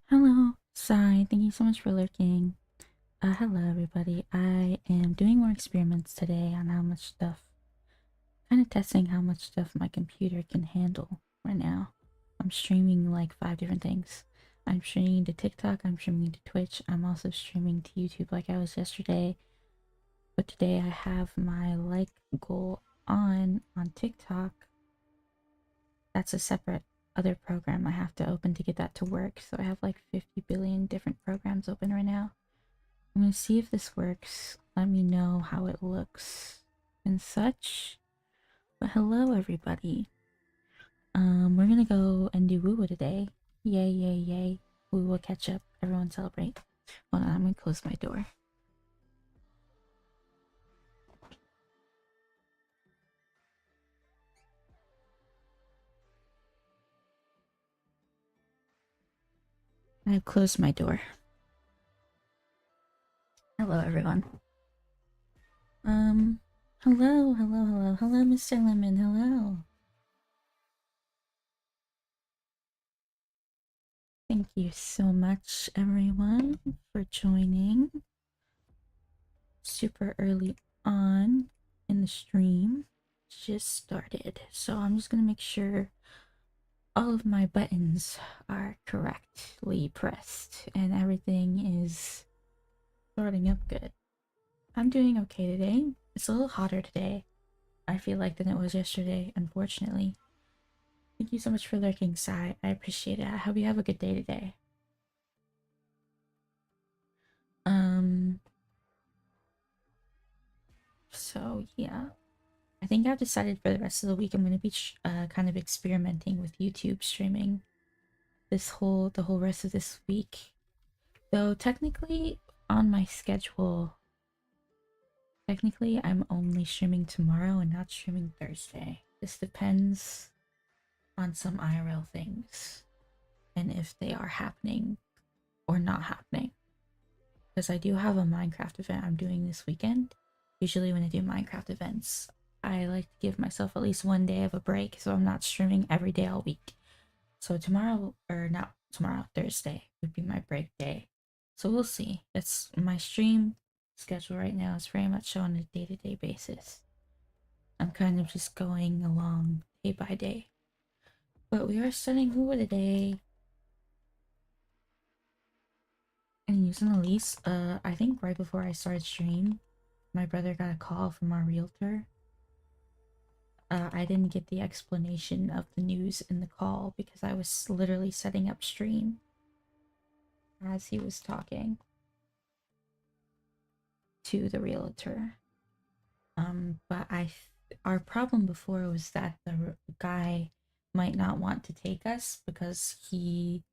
Hello, Sai. Thank you so much for lurking. Hello everybody. I am doing more experiments today on how much stuff, kind of testing how much stuff my computer can handle right now. I'm streaming like 5 different things. I'm streaming to TikTok, I'm streaming to Twitch, I'm also streaming to YouTube like I was yesterday. But today I have my like goal on TikTok. That's a separate other program I have to open to get that to work. So I have like 50 billion different programs open right now. I'm gonna see if this works. Let me know how it looks and such. But hello everybody. We're gonna go and do WUWA today. Yay, yay, yay. WUWA Catchup. Everyone celebrate. Hold on, I'm gonna close my door. I've closed my door. Hello everyone. Um, hello, hello, hello, hello, Mr. Lemon, hello. Thank you so much, everyone, for joining super early on in the stream. Just started, so I'm just gonna make sure all of my buttons are correctly pressed and everything is starting up good. I'm doing okay today. It's a little hotter today, I feel like, than it was yesterday, unfortunately. Thank you so much for lurking, Sai. I appreciate it. I hope you have a good day today. So yeah. I think I've decided for the rest of the week I'm going to be kind of experimenting with YouTube streaming the whole rest of this week. Though technically on my schedule, technically I'm only streaming tomorrow and not streaming Thursday. This depends on some IRL things and if they are happening or not happening. Because I do have a Minecraft event I'm doing this weekend. Usually when I do Minecraft events, I like to give myself at least one day of a break so I'm not streaming every day all week. So tomorrow, or not tomorrow, Thursday would be my break day. So we'll see. It's my stream schedule right now is very much on a day-to-day basis. I'm kind of just going along day by day. But we are studying WUWA today. And using a lease, I think right before I started stream, my brother got a call from our realtor. I didn't get the explanation of the news in the call because I was literally setting up stream as he was talking to the realtor. But our problem before was that the guy might not want to take us because he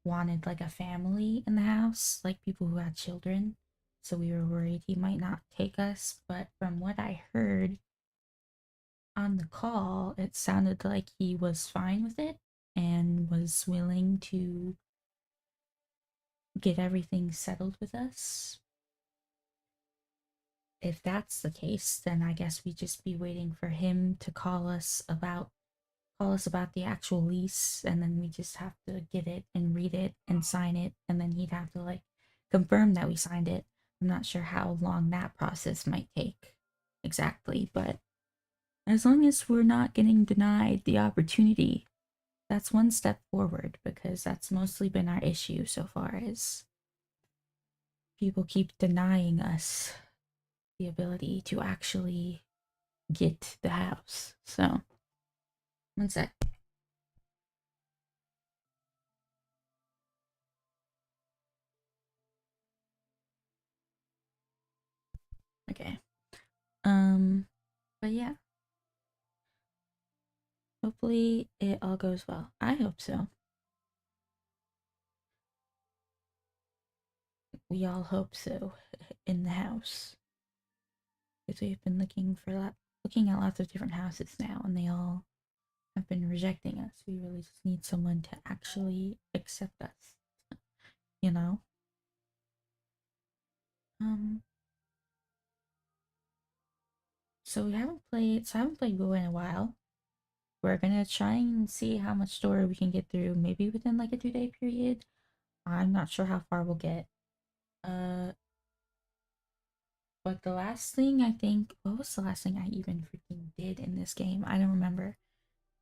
wanted like a family in the house, like people who had children. So we were worried he might not take us. But from what I heard on the call, it sounded like he was fine with it and was willing to get everything settled with us. If that's the case, then I guess we'd just be waiting for him to call us about the actual lease, and then we just have to get it and read it and sign it, and then he'd have to like confirm that we signed it. I'm not sure how long that process might take exactly, but as long as we're not getting denied the opportunity, that's one step forward, because that's mostly been our issue so far, is people keep denying us the ability to actually get the house. So, one sec. Okay. But yeah. Hopefully it all goes well. I hope so. We all hope so in the house. Because we've been looking at lots of different houses now, and they all have been rejecting us. We really just need someone to actually accept us. You know? Um so I haven't played WoW in a while. We're gonna try and see how much story we can get through, maybe within like a 2-day period. I'm not sure how far we'll get. But the last thing I think, what was the last thing I even freaking did in this game? I don't remember.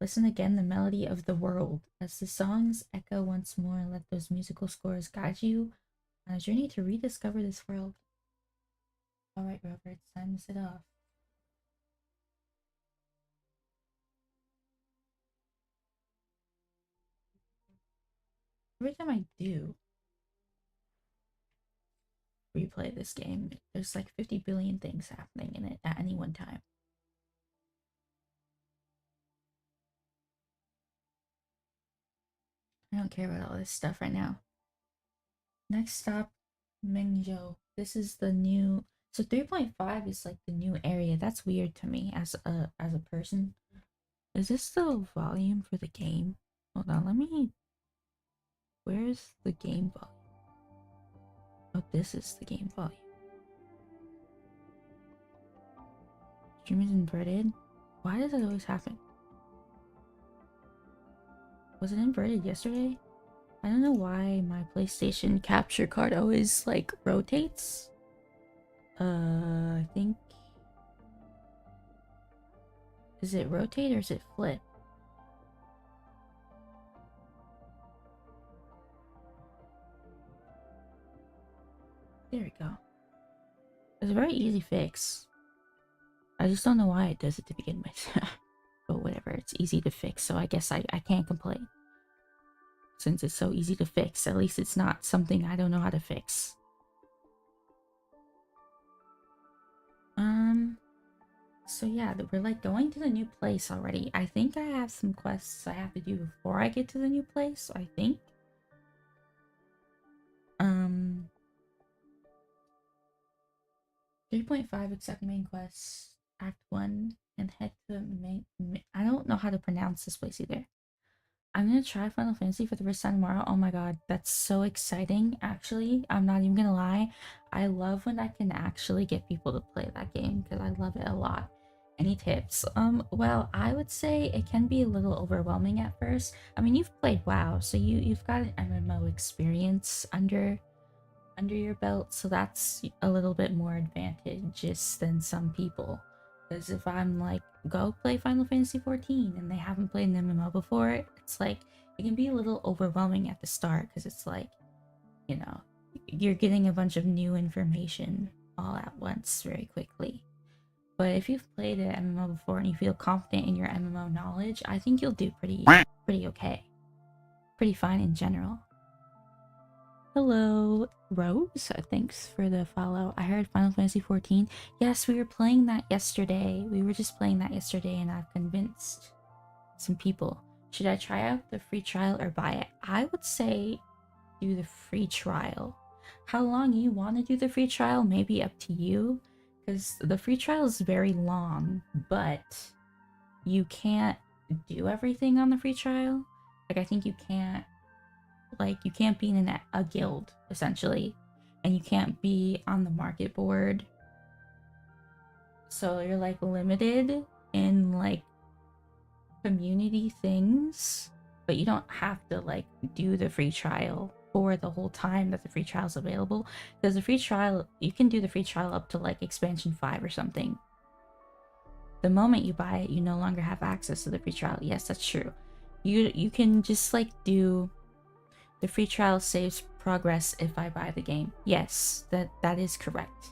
Listen again, the melody of the world. As the songs echo once more, let those musical scores guide you on a journey to rediscover this world. Alright, Robert, it's time to set off. Every time I do replay this game, there's like 50 billion things happening in it at any one time. I don't care about all this stuff right now. Next stop, Mengzhou. This is the new. So 3.5 is like the new area. That's weird to me as a person. Is this the volume for the game? Hold on, let me. Where's the game volume? Oh, this is the game volume. Stream is inverted. Why does that always happen? Was it inverted yesterday? I don't know why my PlayStation capture card always like rotates. I think. Is it rotate or is it flip? There we go. It's a very easy fix. I just don't know why it does it to begin with. But whatever, it's easy to fix, so I guess I can't complain. Since it's so easy to fix, at least it's not something I don't know how to fix. So yeah, we're like going to the new place already. I think I have some quests I have to do before I get to the new place, I think. 3.5 accept main quests, Act 1, and head to main. I don't know how to pronounce this place either. I'm gonna try Final Fantasy for the first time tomorrow. Oh my god, that's so exciting, actually. I'm not even gonna lie. I love when I can actually get people to play that game because I love it a lot. Any tips? Well, I would say it can be a little overwhelming at first. I mean, you've played WoW, so you've got an MMO experience under your belt, so that's a little bit more advantageous than some people. Because if I'm like, go play Final Fantasy 14 and they haven't played an MMO before, it's like, it can be a little overwhelming at the start because it's like, you know, you're getting a bunch of new information all at once very quickly. But if you've played an MMO before and you feel confident in your MMO knowledge, I think you'll do pretty okay. Pretty fine in general. Hello, Rose. Thanks for the follow. I heard Final Fantasy 14. Yes, we were playing that yesterday. We were just playing that yesterday, and I've convinced some people. Should I try out the free trial or buy it? I would say do the free trial. How long you want to do the free trial may be up to you, because the free trial is very long, but you can't do everything on the free trial. Like, I think you can't be in a guild essentially, and you can't be on the market board, so you're like limited in like community things, but you don't have to like do the free trial for the whole time that the free trial is available, because the free trial, you can do the free trial up to like expansion 5 or something. The moment you buy it, you no longer have access to the free trial. Yes, that's true. You can just like do the free trial saves progress if I buy the game. Yes, that is correct.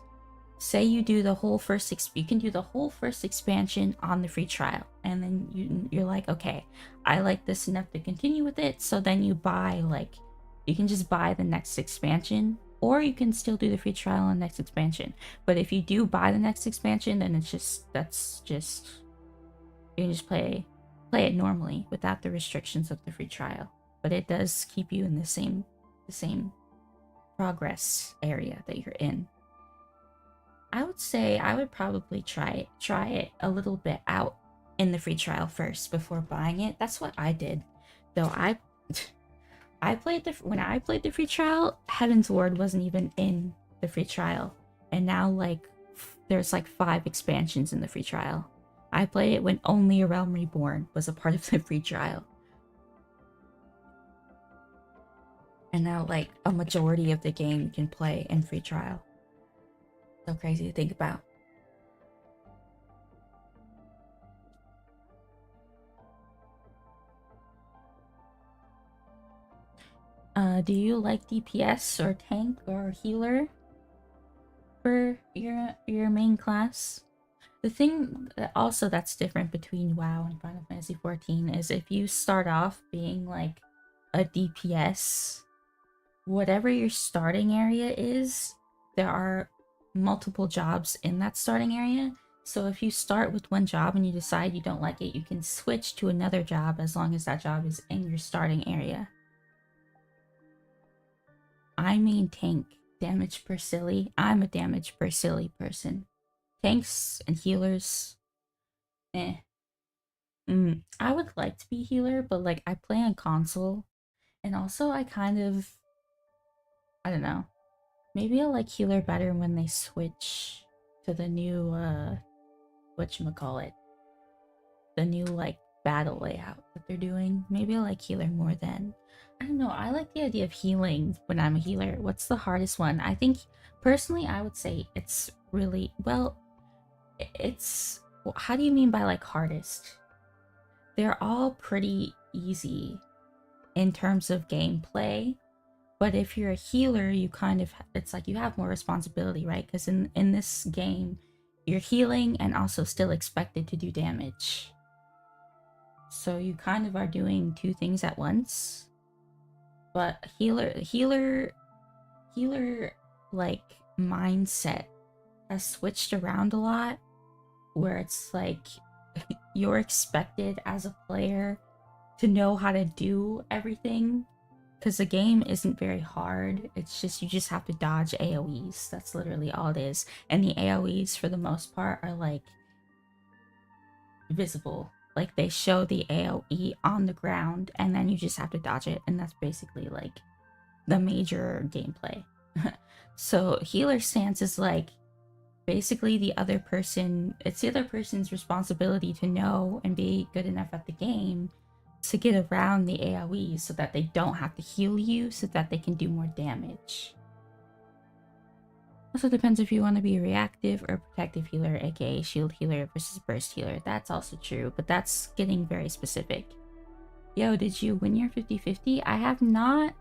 Say you do the whole first you can do the whole first expansion on the free trial, and then you're like, okay, I like this enough to continue with it. So then you buy, like, you can just buy the next expansion, or you can still do the free trial on the next expansion. But if you do buy the next expansion, then it's just you can just play it normally without the restrictions of the free trial. But it does keep you in the same progress area that you're in. I would say I would probably try it a little bit out in the free trial first before buying it. That's what I did. Though when I played the free trial, Heaven's Ward wasn't even in the free trial. And now like there's like 5 expansions in the free trial. I played it when only A Realm Reborn was a part of the free trial. And now, like, a majority of the game you can play in free trial. So crazy to think about. Do you like DPS or tank or healer for your main class? The thing that also that's different between WoW and Final Fantasy XIV is if you start off being like a DPS, whatever your starting area is, there are multiple jobs in that starting area. So if you start with one job and you decide you don't like it, you can switch to another job as long as that job is in your starting area. I main tank, damage per silly. I'm a damage per silly person. Tanks and healers, eh. I would like to be healer, but like I play on console, and also I kind of, I don't know. Maybe I like healer better when they switch to the new whatchamacallit, the new like battle layout that they're doing. Maybe I like healer more than, I don't know. I like the idea of healing when I'm a healer. What's the hardest one? I think personally I would say it's really, well, it's, how do you mean by like hardest? They're all pretty easy in terms of gameplay, but if you're a healer, you kind of, it's like you have more responsibility, right? Because in this game you're healing and also still expected to do damage, so you kind of are doing two things at once. But healer like mindset has switched around a lot, where it's like you're expected as a player to know how to do everything, because the game isn't very hard. It's just, you just have to dodge AoEs. That's literally all it is. And the AoEs for the most part are like visible. Like they show the AoE on the ground and then you just have to dodge it, and that's basically like the major gameplay. So healer stance is like basically the other person, it's the other person's responsibility to know and be good enough at the game to get around the AoE so that they don't have to heal you, so that they can do more damage. Also depends if you want to be a reactive or protective healer, aka shield healer versus burst healer. That's also true, but that's getting very specific. Yo, did you win your 50-50? I have not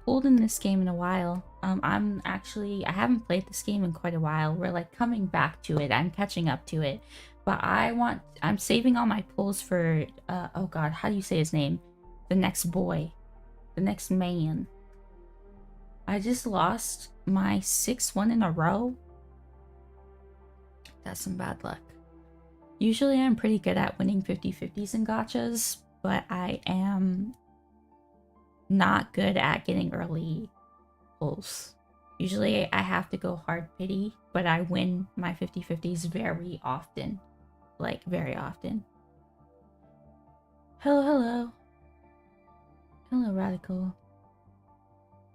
pulled in this game in a while. I haven't played this game in quite a while. We're like coming back to it. I'm catching up to it. But I'm saving all my pulls for, oh god, how do you say his name? The next boy. The next man. I just lost my 6th one in a row. That's some bad luck. Usually I'm pretty good at winning 50-50s in gachas, but I am not good at getting early pulls. Usually I have to go hard pity, but I win my 50-50s very often. Like, very often. Hello, hello. Hello, Radical.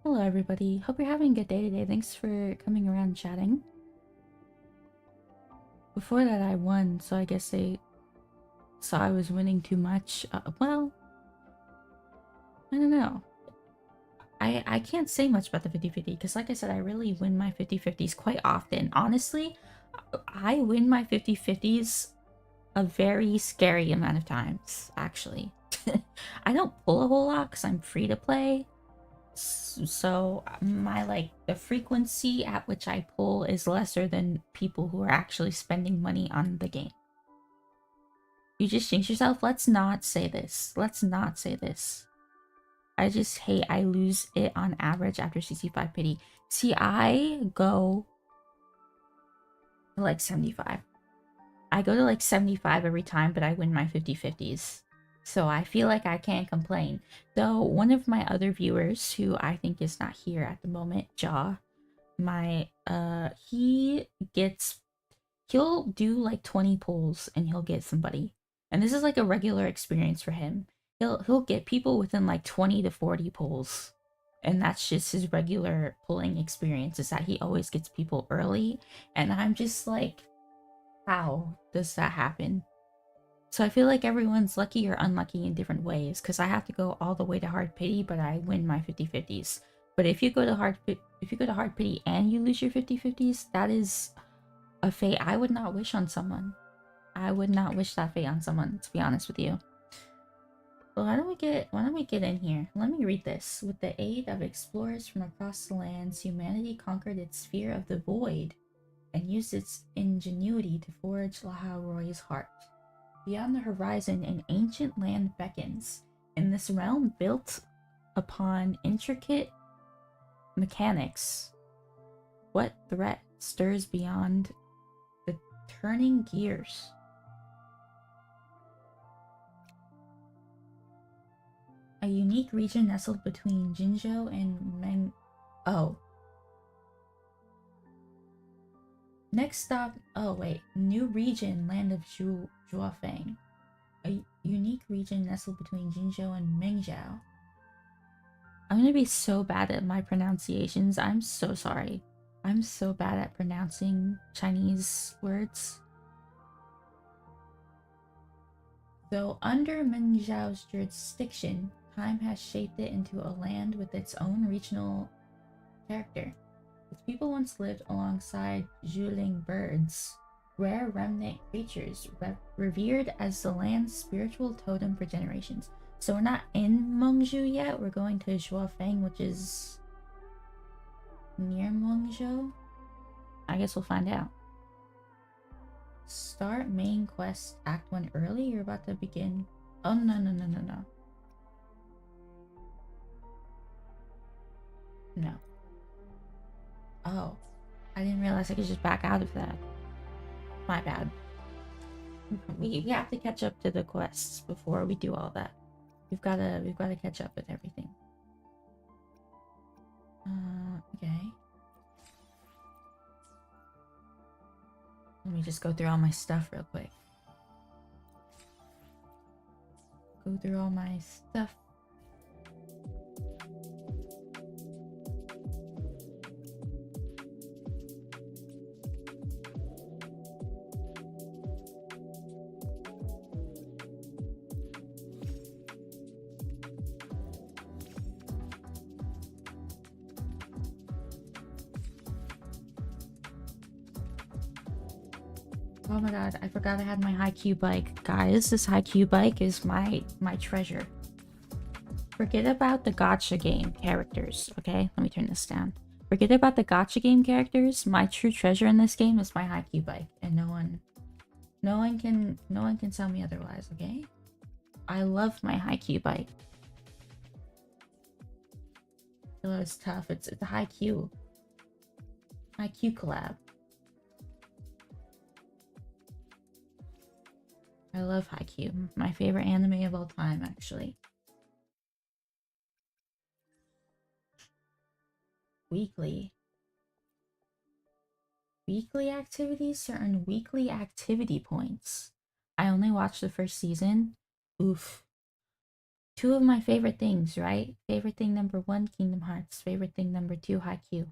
Hello, everybody. Hope you're having a good day today. Thanks for coming around and chatting. Before that, I won, so I guess they saw I was winning too much. Well, I don't know. I can't say much about the 50-50 because, like I said, I really win my 50-50s quite often. Honestly, I win my 50-50s a very scary amount of times, actually. I don't pull a whole lot because I'm free to play. So my, like, the frequency at which I pull is lesser than people who are actually spending money on the game. You just jinx yourself? Let's not say this. Let's not say this. I just hate I lose it on average after 65 pity. See, I go to like 75. I go to like 75 every time, but I win my 50-50s. So I feel like I can't complain. Though one of my other viewers, who I think is not here at the moment, Jaw, he'll do like 20 pulls and he'll get somebody. And this is like a regular experience for him. He'll get people within like 20 to 40 pulls. And that's just his regular pulling experience, is that he always gets people early. And I'm just like, how does that happen? So I feel like everyone's lucky or unlucky in different ways, because I have to go all the way to hard pity, but I win my 50/50s. But if you go to hard pity and you lose your 50/50s, that is a fate I would not wish on someone. I would not wish that fate on someone, to be honest with you. Well, why don't we get in here? Let me read this. With the aid of explorers from across the lands, humanity conquered its sphere of the void and used its ingenuity to forge Laharoy's heart. Beyond the horizon, an ancient land beckons. In this realm built upon intricate mechanics, what threat stirs beyond the turning gears? A unique region nestled between Jinzhou and Meng. Oh. Next stop. Oh, wait. New region, land of Zhuafang. A unique region nestled between Jinzhou and Mengzhou. I'm gonna be so bad at my pronunciations. I'm so sorry. I'm so bad at pronouncing Chinese words. Though under Mengzhou's jurisdiction, time has shaped it into a land with its own regional character. Its people once lived alongside Zhuling birds, rare remnant creatures revered as the land's spiritual totem for generations. So we're not in Mengzhou yet. We're going to Zhuafang, which is near Mengzhou. I guess we'll find out. Start main quest act 1 early. You're about to begin. Oh, no. No. Oh, I didn't realize I could just back out of that. My bad. We have to catch up to the quests before we do all that. We've gotta catch up with everything. Okay. Let me just go through all my stuff real quick. Go through all my stuff. Oh my god, I forgot I had my high-Q bike. Guys, this high-Q bike is my treasure. Forget about the gacha game characters, okay? Let me turn this down. Forget about the gacha game characters. My true treasure in this game is my high-Q bike, and no one can tell me otherwise, okay? I love my high-Q bike. Though it's tough. It's a high-Q. High-Q collab. I love Haikyuu. My favorite anime of all time, actually. Weekly. Weekly activities? Certain weekly activity points. I only watched the first season. Oof. 2 of my favorite things, right? Favorite thing number 1, Kingdom Hearts. Favorite thing number 2, Haikyuu.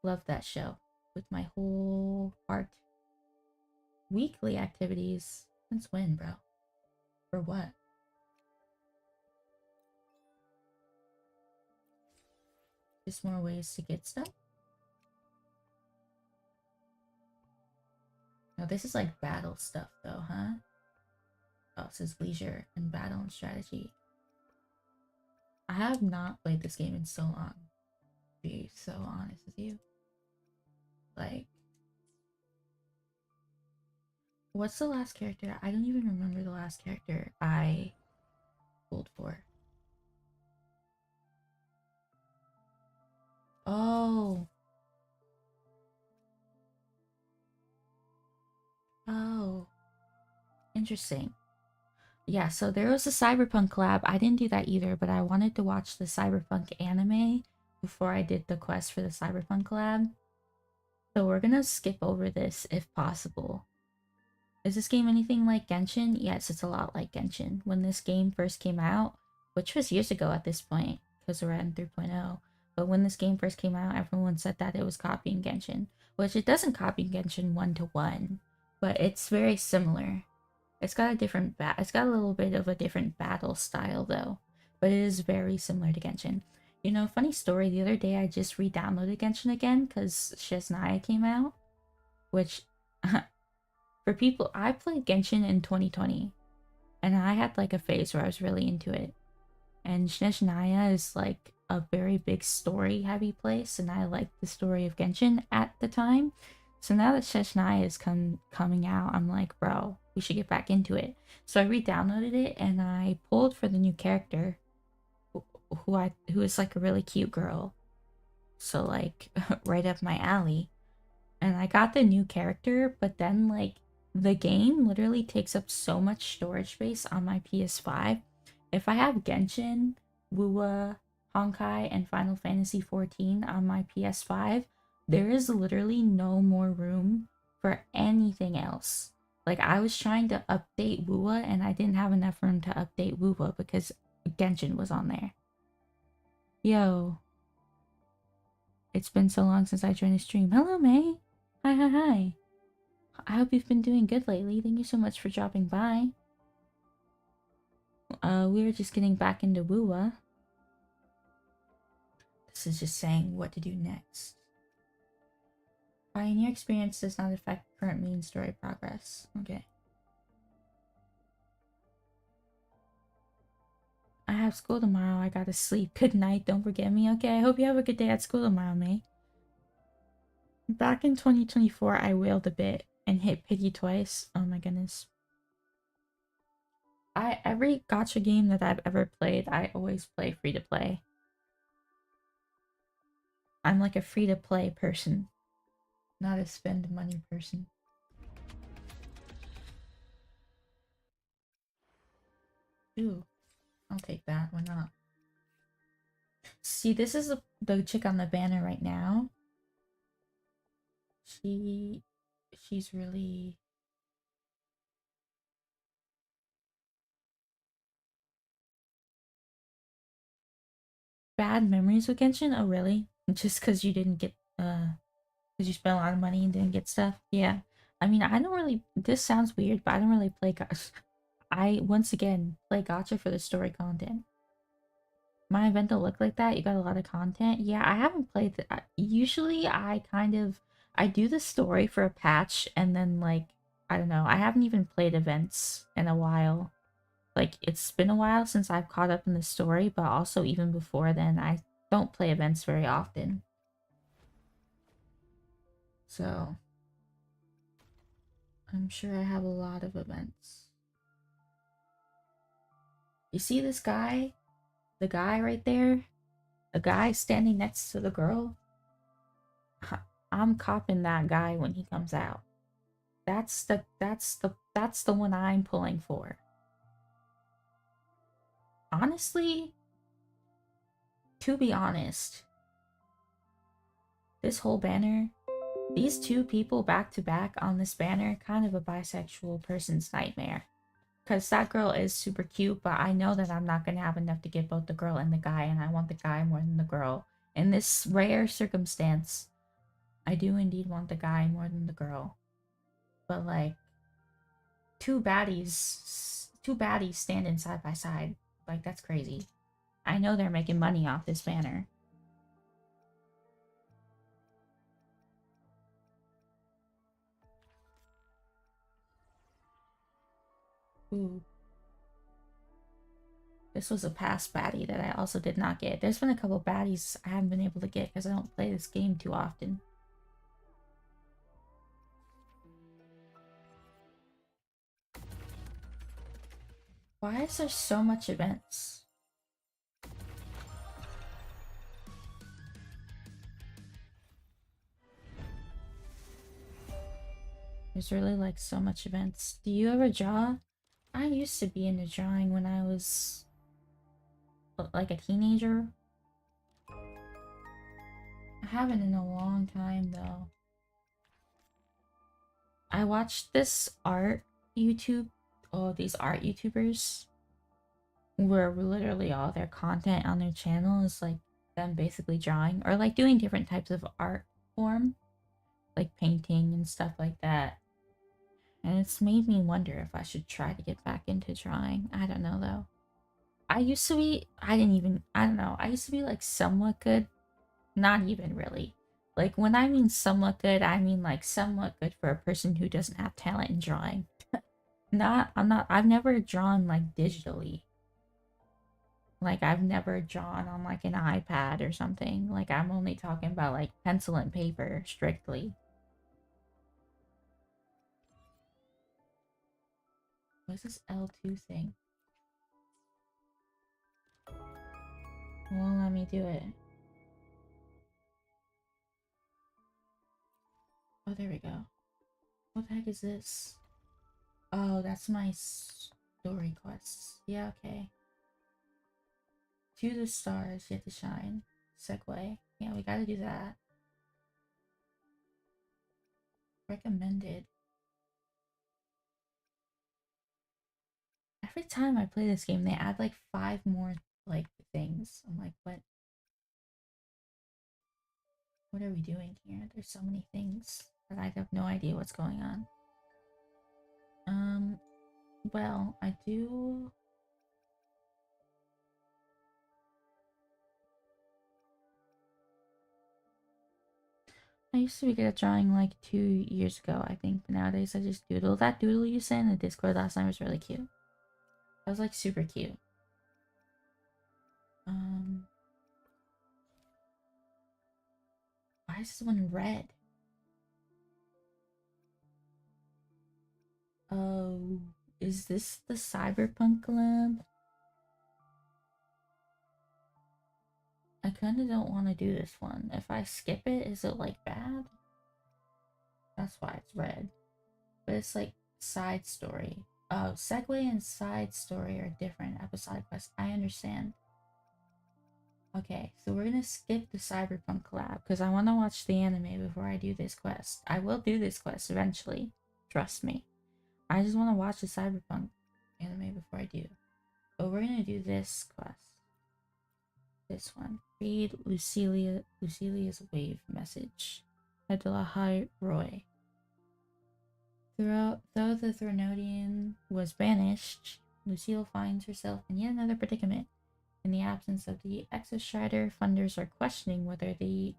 Love that show. With my whole heart. Weekly activities? Since when, bro? For what? Just more ways to get stuff? No, this is like battle stuff though, huh? Oh, it says leisure and battle and strategy. I have not played this game in so long, to be so honest with you. Like, what's the last character? I don't even remember the last character I pulled for. Oh. Oh. Interesting. Yeah, so there was a Cyberpunk collab. I didn't do that either, but I wanted to watch the Cyberpunk anime before I did the quest for the Cyberpunk collab. So we're gonna skip over this if possible. Is this game anything like Genshin? Yes, it's a lot like Genshin. When this game first came out, which was years ago at this point, because we're at 3.0, but when this game first came out, everyone said that it was copying Genshin, which it doesn't copy Genshin 1-to-1, but it's very similar. It's got a different it's got a little bit of a different battle style though, but it is very similar to Genshin. You know, funny story, the other day I just re-downloaded Genshin again because Shiznaya came out, which for people, I played Genshin in 2020 and I had like a phase where I was really into it. And Shiznaya is like a very big story heavy place, and I liked the story of Genshin at the time. So now that Shiznaya is coming out, I'm like, bro, we should get back into it. So I re-downloaded it and I pulled for the new character, who is like a really cute girl. So like right up my alley. And I got the new character, but then like the game literally takes up so much storage space on my PS5. If I have Genshin, WUWA, Honkai, and Final Fantasy XIV on my PS5, there is literally no more room for anything else. Like I was trying to update WUWA and I didn't have enough room to update WUWA because Genshin was on there. Yo, it's been so long since I joined the stream. Hello, May. Hi, hi, hi. I hope you've been doing good lately. Thank you so much for dropping by. We were just getting back into WUWA. This is just saying what to do next. Pioneer experience does not affect current main story progress. Okay. I have school tomorrow. I gotta sleep. Good night. Don't forget me. Okay, I hope you have a good day at school tomorrow, May. Back in 2024, I wailed a bit and hit pity twice. Oh my goodness. Every gacha game that I've ever played, I always play free to play. I'm like a free to play person, not a spend money person. Ooh, I'll take that. Why not? See, this is the chick on the banner right now. She's really bad memories with Genshin. Oh, really? Just because you didn't get because you spent a lot of money and didn't get stuff. Yeah. I mean, I don't really. This sounds weird, but I don't really play gacha. I once again play gacha for the story content. My event will look like that. You got a lot of content. Yeah, I haven't played that. Usually, I do the story for a patch, and then like I don't know. I haven't even played events in a while. Like it's been a while since I've caught up in the story, but also even before then, I don't play events very often. So I'm sure I have a lot of events. You see this guy? The guy right there? The guy standing next to the girl? I'm copping that guy when he comes out. That's the one I'm pulling for. Honestly, to be honest, this whole banner, these two people back to back on this banner, kind of a bisexual person's nightmare. Because that girl is super cute, but I know that I'm not going to have enough to get both the girl and the guy, and I want the guy more than the girl. In this rare circumstance, I do indeed want the guy more than the girl. But like, two baddies standing side by side. Like, that's crazy. I know they're making money off this banner. Ooh. This was a past baddie that I also did not get. There's been a couple baddies I haven't been able to get because I don't play this game too often. Why is there so much events? There's really like so much events. Do you ever draw? I used to be into drawing when I was like a teenager. I haven't in a long time though. I watched this art YouTube, oh, these art YouTubers where literally all their content on their channel is like them basically drawing or like doing different types of art form, like painting and stuff like that. And it's made me wonder if I should try to get back into drawing. I don't know though. I used to be, I don't know, I used to be like somewhat good. Not even really. Like when I mean somewhat good, I mean like somewhat good for a person who doesn't have talent in drawing. I've never drawn like digitally. Like I've never drawn on like an iPad or something. Like I'm only talking about like pencil and paper strictly. What's this L2 thing? Won't let me do it. Oh, there we go. What the heck is this? Oh, that's my story quests. Yeah, okay. To the stars, yet to shine. Segue. Yeah, we gotta do that. Recommended. Every time I play this game, they add like 5 more like things. I'm like, what are we doing here? There's so many things that I have no idea what's going on. Well, I do. I used to be good at drawing like 2 years ago, I think, but nowadays I just doodle. That doodle you sent in the Discord last time was really cute. That was like super cute. Um, why is this one red? Oh, is this the Cyberpunk lab? I kind of don't want to do this one. If I skip it, is it like bad? That's why it's red. But it's like side story. Oh, segue and side story are different episodic quests. I understand. Okay, so we're gonna skip the Cyberpunk collab because I want to watch the anime before I do this quest. I will do this quest eventually. Trust me. I just want to watch the Cyberpunk anime before I do. But we're gonna do this quest. This one. Read Lucilia's wave message. Adelahi Roy. Though the Thronodian was banished, Lucille finds herself in yet another predicament. In the absence of the Exostrider, funders are questioning whether the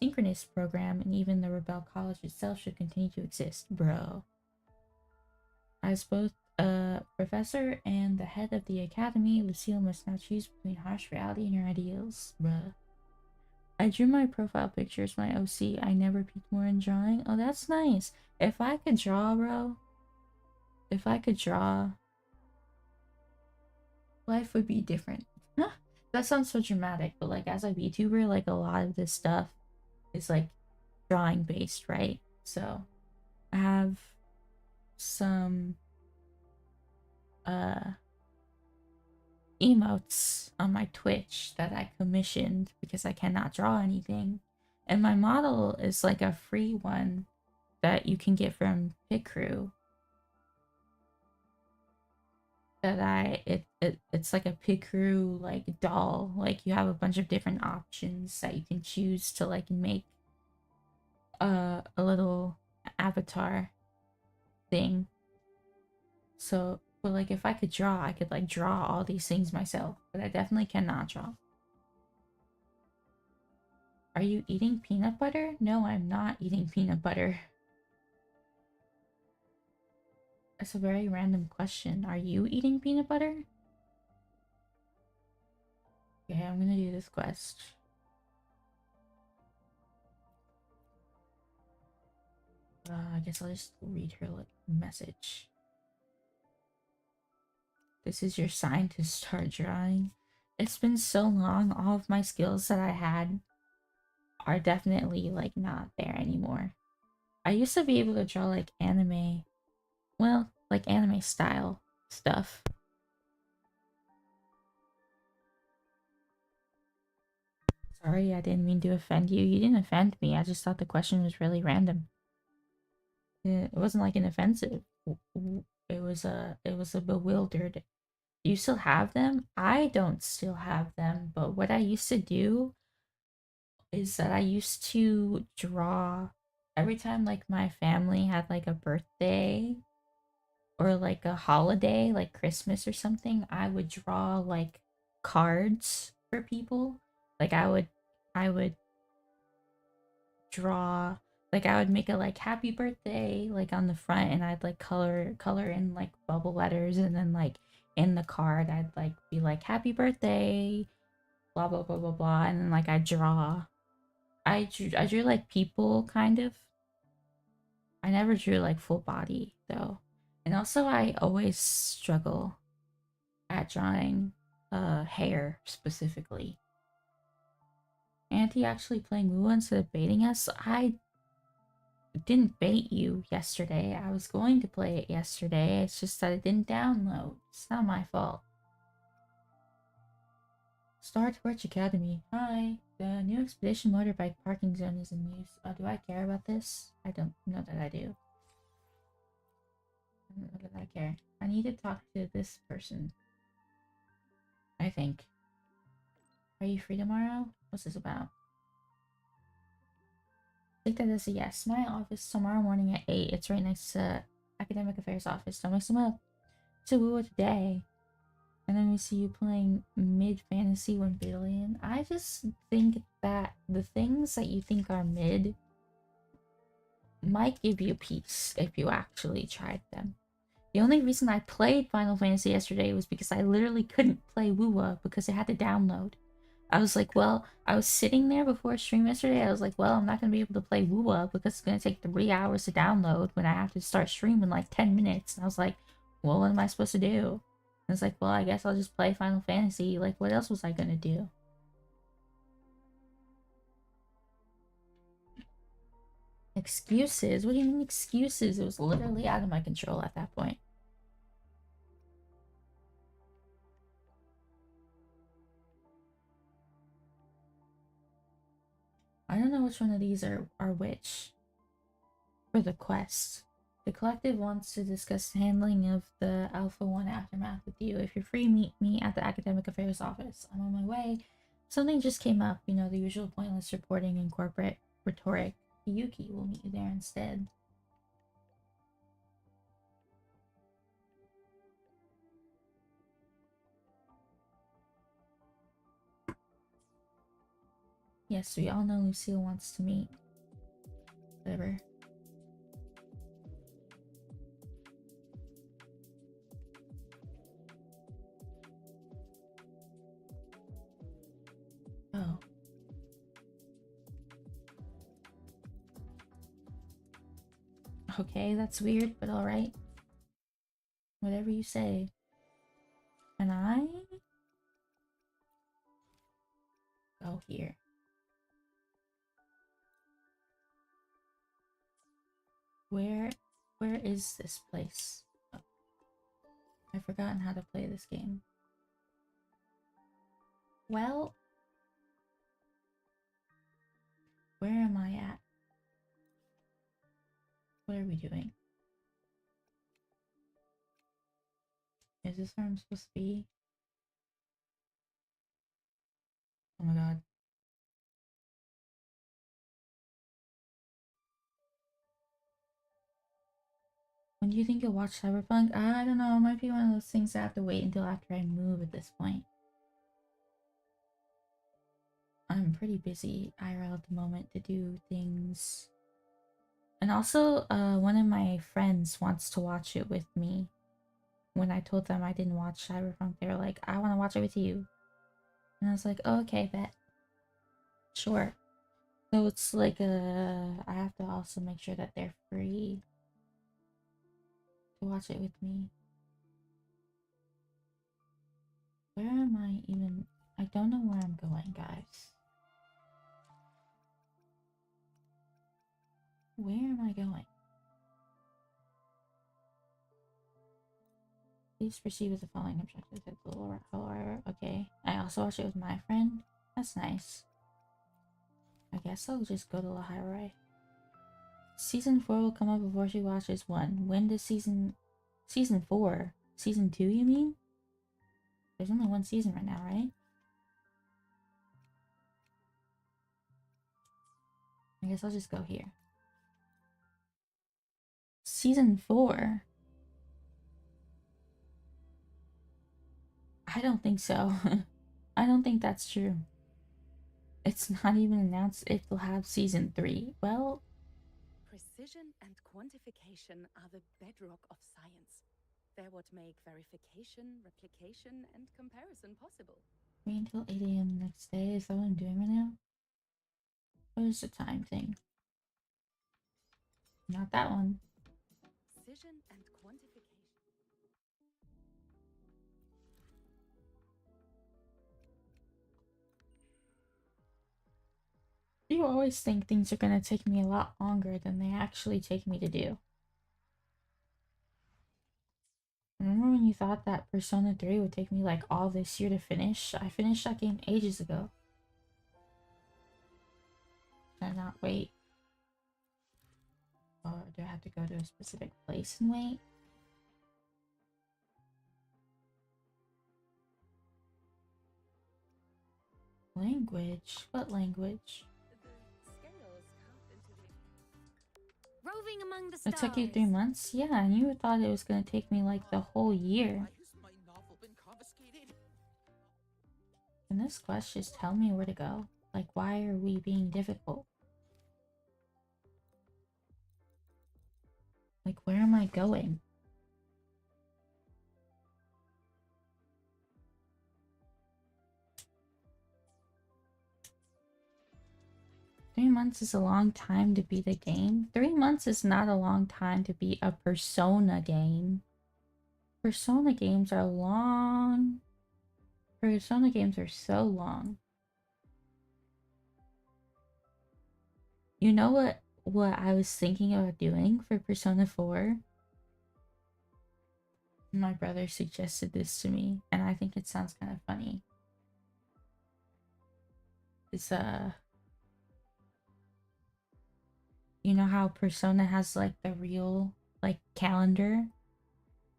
Synchronous program and even the Rebel College itself should continue to exist. Bro. As both a professor and the head of the academy, Lucille must now choose between harsh reality and her ideals. Bruh. I drew my profile pictures, my OC. I never peeked more in drawing. Oh, that's nice. If I could draw, bro. If I could draw, life would be different. That sounds so dramatic, but like as a VTuber, like a lot of this stuff is like drawing based, right? So I have some uh emotes on my Twitch that I commissioned because I cannot draw anything. And my model is like a free one that you can get from Picrew. It's like a Picrew like doll. Like you have a bunch of different options that you can choose to like make a little avatar thing. So, but like if I could draw, I could like draw all these things myself, but I definitely cannot draw. Are you eating peanut butter? No, I'm not eating peanut butter. That's a very random question. Are you eating peanut butter? Okay, I'm gonna do this quest. I guess I'll just read her message. This is your sign to start drawing. It's been so long, all of my skills that I had are definitely like not there anymore. I used to be able to draw like anime, well, like anime style stuff. Sorry, I didn't mean to offend you. You didn't offend me. I just thought the question was really random. It wasn't like an offensive. It was a bewildered. You still have them? I don't still have them, but what I used to do is that I used to draw every time like my family had like a birthday. or like a holiday, like Christmas or something, I would draw like cards for people. Like I would draw, like I would make a like happy birthday like on the front, and I'd like color in like bubble letters, and then like in the card I'd like be like happy birthday, blah blah blah blah blah, and then like I drew like people kind of. I never drew like full body though. And also I always struggle at drawing hair specifically. Auntie actually playing WUWA instead of baiting us. I didn't bait you yesterday. I was going to play it yesterday. It's just that it didn't download. It's not my fault. Star Torch Academy. Hi. The new expedition motorbike parking zone is in use. Do I care about this? I don't know that I do. I don't know that I care. I need to talk to this person, I think. Are you free tomorrow? What's this about? Take that as a yes. My office tomorrow morning at 8. It's right next to Academic Affairs office. Don't mix them up. To WUWA today. And then we see you playing mid fantasy 1 billion. I just think that the things that you think are mid might give you peace if you actually tried them. The only reason I played Final Fantasy yesterday was because I literally couldn't play WUWA because it had to download. I was like, well, I was sitting there before stream yesterday. I was like, well, I'm not going to be able to play WUWA because it's going to take 3 hours to download when I have to start stream in like 10 minutes. And I was like, well, what am I supposed to do? And it's like, well, I guess I'll just play Final Fantasy. Like, what else was I going to do? Excuses? What do you mean excuses? It was literally out of my control at that point. I don't know which one of these are which. For the quest. The collective wants to discuss the handling of the Alpha 1 aftermath with you. If you're free, meet me at the Academic Affairs office. I'm on my way. Something just came up, you know, the usual pointless reporting and corporate rhetoric. Yuki will meet you there instead. Yes, we all know Lucille wants to meet. Whatever. Oh. Okay, that's weird, but alright. Whatever you say. And I go here. Where is this place? Oh, I've forgotten how to play this game. Well, where am I at? What are we doing? Is this where I'm supposed to be? Oh my god. When do you think you'll watch Cyberpunk? I don't know. It might be one of those things I have to wait until after I move at this point. I'm pretty busy IRL at the moment to do things. And also, one of my friends wants to watch it with me. When I told them I didn't watch Cyberpunk, they were like, I want to watch it with you. And I was like, oh, okay, bet. Sure. So it's like I have to also make sure that they're free to watch it with me. Where am I even? I don't know where I'm going, guys. Where am I going? Please proceed with the following objectives at the lower. Okay. I also watched it with my friend. That's nice. I guess I'll just go to Lahirai. Season 4 will come up before she watches 1. When does season 4? Season 2, you mean? There's only 1 season right now, right? I guess I'll just go here. Season 4? I don't think so. I don't think that's true. It's not even announced it will have season 3. Well, precision and quantification are the bedrock of science. They're what make verification, replication, and comparison possible. wait until 8 a.m. next day. Is that what I'm doing right now? What is the time thing? Not that one. Precision and quantification. You always think things are gonna take me a lot longer than they actually take me to do. Remember when you thought that Persona 3 would take me like all this year to finish? I finished that game ages ago. Should I not wait? Or do I have to go to a specific place and wait? Language? What language? The scales carved into the roving among the It stars. took you 3 months? Yeah, and you thought it was gonna take me like the whole year. Why has my novel been confiscated? Can this quest just tell me where to go? Like, why are we being difficult? Like, where am I going? Three months is a long time to beat a game. 3 months is not a long time to beat a Persona game. Persona games are long. Persona games are so long. You know what I was thinking about doing for Persona 4? My brother suggested this to me, and I think it sounds kind of funny. It's you know how Persona has like the real like calendar?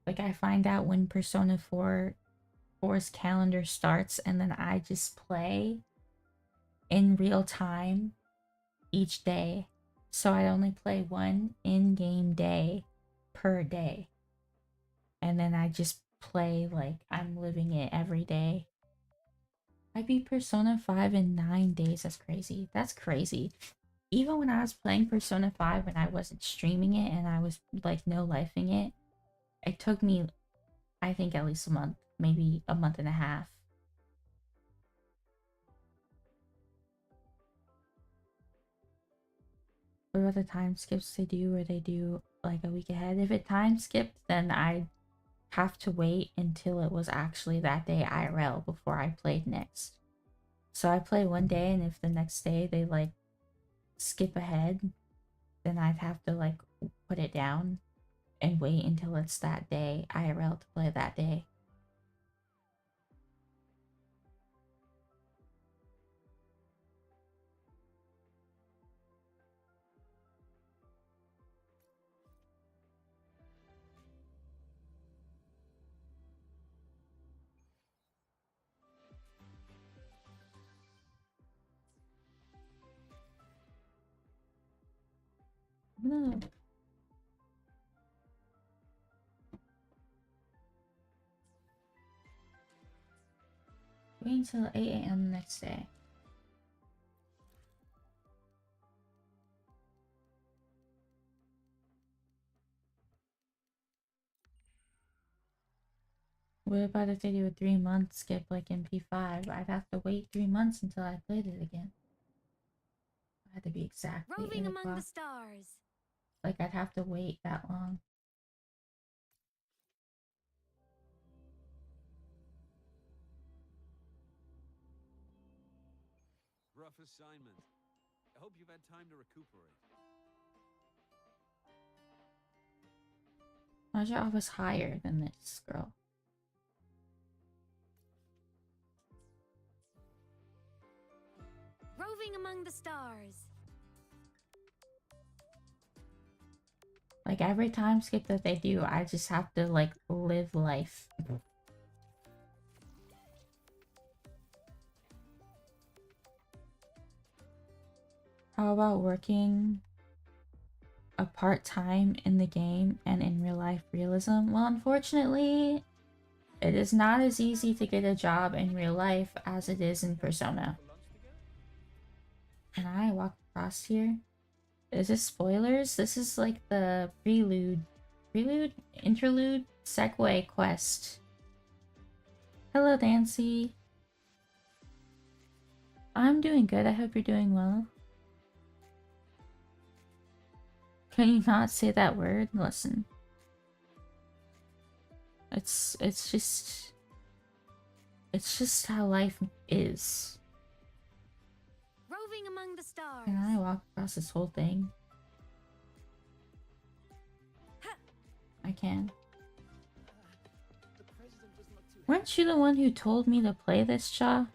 Like I find out when Persona 4's calendar starts and then I just play in real time each day. So I only play one in-game day per day. And then I just play like I'm living it every day. I beat Persona 5 in 9 days. That's crazy. That's crazy. Even when I was playing Persona 5 when I wasn't streaming it and I was like no lifing it, it took me I think at least a month, maybe a month and a half. What about the time skips they do where they do like a week ahead? If it time skipped, then I'd have to wait until it was actually that day IRL before I played next. So I play one day and if the next day they like skip ahead, then I'd have to like put it down and wait until it's that day IRL to play that day. No. Wait until 8 a.m. next day. What about if they do a 3 month skip like in P5? I'd have to wait 3 months until I played it again. I had to be exactly roving 8 among the o'clock. stars. Like I'd have to wait that long. Rough assignment. I hope you've had time to recuperate. Why's your office higher than this, girl? Roving among the stars. Like every time skip that they do, I just have to like live life. How about working a part-time in the game and in real life realism? Well, unfortunately, It is not as easy to get a job in real life as it is in Persona. Can I walk across here? Is this spoilers? This is like the prelude, interlude, segue quest. Hello, Nancy. I'm doing good. I hope you're doing well. Can you not say that word? Listen. It's just how life is. Roving among the stars. Can I walk across this whole thing? I can. Weren't you the one who told me to play this, Cha?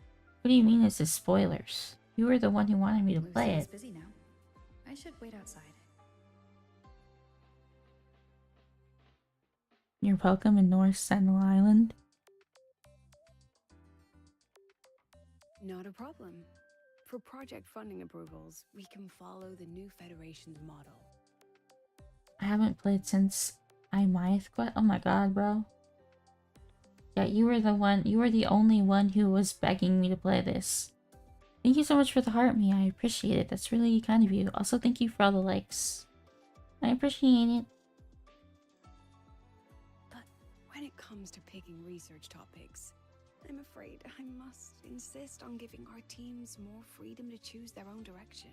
What do you mean this is spoilers? You were the one who wanted me to play it. Busy now. I should wait outside. You're welcome in North Sentinel Island. Not a problem. For project funding approvals, we can follow the new Federation's model. I haven't played since Imyth Quest. Oh my god, bro. Yeah, you were the only one who was begging me to play this. Thank you so much for the heart, me. I appreciate it. That's really kind of you. Also, thank you for all the likes. I appreciate it. But when it comes to picking research topics, I'm afraid I must insist on giving our teams more freedom to choose their own direction.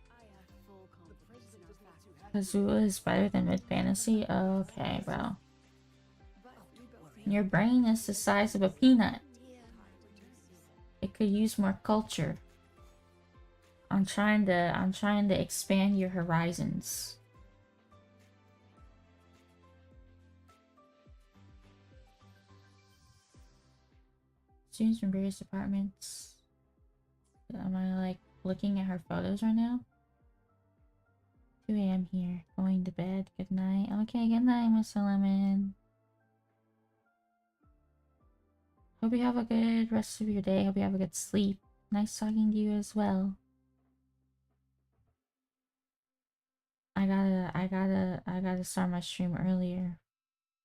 I have full confidence in our faculty. WUWA is better than mid fantasy? Okay, bro. But we both Your brain is the size of a peanut. It could use more culture. I'm trying to expand your horizons. Students from various departments. Am I like looking at her photos right now? 2 a.m. here. Going to bed. Good night. Okay, good night, Mr. Lemon. Hope you have a good rest of your day. Hope you have a good sleep. Nice talking to you as well. I gotta start my stream earlier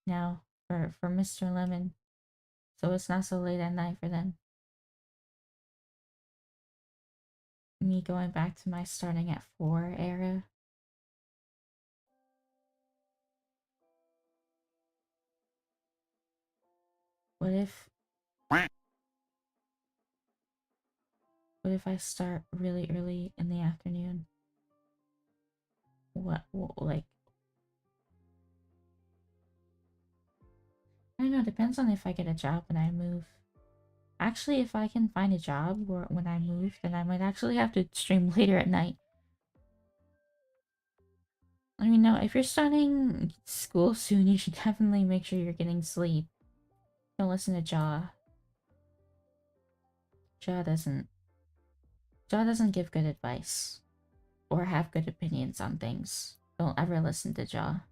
now for Mr. Lemon, so it's not so late at night for them. Me going back to my starting at 4 era. What if I start really early in the afternoon? What like, I don't know, depends on if I get a job when I move. Actually, if I can find a job when I move, then I might actually have to stream later at night. I mean, no, if you're starting school soon, you should definitely make sure you're getting sleep. Don't listen to Jaw. Jaw doesn't give good advice. Or have good opinions on things. Don't ever listen to Jaw.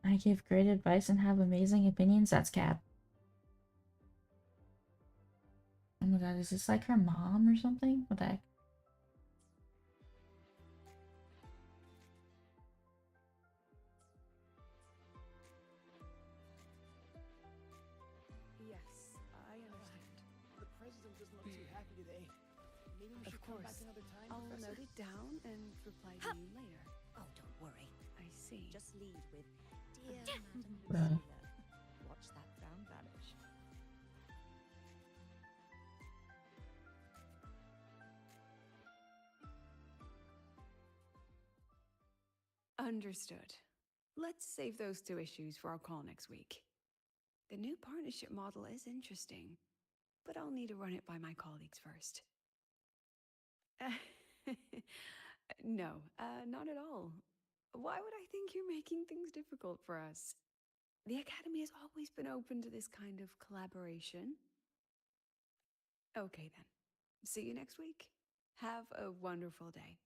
I give great advice and have amazing opinions? That's cap. Oh my god, is this like her mom or something? What the heck? Yes, I understand. The president doesn't look too happy today. Maybe we Of should come back course. another time, I'll Professor? note it down and reply to you later. Oh, don't worry. I see. Just lead with, dear Madam Bruh. Lucilla. Watch that frown vanish. Understood. Let's save those two issues for our call next week. The new partnership model is interesting, but I'll need to run it by my colleagues first. No, not at all. Why would I think you're making things difficult for us? The Academy has always been open to this kind of collaboration. Okay then. See you next week. Have a wonderful day.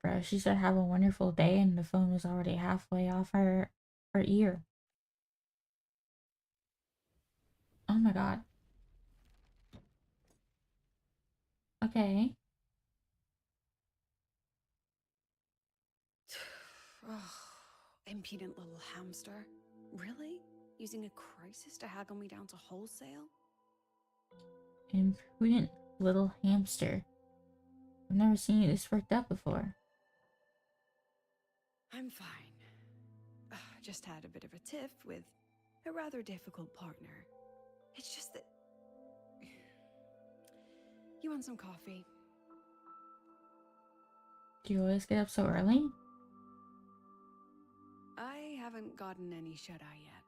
Bro, she said have a wonderful day and the phone was already halfway off her ear. Oh Oh my god. Okay. Oh, impudent little hamster. Really? Using a crisis to haggle me down to wholesale? Imprudent little hamster. I've never seen you this worked up before. I'm fine. Just had a bit of a tiff with a rather difficult partner. It's just that... You want some coffee? Do you always get up so early? I haven't gotten any shut-eye yet.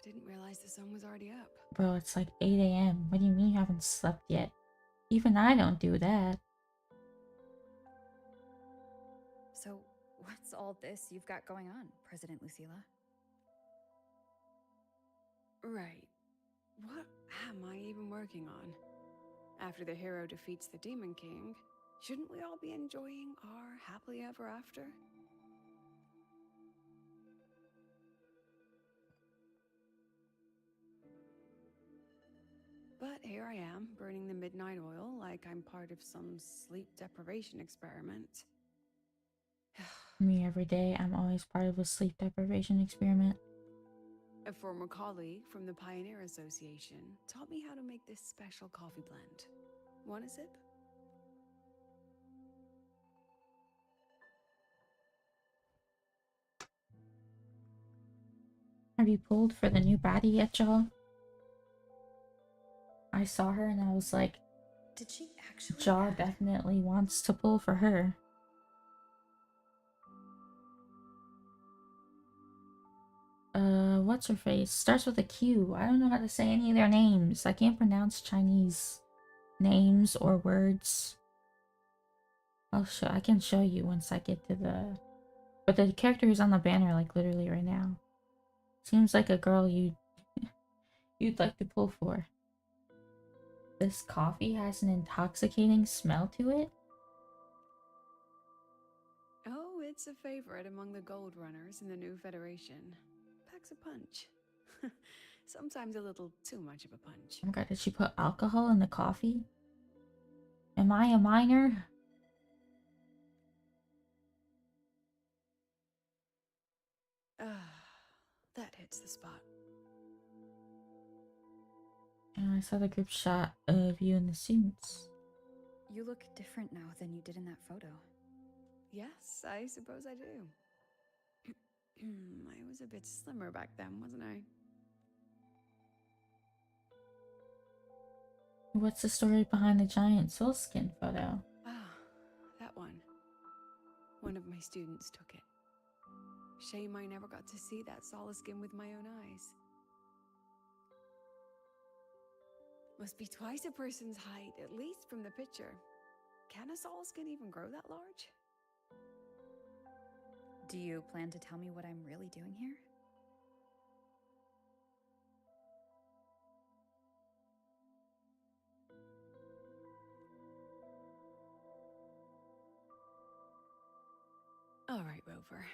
Didn't realize the sun was already up. Bro, it's like 8 a.m. What do you mean you haven't slept yet? Even I don't do that. So, what's all this you've got going on, President Lucilla? Right. What am I even working on? After the hero defeats the Demon King, shouldn't we all be enjoying our happily ever after? But here I am, burning the midnight oil like I'm part of some sleep deprivation experiment. Me every day, I'm always part of a sleep deprivation experiment. A former colleague from the Pioneer Association taught me how to make this special coffee blend. Want a sip? Have you pulled for the new baddie yet, y'all? I saw her and I was like, Did she actually? Jaw definitely wants to pull for her. What's her face? Starts with a Q. I don't know how to say any of their names. I can't pronounce Chinese names or words. I can show you once I get to the... But the character who's on the banner, like, literally right now. Seems like a girl you'd like to pull for. This coffee has an intoxicating smell to it. Oh, it's a favorite among the gold runners in the new Federation. Packs a punch. Sometimes a little too much of a punch. Oh my god, did she put alcohol in the coffee? Am I a minor? That hits the spot. And I saw the group shot of you in the suits. You look different now than you did in that photo. Yes, I suppose I do. I was a bit slimmer back then, wasn't I? What's the story behind the giant soul skin photo? Ah, that one. One of my students took it. Shame I never got to see that solace skin with my own eyes. Must be twice a person's height, at least from the picture. Can a solace skin even grow that large? Do you plan to tell me what I'm really doing here? All right, Rover.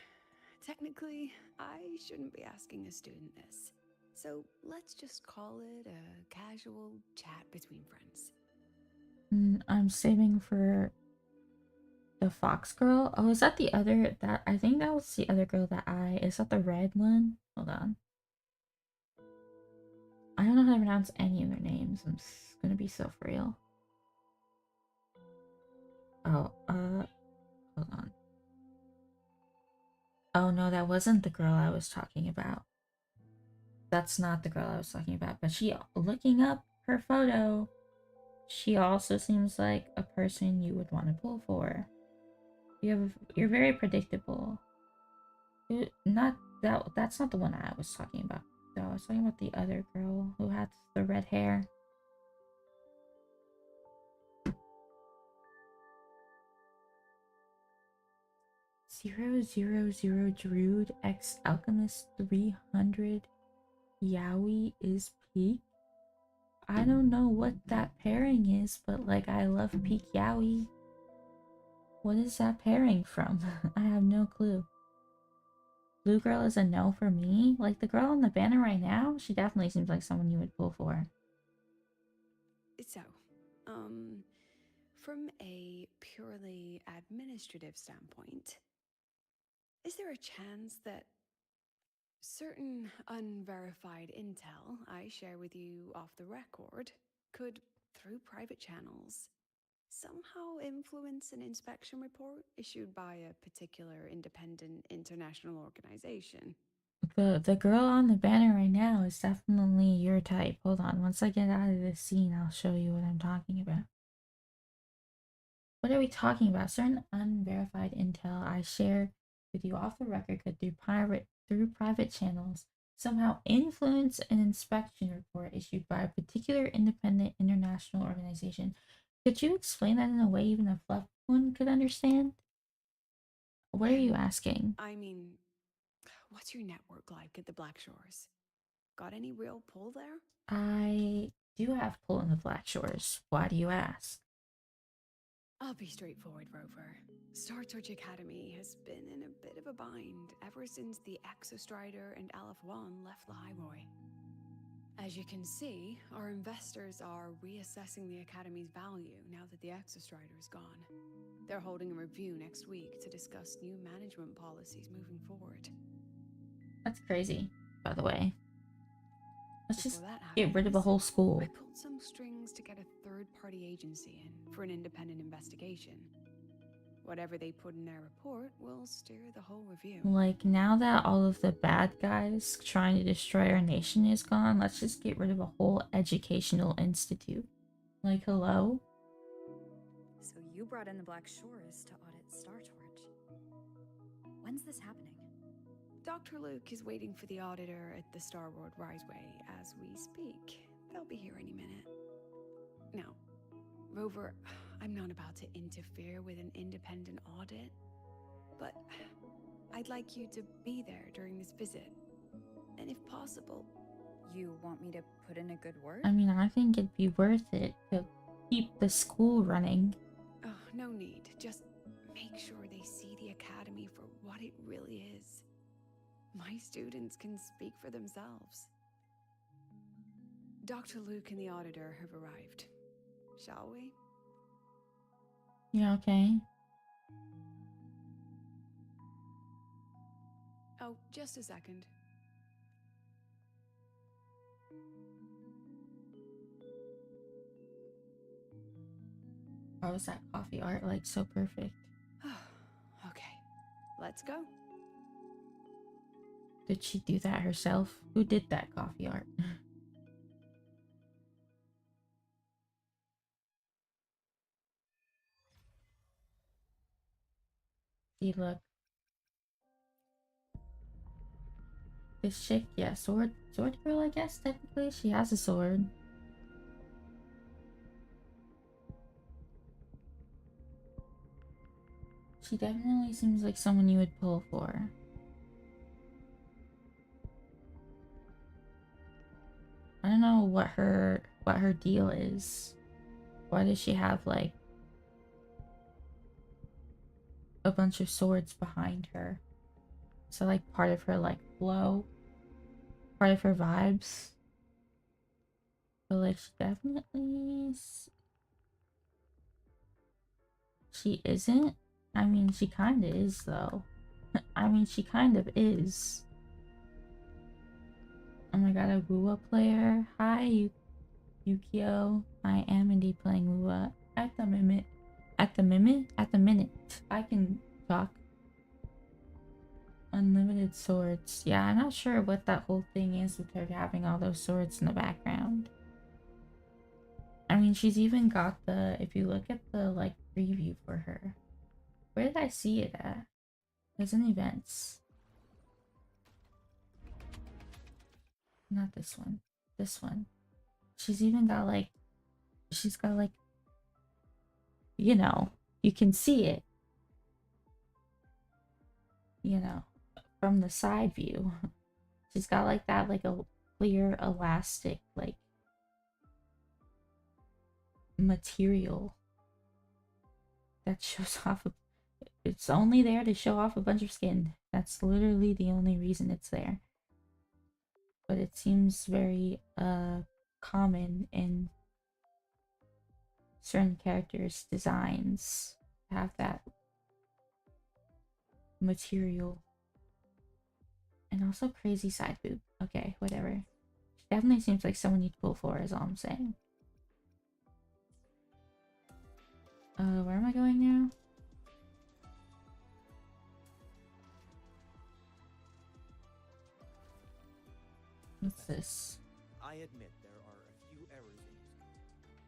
Technically, I shouldn't be asking a student this. So let's just call it a casual chat between friends. I'm saving for the fox girl. Oh, is that the other I think that was the other girl is that the red one? Hold on. I don't know how to pronounce any of their names. I'm just gonna be so for real. Oh, hold on. Oh no, that wasn't the girl I was talking about. That's not the girl I was talking about, but looking up her photo, she also seems like a person you would want to pull for. You're very predictable. That's not the one I was talking about. No, I was talking about the other girl who had the red hair. (000) Druid X Alchemist 300 Yaoi is peak. I don't know what that pairing is, but like I love peak Yaoi. What is that pairing from? I have no clue. Blue girl is a no for me. Like the girl on the banner right now, she definitely seems like someone you would pull for. So, from a purely administrative standpoint, is there a chance that certain unverified intel I share with you off the record could, through private channels, somehow influence an inspection report issued by a particular independent international organization? The girl on the banner right now is definitely your type. Hold on, once I get out of this scene, I'll show you what I'm talking about. What are we talking about? Certain unverified intel I share with you off the record could through private channels somehow influence an inspection report issued by a particular independent international organization. Could you explain that in a way even a fluff one could understand? What are you asking? I mean, what's your network like at the Black Shores? Got any real pull there? I do have pull in the Black Shores. Why do you ask? I'll be straightforward, Rover. Star Torch Academy has been in a bit of a bind ever since the Exostrider and Aleph 1 left the Highboy. As you can see, our investors are reassessing the Academy's value now that the Exostrider is gone. They're holding a review next week to discuss new management policies moving forward. That's crazy, by the way. Let's just Before that get rid of a happens, whole school. I pulled some strings to get a third-party agency in for an independent investigation. Whatever they put in their report will steer the whole review. Like, now that all of the bad guys trying to destroy our nation is gone, let's just get rid of a whole educational institute. Like, hello? So you brought in the Black Shores to audit Star Torch. When's this happening? Dr. Luke is waiting for the auditor at the Starboard Riseway as we speak. They'll be here any minute. Now, Rover, I'm not about to interfere with an independent audit, but I'd like you to be there during this visit. And if possible... You want me to put in a good word? I mean, I think it'd be worth it to keep the school running. Oh, no need. Just make sure they see the Academy for what it really is. My students can speak for themselves. Dr. Luke and the auditor have arrived. Shall we? Yeah, okay. Oh, just a second. How was that coffee art, like, so perfect? Okay, let's go. Did she do that herself? Who did that coffee art? See, look. This chick, yeah, sword girl, I guess, technically. She has a sword. She definitely seems like someone you would pull for. I don't know what her deal is. Why does she have like a bunch of swords behind her? So like part of her like flow, part of her vibes. But like she definitely she isn't. I mean, she kind of is though. I mean, she kind of is. Oh my god, a WUWA player. Hi, Yukio. I am indeed playing WUWA at the minute. At the minute. I can talk. Unlimited swords. Yeah, I'm not sure what that whole thing is with her having all those swords in the background. I mean, she's even got the, if you look at the like preview for her. Where did I see it at? It's in events. Not this one. This one. She's even got like, she's got like, you know, you can see it. You know, from the side view. She's got like that, like a clear elastic, like material that shows off. It's only there to show off a bunch of skin. That's literally the only reason it's there. But it seems very common in certain characters' designs to have that material. And also crazy side boob. Okay, whatever. She definitely seems like someone you'd pull for, is all I'm saying. Where am I going now? What's this? I admit there are a few errors in this.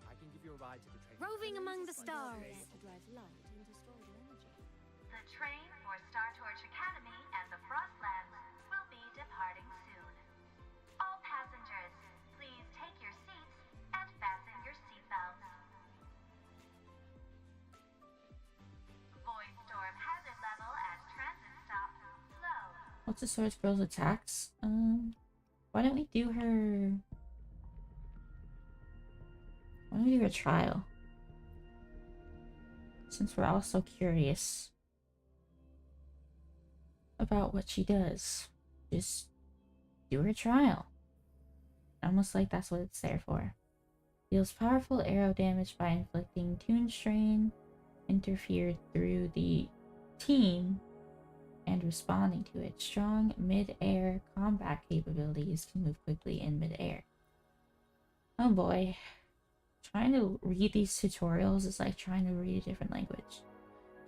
I can give you a ride to the train. Roving among the stars. To drive light into stored energy. The train for Star Torch Academy and the Frostlands will be departing soon. All passengers, please take your seats and fasten your seatbelts. Void storm hazard level at transit stop low. What's the Swords Girl's attacks? Why don't we do her... Why don't we do her trial? Since we're all so curious about what she does. Just do her trial. Almost like that's what it's there for. Deals powerful arrow damage by inflicting tune strain, interfered through the team, and responding to it. Strong mid-air combat capabilities, can move quickly in mid-air. Oh boy. Trying to read these tutorials is like trying to read a different language.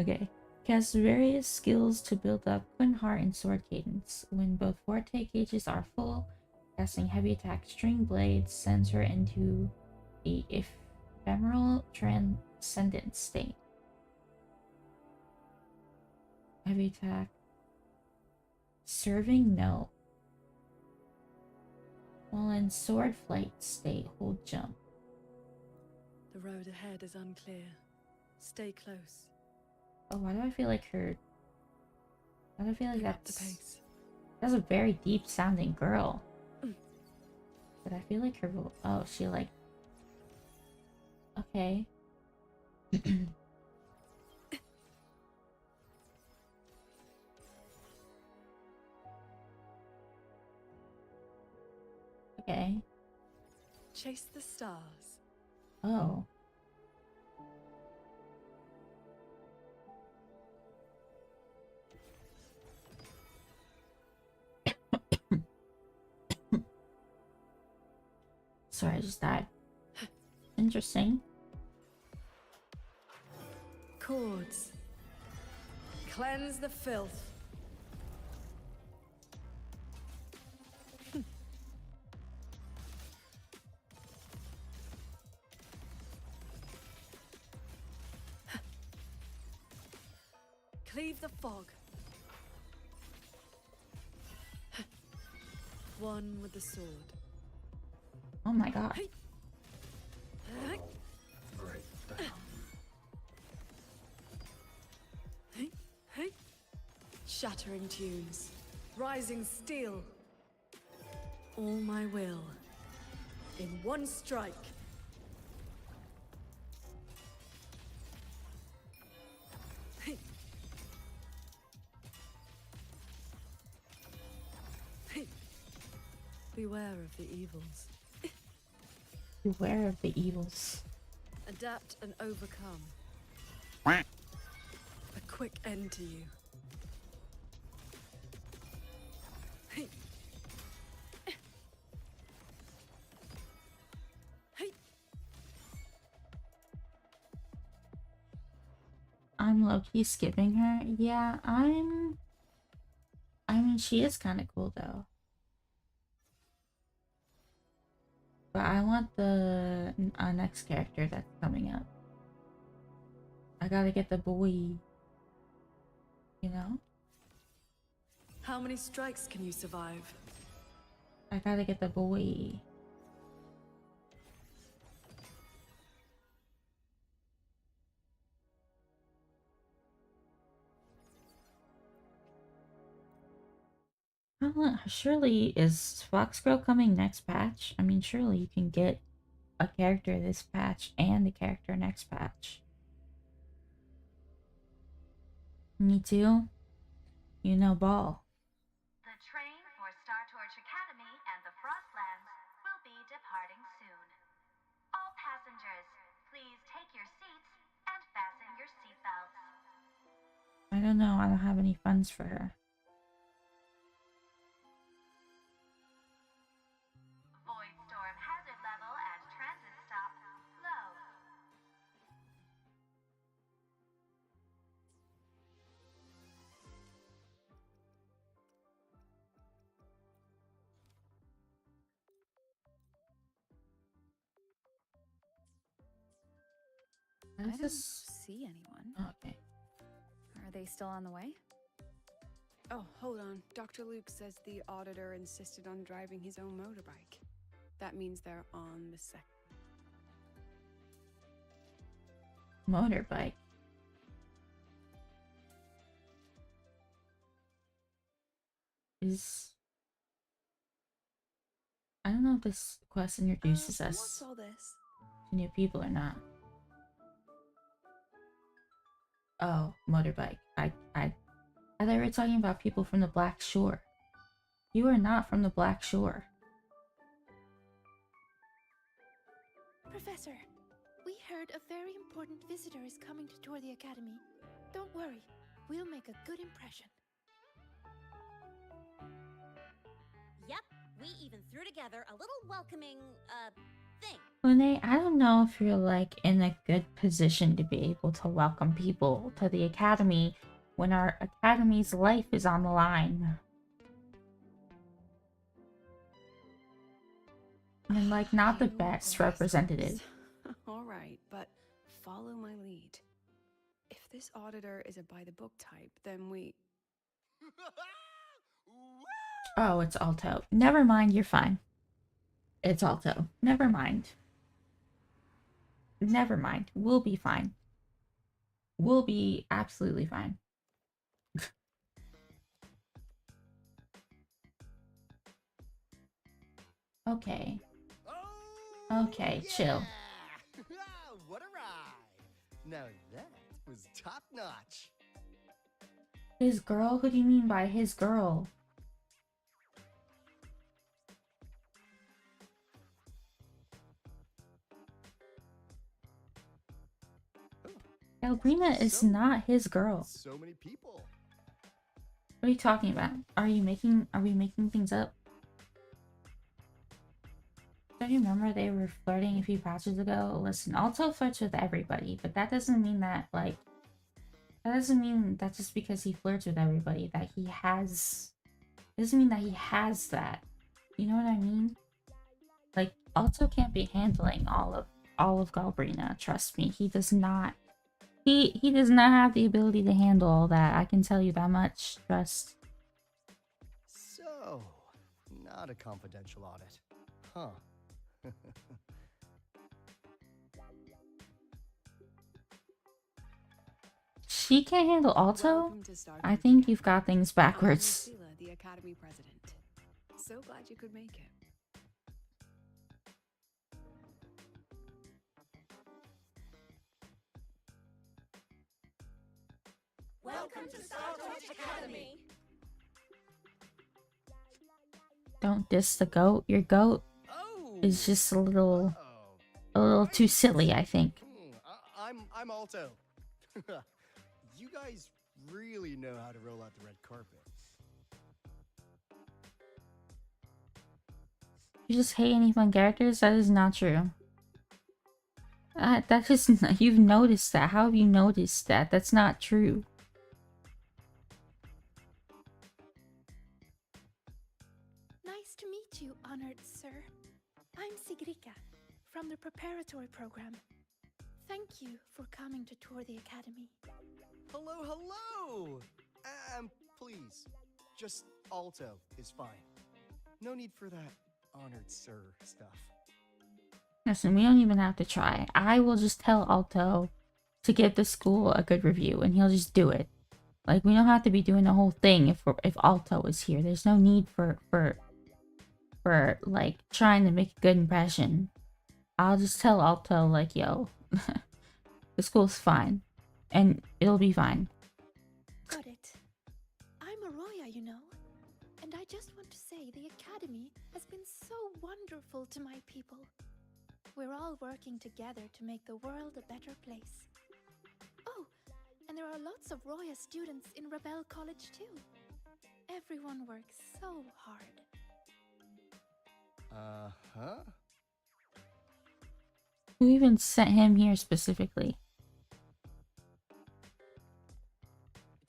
Okay. Cast various skills to build up Quinn Heart and Sword Cadence. When both Forte gauges are full, casting heavy attack String Blades sends her into the ephemeral transcendent state. Heavy attack. Serving? No. While in sword flight state, hold jump. The road ahead is unclear. Stay close. Oh, why do I feel like her... Why do I feel like Pick up the that's... pace. That's a very deep sounding girl. But I feel like her... Oh, she like... Okay. Okay. Chase the stars. Oh. Sorry, I just died. Interesting. Chords. Cleanse the filth. Cleave the fog. One with the sword. Oh my god. Shattering tunes. Rising steel. All my will. In one strike. Beware of the evils. Beware of the evils. Adapt and overcome. A quick end to you. I'm low-key skipping her. Yeah, I mean, she is kind of cool though. But I want the next character that's coming up. I gotta get the boy. You know? How many strikes can you survive? I gotta get the boy. Surely is Fox Girl coming next patch? I mean, surely you can get a character this patch and a character next patch. Me too. You know ball. The train for Star Torch Academy and the Frostlands will be departing soon. All passengers, please take your seats and fasten your seatbelts. I don't know. I don't have any funds for her. Void storm hazard level at transit stop low. I don't see anyone. Okay. Are they still on the way? Oh, hold on. Dr. Luke says the auditor insisted on driving his own motorbike. That means they're on the second. Motorbike. I don't know if this quest introduces us What's all this? to new people or not. Oh, motorbike. I thought we were talking about people from the Black Shore. You are not from the Black Shore. Professor, we heard a very important visitor is coming to tour the academy. Don't worry, we'll make a good impression. Yep, we even threw together a little welcoming, thing. Lene, I don't know if you're like in a good position to be able to welcome people to the academy when our academy's life is on the line. And like not the You best are representative. All right, but follow my lead. If this auditor is a by-the-book type, then we... Oh, it's Alto. Never mind, you're fine. It's Alto. Never mind. Never mind. We'll be fine. We'll be absolutely fine. Okay. Okay, chill. What a ride! Now that was top notch. His girl? Who do you mean by his girl? Galbrina is not his girl. So many people. What are you talking about? Are we making things up? Don't you remember they were flirting a few patches ago? Listen, Alto flirts with everybody, but that doesn't mean that, like, that doesn't mean that just because he flirts with everybody that he has, doesn't mean that he has that. You know what I mean? Like, Alto can't be handling all of Galbrina, trust me. He does not. He does not have the ability to handle all that. I can tell you that much. Trust. So, not a confidential audit, huh? She can't handle Alto? Welcome to Star I Torch think Academy. you've got things I'm backwards. Lucilla, the Academy president. So glad you could make it. Welcome to Star Torch Academy. Don't diss the goat. Your goat Oh, is just a little oh. too silly, I think. I'm Alto. You guys really know how to roll out the red carpet. You just hate any fun characters? That is not true. That's just, you've noticed that. How have you noticed that? That's not true. Nice to meet you, honored sir. I'm Sigrika, from the preparatory program. Thank you for coming to tour the academy. Hello, hello! Please, just Alto is fine. No need for that honored sir stuff. Listen, we don't even have to try. I will just tell Alto to give the school a good review, and he'll just do it. Like, we don't have to be doing the whole thing if Alto is here. There's no need for like trying to make a good impression. I'll just tell Alto, like, yo, the school's fine. And it'll be fine. Got it. I'm Arroya, you know. And I just want to say the Academy has been so wonderful to my people. We're all working together to make the world a better place. Oh, and there are lots of Roya students in Rebel College too. Everyone works so hard. Uh-huh. Who even sent him here specifically?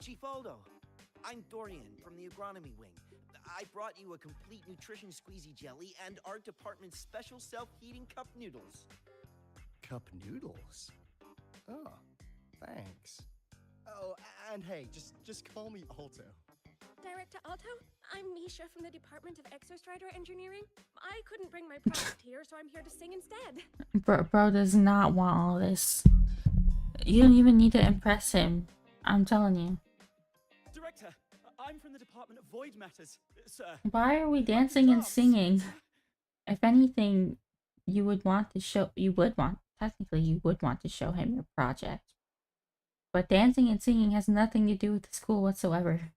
Chief Aldo, I'm Dorian from the agronomy wing. I brought you a complete nutrition squeezy jelly and our department's special self-heating cup noodles. Cup noodles? Oh, thanks. Oh, and hey, just call me Alto. Director Alto, I'm Misha from the Department of Exostrider Engineering. I couldn't bring my product here, so I'm here to sing instead. Bro does not want all this. You don't even need to impress him. I'm telling you. Director, I'm from the Department of Void Matters, sir. Why are we dancing and singing? If anything, you would want to show him your project. But dancing and singing has nothing to do with the school whatsoever.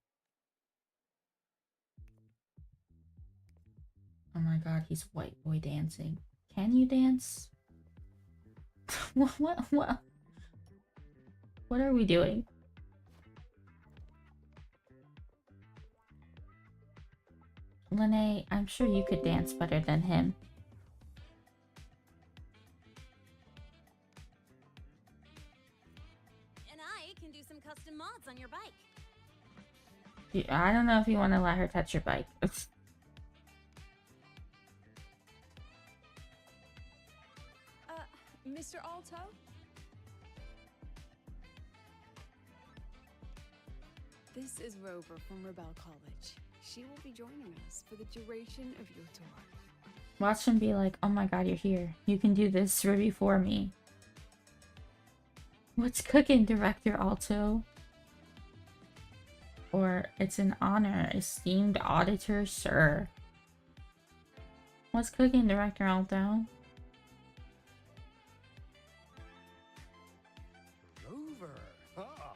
Oh my god, he's white boy dancing. Can you dance? What are we doing? Lene, I'm sure you could dance better than him. And I can do some custom mods on your bike. I don't know if you want to let her touch your bike. Mr. Alto? This is Rover from Rebel College. She will be joining us for the duration of your tour. Watch him be like, oh my god, you're here. You can do this right for me. What's cooking, Director Alto? Or, it's an honor, esteemed auditor, sir. What's cooking, Director Alto? Rover. Ah,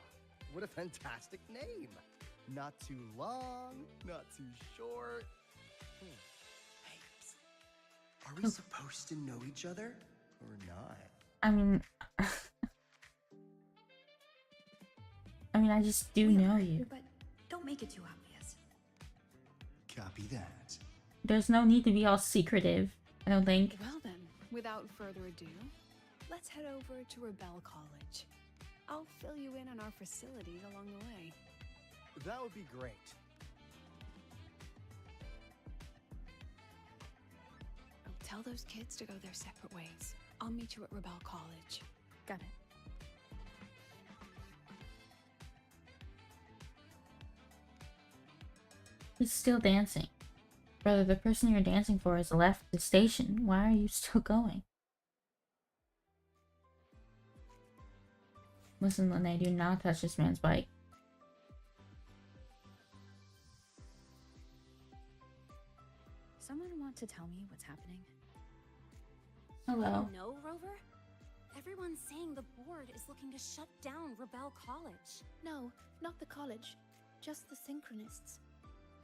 what a fantastic name. Not too long, not too short. Hey, are we supposed to know each other or not? I mean, I just do know you. But don't make it too obvious. Copy that. There's no need to be all secretive, I don't think. Well then, without further ado, let's head over to Rebel College. I'll fill you in on our facilities along the way. That would be great. Oh, tell those kids to go their separate ways. I'll meet you at Rebel College. Got it. He's still dancing. Brother, the person you're dancing for has left the station. Why are you still going? Listen, Lene, do not touch this man's bike. Someone want to tell me what's happening? Hello. No, Rover? Everyone's saying the board is looking to shut down Rebel College. No, not the college. Just the Synchronists.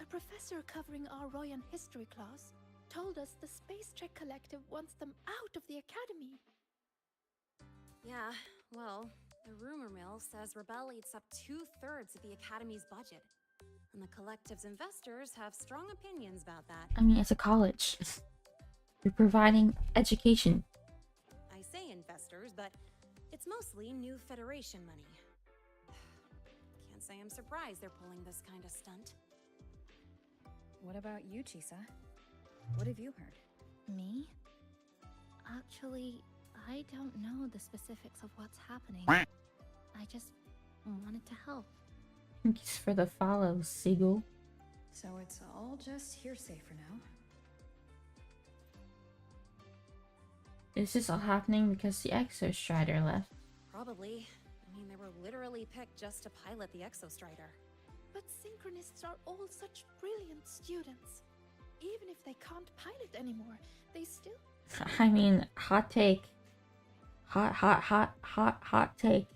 A professor covering our Royan history class told us the Space Trek Collective wants them out of the Academy. Yeah, well, the rumor mill says Rebel eats up 2/3 of the Academy's budget. And the Collective's investors have strong opinions about that. I mean, it's a college. You're providing education. I say investors, but it's mostly new Federation money. Can't say I'm surprised they're pulling this kind of stunt. What about you, Chisa? What have you heard? Me? Actually, I don't know the specifics of what's happening. I just wanted to help. Thanks for the follow, Seagull. So it's all just hearsay for now. Is this all happening because the Exostrider left? Probably. I mean, they were literally picked just to pilot the Exostrider. But Synchronists are all such brilliant students. Even if they can't pilot anymore, they still I mean, hot take. Hot take.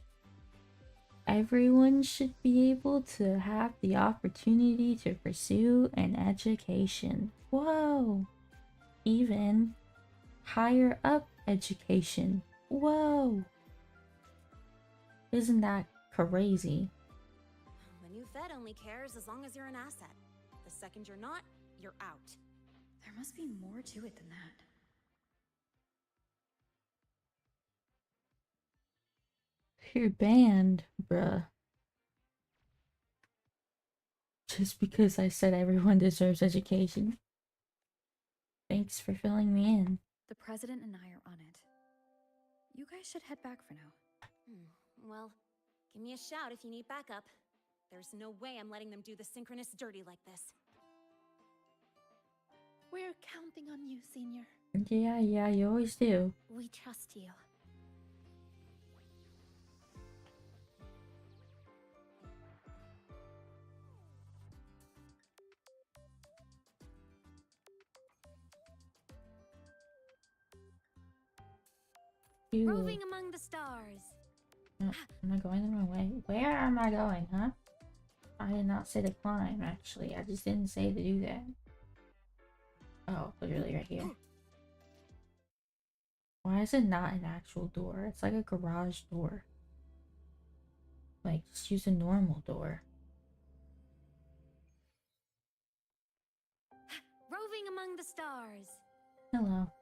Everyone should be able to have the opportunity to pursue an education. Whoa! Even higher up education. Whoa! Isn't that crazy? The new Fed only cares as long as you're an asset. The second you're not, you're out. There must be more to it than that. You're banned, bruh. Just because I said everyone deserves education. Thanks for filling me in. The president and I are on it. You guys should head back for now. Well, give me a shout if you need backup. There's no way I'm letting them do the synchronous dirty like this. We're counting on you, Senior. Yeah, you always do. We trust you. Ew. Roving among the stars. Am I going the wrong way? Where am I going, huh? I did not say to climb, actually. I just didn't say to do that. Oh, literally right here. Why is it not an actual door? It's like a garage door. Like, just use a normal door. Roving among the stars. Hello.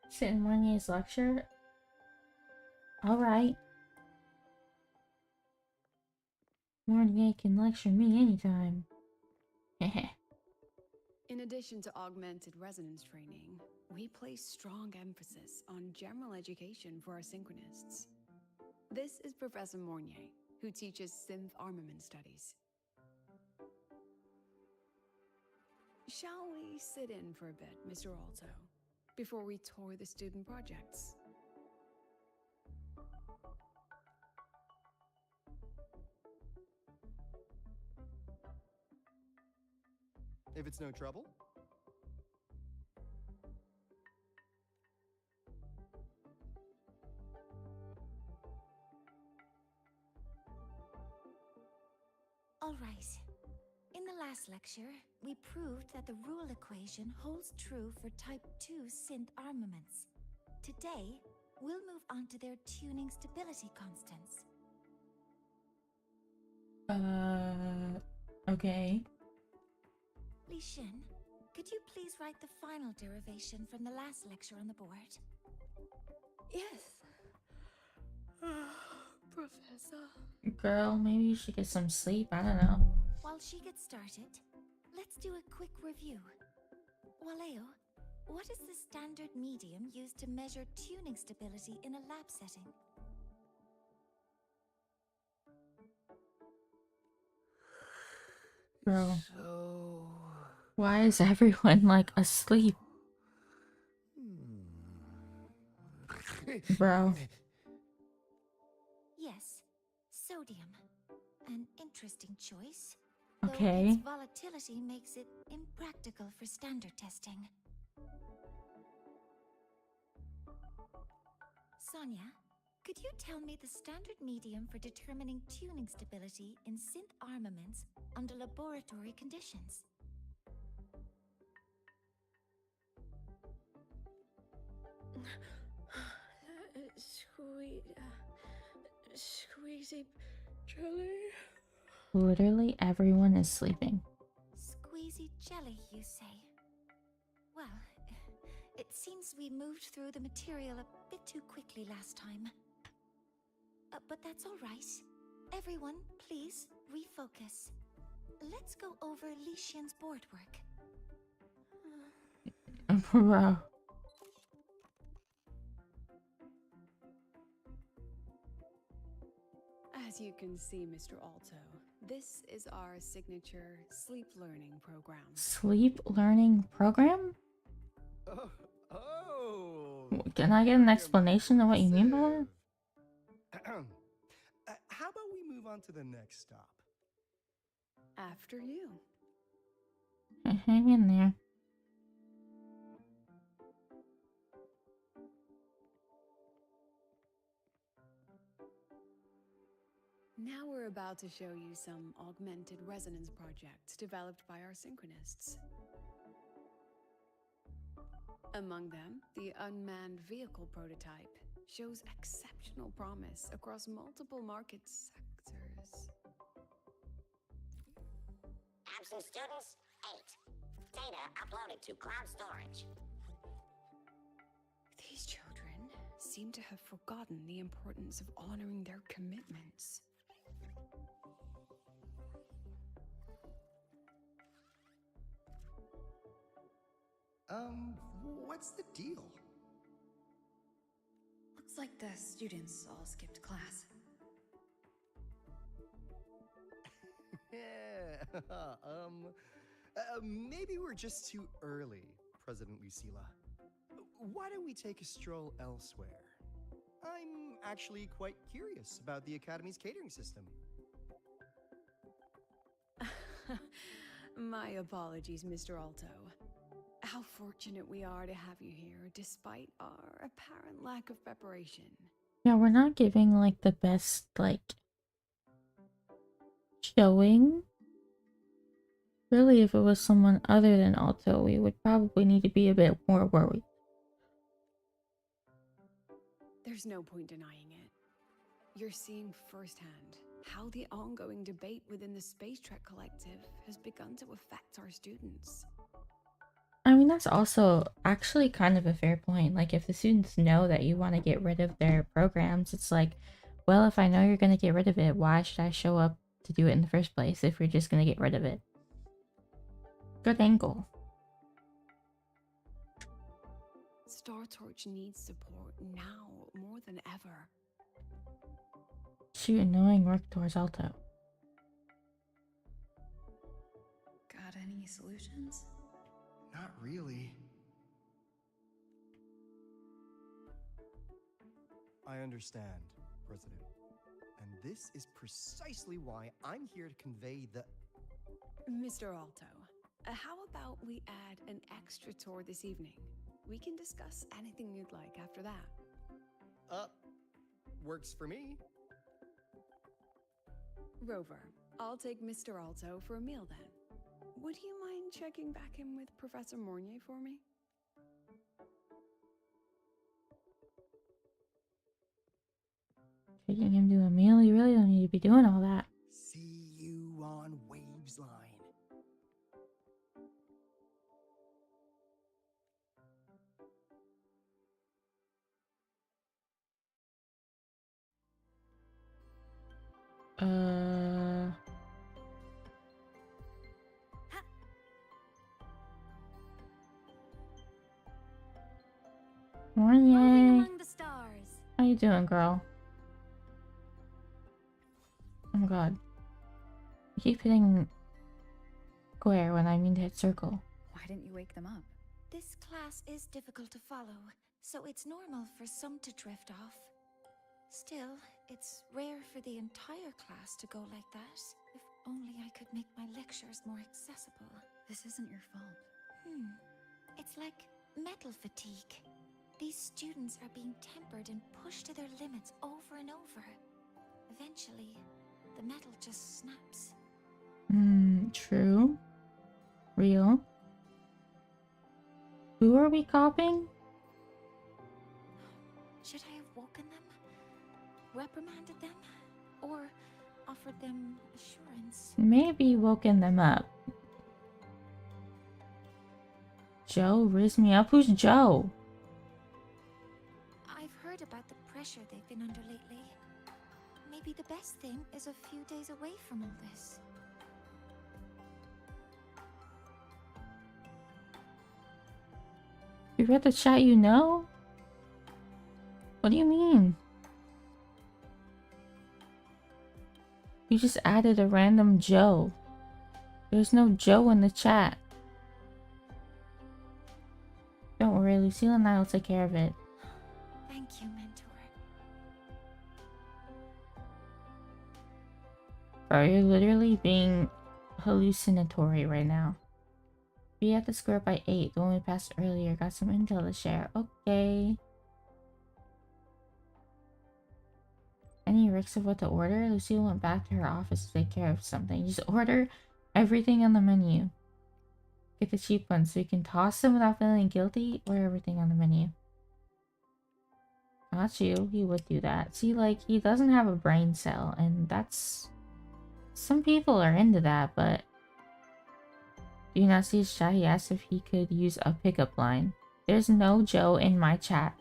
Sit in Marnie's lecture? Alright. Marnie can lecture me anytime. Heh. In addition to augmented resonance training, we place strong emphasis on general education for our synchronists. This is Professor Mornier, who teaches synth armament studies. Shall we sit in for a bit, Mr. Alto, before we tour the student projects? If it's no trouble. All right. In the last lecture, we proved that the rule equation holds true for Type 2 synth armaments. Today, we'll move on to their tuning stability constants. Okay. Li Xin, could you please write the final derivation from the last lecture on the board? Yes. Professor. Girl, maybe you should get some sleep. I don't know. While she gets started, let's do a quick review. Waleo, what is the standard medium used to measure tuning stability in a lab setting? Bro. So... Why is everyone like asleep? Bro. Yes, sodium. An interesting choice. Okay. Though its volatility makes it impractical for standard testing. Sonia, could you tell me the standard medium for determining tuning stability in synth armaments under laboratory conditions? Squeezy jelly. Literally everyone is sleeping. Squeezy jelly, you say? Well, it seems we moved through the material a bit too quickly last time. But that's all right. Everyone, please refocus. Let's go over Li Xian's board work. Bro. As you can see, Mr. Alto, this is our signature sleep learning program. Sleep learning program? Oh. Can I get an explanation of what you mean by that? How about we move on to the next stop? After you. Hang in there. Now we're about to show you some augmented resonance projects developed by our synchronists. Among them, the unmanned vehicle prototype shows exceptional promise across multiple market sectors. Absent students, 8. Data uploaded to cloud storage. These children seem to have forgotten the importance of honoring their commitments. What's the deal? Looks like the students all skipped class. Yeah, maybe we're just too early, President Lucila. Why don't we take a stroll elsewhere? I'm actually quite curious about the Academy's catering system. My apologies, Mr. Alto. How fortunate we are to have you here, despite our apparent lack of preparation. Yeah, we're not giving like the best like showing. Really, if it was someone other than Alto, we would probably need to be a bit more worried. There's no point denying it. You're seeing firsthand how the ongoing debate within the Space Trek Collective has begun to affect our students. I mean, that's also actually kind of a fair point. Like, if the students know that you want to get rid of their programs, it's like, well, if I know you're going to get rid of it, why should I show up to do it in the first place if you're just going to get rid of it? Good angle. Star Torch needs support now more than ever. Shoot, annoying work towards Alto. Got any solutions? Not really. I understand, President. And this is precisely why I'm here to convey the... Mr. Alto, how about we add an extra tour this evening? We can discuss anything you'd like after that. Works for me. Rover, I'll take Mr. Alto for a meal then. Would you mind checking back in with Professor Mornier for me? Taking him to a meal? You really don't need to be doing all that. See you on Waves Line. Morning. Among the stars. How you doing, girl? Oh my god. You keep hitting square when I mean to hit circle. Why didn't you wake them up? This class is difficult to follow, so it's normal for some to drift off. Still, it's rare for the entire class to go like that. If only I could make my lectures more accessible. This isn't your fault. It's like metal fatigue. These students are being tempered and pushed to their limits over and over. Eventually, the metal just snaps. True. Real. Who are we copying? Should I have woken them? Reprimanded them? Or offered them assurance? Maybe woken them up. Joe, riz me up. Who's Joe? I've heard about the pressure they've been under lately. Maybe the best thing is a few days away from all this. You read the chat, you know? What do you mean? You just added a random Joe. There's no Joe in the chat. Don't worry, Lucille and I will take care of it. Thank you, Mentor. Bro, you're literally being hallucinatory right now. Be at the square by 8. The one we passed earlier. Got some intel to share. Okay. Any risks of what to order? Lucille went back to her office to take care of something. Just order everything on the menu. Get the cheap ones so you can toss them without feeling guilty. Order everything on the menu. Not you. He would do that. See, like, he doesn't have a brain cell, and that's... Some people are into that, but... Do you not see his chat? He asked if he could use a pickup line. There's no Joe in my chat.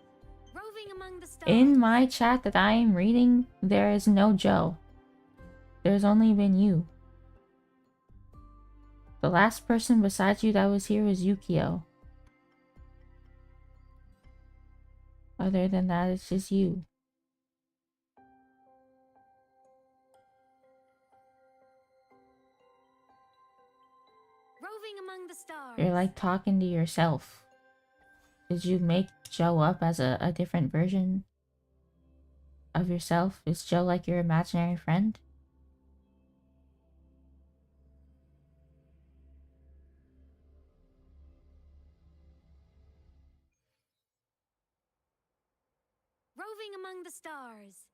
Roving among the stars. In my chat that I am reading, there is no Joe. There's only been you. The last person besides you that was here was Yukio. Other than that, it's just you. Roving among the stars. You're like talking to yourself. Did you make Joe up as a different version of yourself? Is Joe like your imaginary friend? Roving among the stars.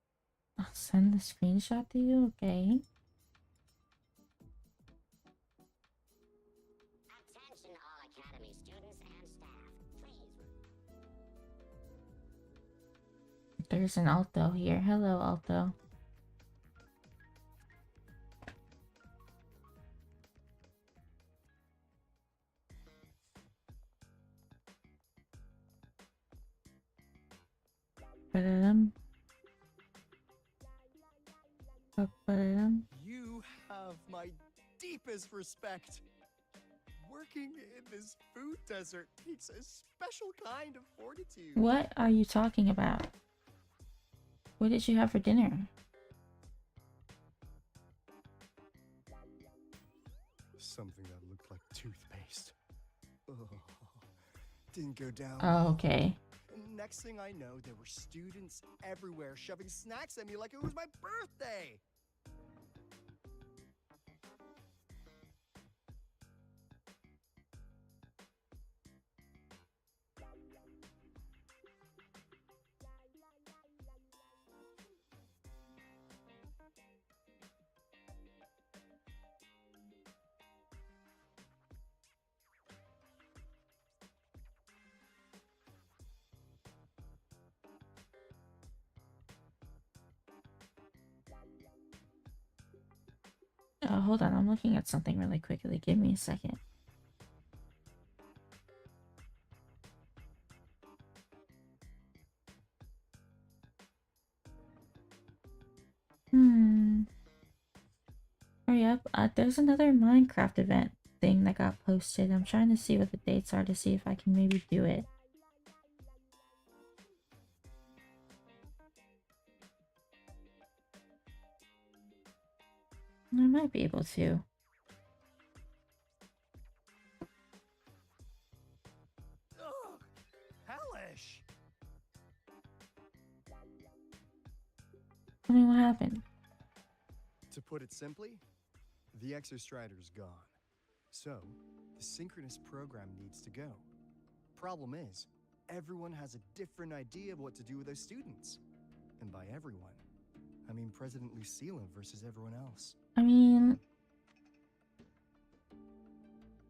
I'll send the screenshot to you, okay? Attention all Academy students and staff. Please. There's an Alto here. Hello, Alto. Ba-da-dum. Ba-ba-da-dum. You have my deepest respect. Working in this food desert takes a special kind of fortitude. What are you talking about? What did you have for dinner? Something that looked like toothpaste. Ugh. Didn't go down. Oh, okay. Next thing I know, there were students everywhere shoving snacks at me like it was my birthday. Oh, hold on. I'm looking at something really quickly. Give me a second. Hurry up. There's another Minecraft event thing that got posted. I'm trying to see what the dates are to see if I can maybe do it. I might be able to. Ugh, hellish. Tell me what happened. To put it simply, the Exostrider's gone. So, the synchronous program needs to go. Problem is, everyone has a different idea of what to do with those students. And by everyone, I mean President Lucilla versus everyone else. I mean...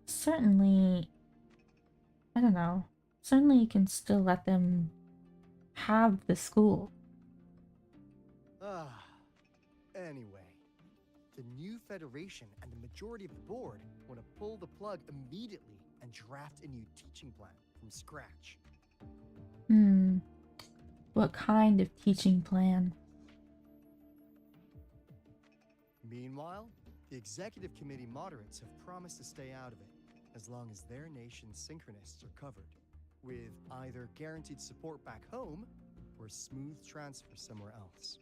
Certainly... I don't know. Certainly you can still let them have the school. Anyway, the new Federation and the majority of the board want to pull the plug immediately and draft a new teaching plan from scratch. What kind of teaching plan? Meanwhile, the executive committee moderates have promised to stay out of it as long as their nation's synchronists are covered, with either guaranteed support back home or a smooth transfer somewhere else.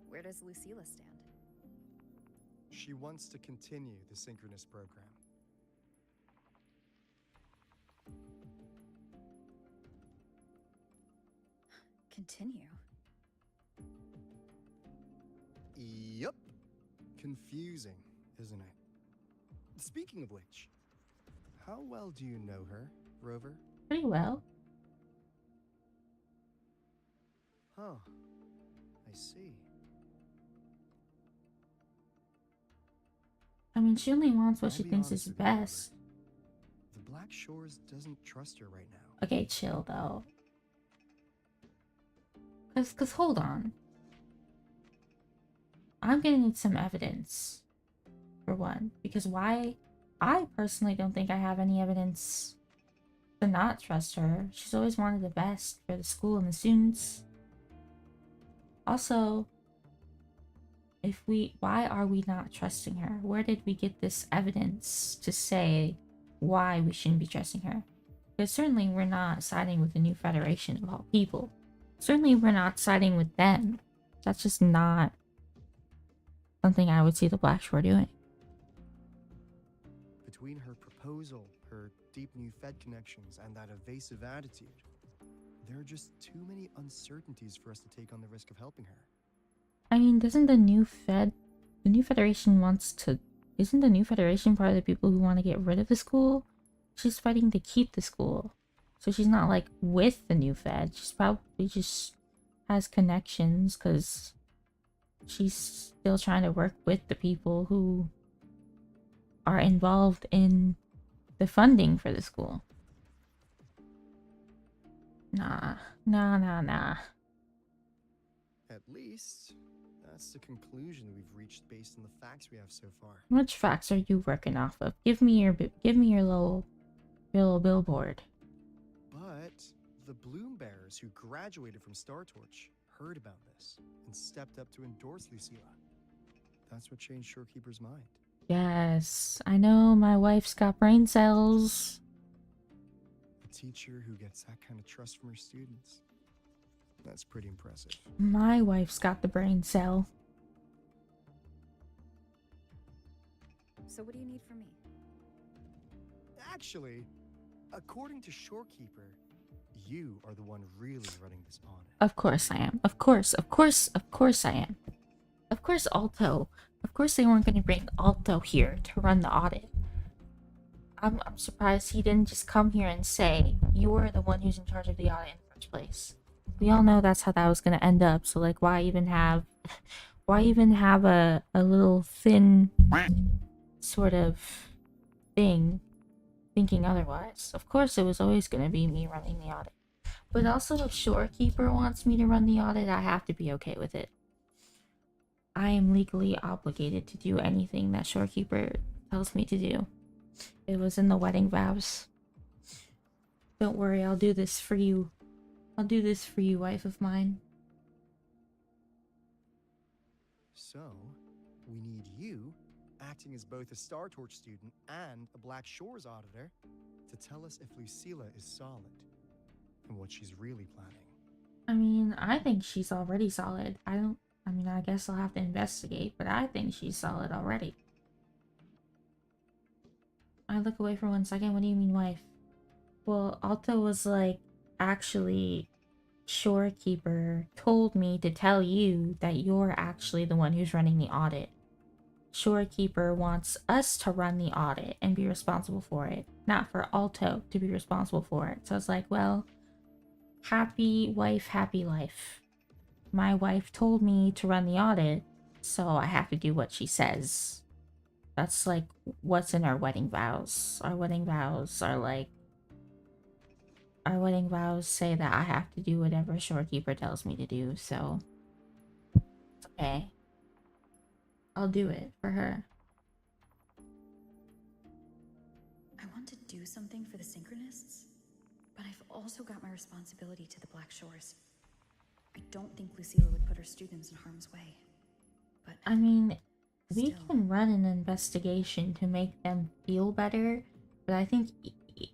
Where does Lucilla stand? She wants to continue the synchronous program. Continue? confusing, isn't it? Speaking of which, how well do you know her, Rover? Pretty well. Huh. I see. I mean, she only wants what I'll she be thinks honest is with you, Rover. best. The Black Shores doesn't trust her right now. Okay, chill though. Cause hold on. I'm gonna need some evidence. For one. Because why? I personally don't think I have any evidence to not trust her. She's always wanted the best for the school and the students. Also, why are we not trusting her? Where did we get this evidence to say why we shouldn't be trusting her? Because certainly we're not siding with the new Federation of all people. Certainly we're not siding with them. That's just not something I would see the Black Shore doing. Between her proposal, her deep new Fed connections, and that evasive attitude, there are just too many uncertainties for us to take on the risk of helping her. I mean, doesn't the new Federation wants to... Isn't the new Federation part of the people who want to get rid of the school? She's fighting to keep the school. So she's not, like, with the new Fed. She's probably just has connections, because she's still trying to work with the people who are involved in the funding for the school. Nah. At least, that's the conclusion we've reached based on the facts we have so far. Which facts are you working off of? Give me your little billboard. But the Bloom Bearers who graduated from Star Torch heard about this and stepped up to endorse Lucilla. That's what changed Shorekeeper's mind. Yes, I know my wife's got brain cells. A teacher who gets that kind of trust from her students. That's pretty impressive. My wife's got the brain cell. So what do you need from me? Actually, according to Shorekeeper, you are the one really running this audit. Of course I am. Of course I am. Of course Alto. Of course they weren't going to bring Alto here to run the audit. I'm surprised he didn't just come here and say, you're the one who's in charge of the audit in the first place. We all know that's how that was going to end up, so like why even have a little thin sort of thing thinking otherwise? Of course it was always going to be me running the audit. But also if Shorekeeper wants me to run the audit, I have to be okay with it. I am legally obligated to do anything that Shorekeeper tells me to do. It was in the wedding vows. Don't worry, I'll do this for you. I'll do this for you, wife of mine. So, we need you, acting as both a Star Torch student and a Black Shores auditor, to tell us if Lucilla is solid and what she's really planning. I mean, I think she's already solid. I guess I'll have to investigate, but I think she's solid already. I look away for 1 second. What do you mean, wife? Well, Alto was like, actually, Shorekeeper told me to tell you that you're actually the one who's running the audit. Shorekeeper wants us to run the audit and be responsible for it, not for Alto to be responsible for it. So it's like, well, happy wife, happy life. My wife told me to run the audit, so I have to do what she says. That's like what's in our wedding vows. Our wedding vows say that I have to do whatever Shorekeeper tells me to do, so it's okay. I'll do it for her. I want to do something for the Synchronists, but I've also got my responsibility to the Black Shores. I don't think Lucilla would put her students in harm's way. But I mean, we can run an investigation to make them feel better, but I think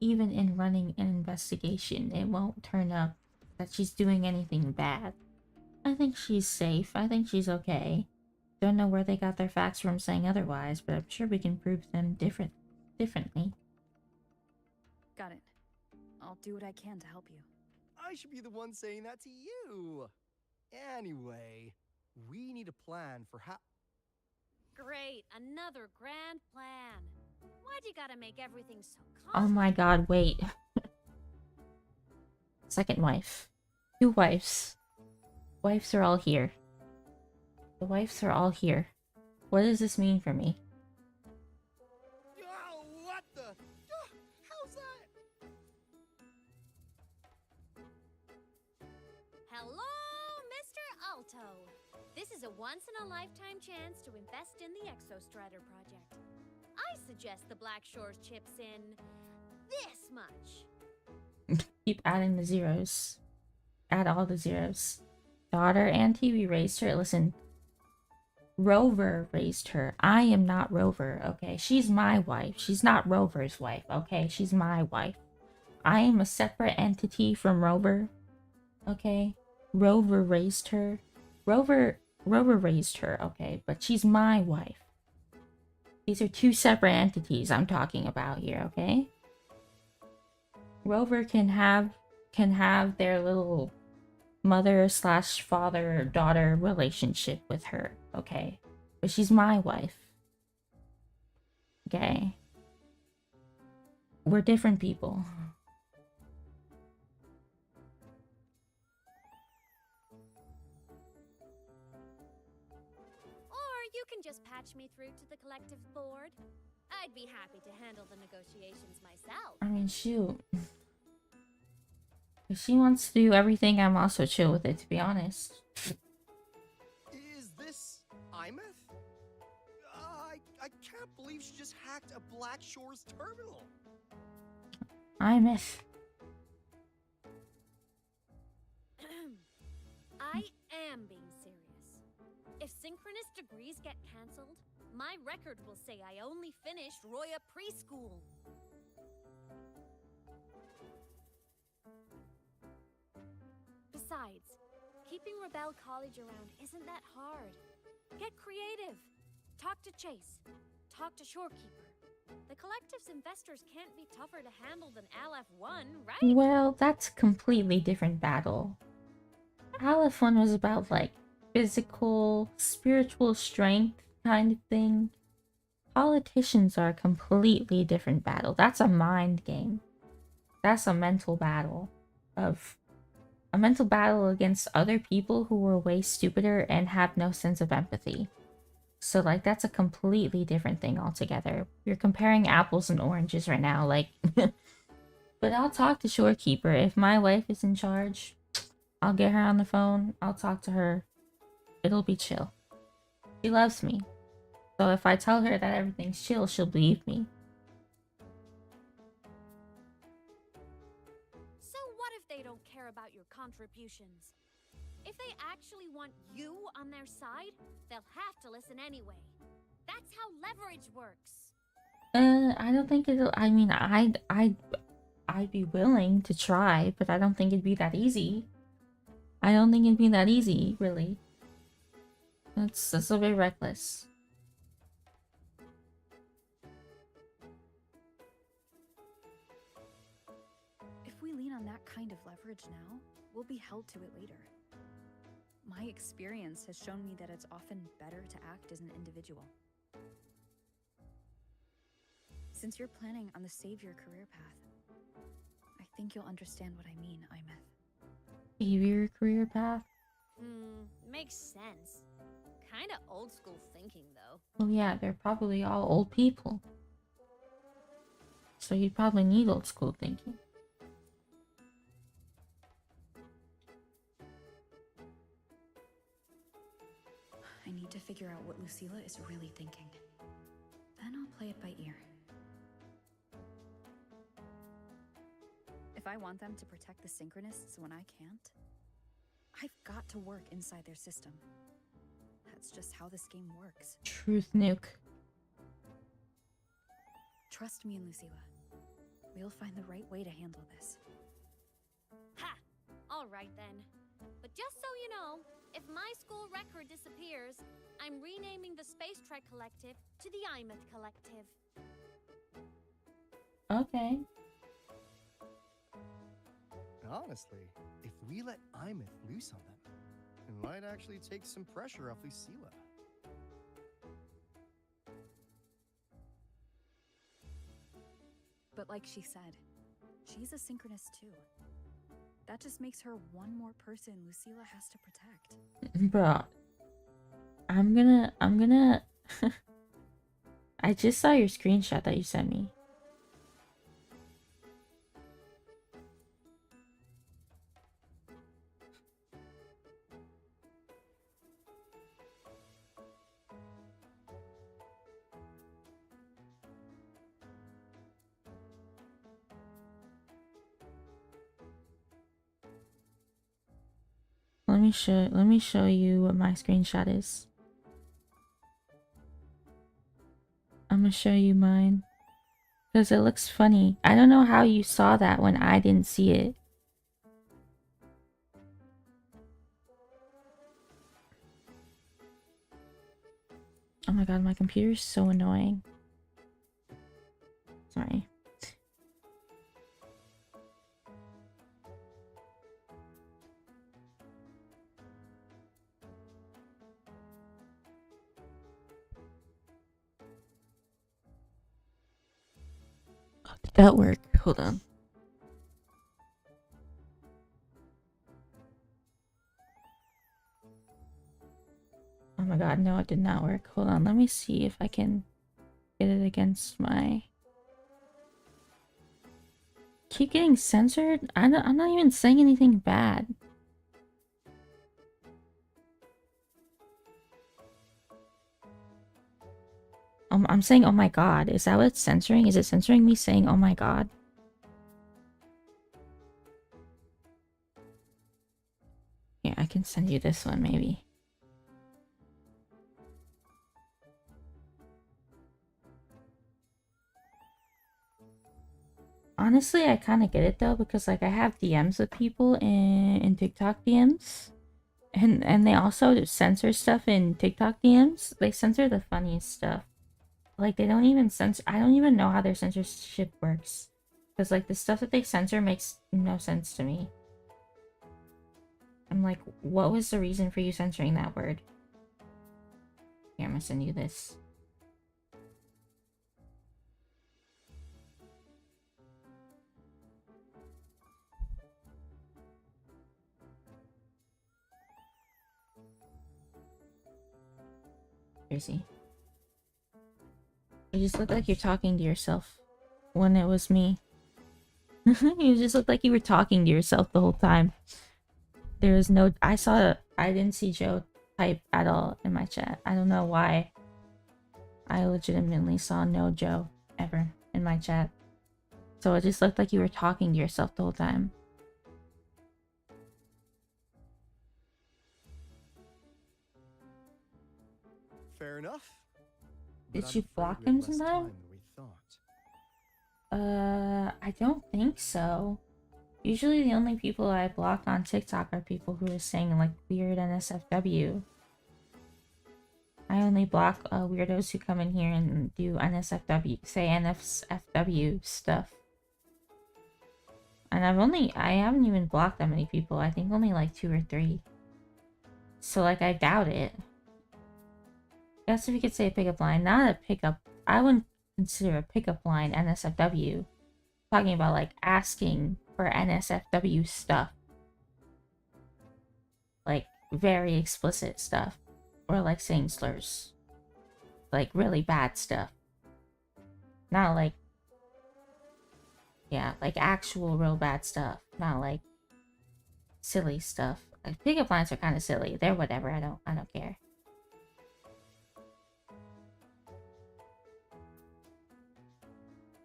even in running an investigation, it won't turn up that she's doing anything bad. I think she's safe. I think she's okay. Don't know where they got their facts from saying otherwise, but I'm sure we can prove them differently. got it. I'll do what I can to help you. I should be the one saying that to you. Anyway, we need a plan for how... Great, another grand plan. Why'd you gotta make everything so Oh my god, wait. Second wife. 2 wives. Wives are all here. The wives are all here. What does this mean for me? Oh, what the? How's that? Hello, Mr. Alto. This is a once-in-a-lifetime chance to invest in the Exostrider project. I suggest the Black Shores chips in this much. Keep adding the zeros. Add all the zeros. Daughter, Auntie, we raised her. Listen. Rover raised her. I am not Rover, okay? She's my wife. She's not Rover's wife, okay? She's my wife. I am a separate entity from Rover, okay? Rover raised her. Rover raised her, okay? But she's my wife. These are 2 separate entities I'm talking about here, okay? Rover can have their little mother/father-daughter relationship with her, okay? But she's my wife. Okay? We're different people. Or you can just patch me through to the collective board. I'd be happy to handle the negotiations myself. I mean, shoot. If she wants to do everything, I'm also chill with it, to be honest. Is this Imeth? I can't believe she just hacked a Black Shores terminal. Imeth. I am being serious. If synchronous degrees get cancelled, my record will say I only finished Roya preschool. Besides, keeping Rebel College around isn't that hard. Get creative. Talk to Chase. Talk to Shorekeeper. The collective's investors can't be tougher to handle than LF1, right? Well, that's a completely different battle. Aleph 1 was about, like, physical, spiritual strength kind of thing. Politicians are a completely different battle. That's a mind game. That's a mental battle. A mental battle against other people who are way stupider and have no sense of empathy. So, like, that's a completely different thing altogether. You're comparing apples and oranges right now, like... But I'll talk to Shorekeeper. If my wife is in charge, I'll get her on the phone. I'll talk to her. It'll be chill. She loves me. So if I tell her that everything's chill, she'll believe me. So what if they don't care about your contributions? If they actually want you on their side, they'll have to listen anyway. That's how leverage works. I don't think it'll... I mean, I'd be willing to try, but I don't think it'd be that easy. I don't think it'd be that easy, really. That's a bit reckless. If we lean on that kind of leverage now, we'll be held to it later. My experience has shown me that it's often better to act as an individual. Since you're planning on the savior career path, I think you'll understand what I mean, Imeth. Savior career path? Makes sense. Kinda old school thinking, though. Well, yeah, they're probably all old people. So you'd probably need old school thinking. I need to figure out what Lucilla is really thinking. Then I'll play it by ear. If I want them to protect the Synchronists when I can't, I've got to work inside their system. That's just how this game works. Truth nuke. Trust me and Lucilla. We'll find the right way to handle this. Ha! Alright then. But just so you know, if my school record disappears, I'm renaming the Space Trek Collective to the Imeth Collective. Okay. Honestly, if we let Imeth loose on them, it might actually take some pressure off Lucilla. But like she said, she's a synchronist too. That just makes her one more person Lucilla has to protect. Bro, I'm gonna I just saw your screenshot that you sent me. Let me show you what my screenshot is. I'm gonna show you mine. Because it looks funny. I don't know how you saw that when I didn't see it. Oh my god, my computer is so annoying. Sorry. Oh, did that work? Hold on. Oh my god, no, it did not work. Hold on, let me see if I can get it against my... Keep getting censored? I'm not even saying anything bad. I'm saying oh my god. Is that what it's censoring? Is it censoring me saying oh my god? Yeah, I can send you this one maybe. Honestly, I kind of get it though, because like I have DMs with people in TikTok DMs, and they also censor stuff in TikTok DMs. They censor the funniest stuff. Like they don't even censor. I don't even know how their censorship works, because like the stuff that they censor makes no sense to me. I'm like, what was the reason for you censoring that word? Here, I'm gonna send you this. Crazy. You just look like you're talking to yourself when it was me. You just looked like you were talking to yourself the whole time. There was no... I didn't see Joe type at all in my chat. I don't know why. I legitimately saw no Joe ever in my chat. So it just looked like you were talking to yourself the whole time. Fair enough. Did you block him sometime? I don't think so. Usually the only people I block on TikTok are people who are saying like weird NSFW. I only block weirdos who come in here and do NSFW, say NSFW stuff. And I haven't even blocked that many people. I think only like 2 or 3. So like I doubt it. I guess if you could say a pickup line, not a pickup. I wouldn't consider a pickup line NSFW. Talking about like asking for NSFW stuff. Like very explicit stuff. Or like saying slurs. Like really bad stuff. Not like... Yeah, like actual real bad stuff. Not like silly stuff. Like pickup lines are kind of silly. They're whatever. I don't care.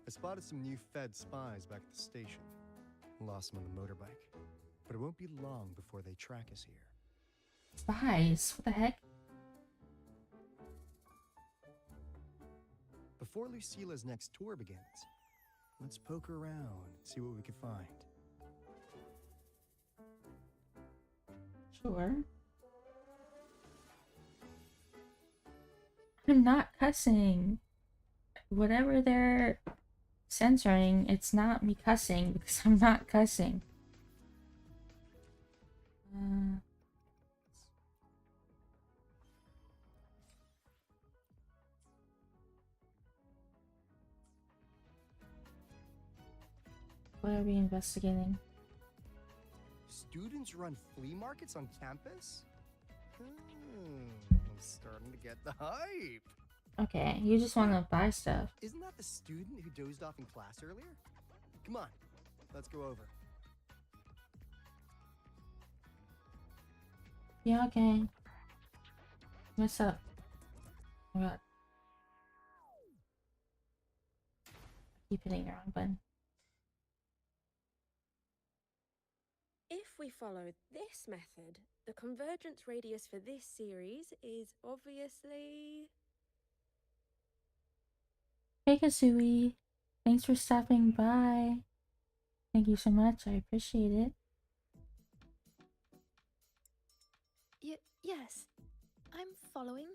I spotted some new Fed spies back at the station. Lost them on the motorbike. But it won't be long before they track us here. Spies? What the heck? Before Lucila's next tour begins, let's poke around, see what we can find. Sure. I'm not cussing. Whatever they're censoring, it's not me cussing because I'm not cussing. What are we investigating? Students run flea markets on campus? I'm starting to get the hype. Okay, you just want to buy stuff. Isn't that the student who dozed off in class earlier? Come on, let's go over. Yeah, okay. What's up? Oh my god. I keep hitting the wrong button. If we follow this method, the convergence radius for this series is obviously... Hey Kazooie, thanks for stopping by. Thank you so much, I appreciate it. Yes, I'm following.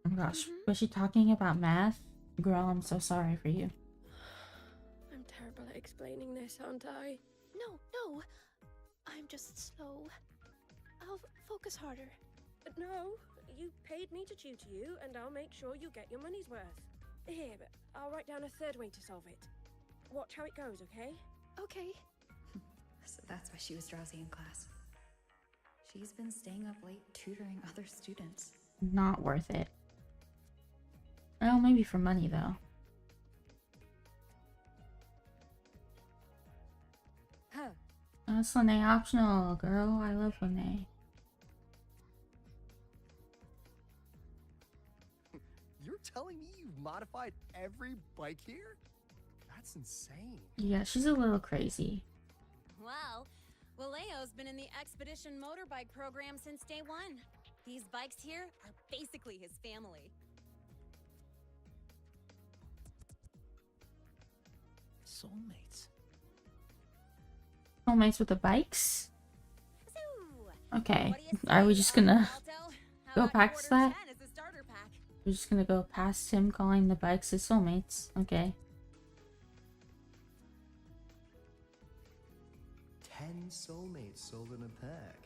Oh my gosh, was she talking about math? Girl, I'm so sorry for you. I'm terrible at explaining this, aren't I? No, I'm just slow. I'll focus harder. But no, you paid me to tutor you, and I'll make sure you get your money's worth. Here, I'll write down a third way to solve it. Watch how it goes, okay? Okay. So that's why she was drowsy in class. She's been staying up late tutoring other students. Not worth it. Well, maybe for money though. Huh. That's Lene optional, girl. I love Lene. You're telling me you've modified every bike here? That's insane. Yeah, she's a little crazy. Well, Valeo's been in the Expedition Motorbike program since day one. These bikes here are basically his family. Soulmates. Soulmates with the bikes? So, Okay. what do you Are we say, just gonna Alto? How go about past quarter that? 10 as a starter pack? We're just gonna go past him calling the bikes his soulmates. Okay. 10 soulmates sold in a pack.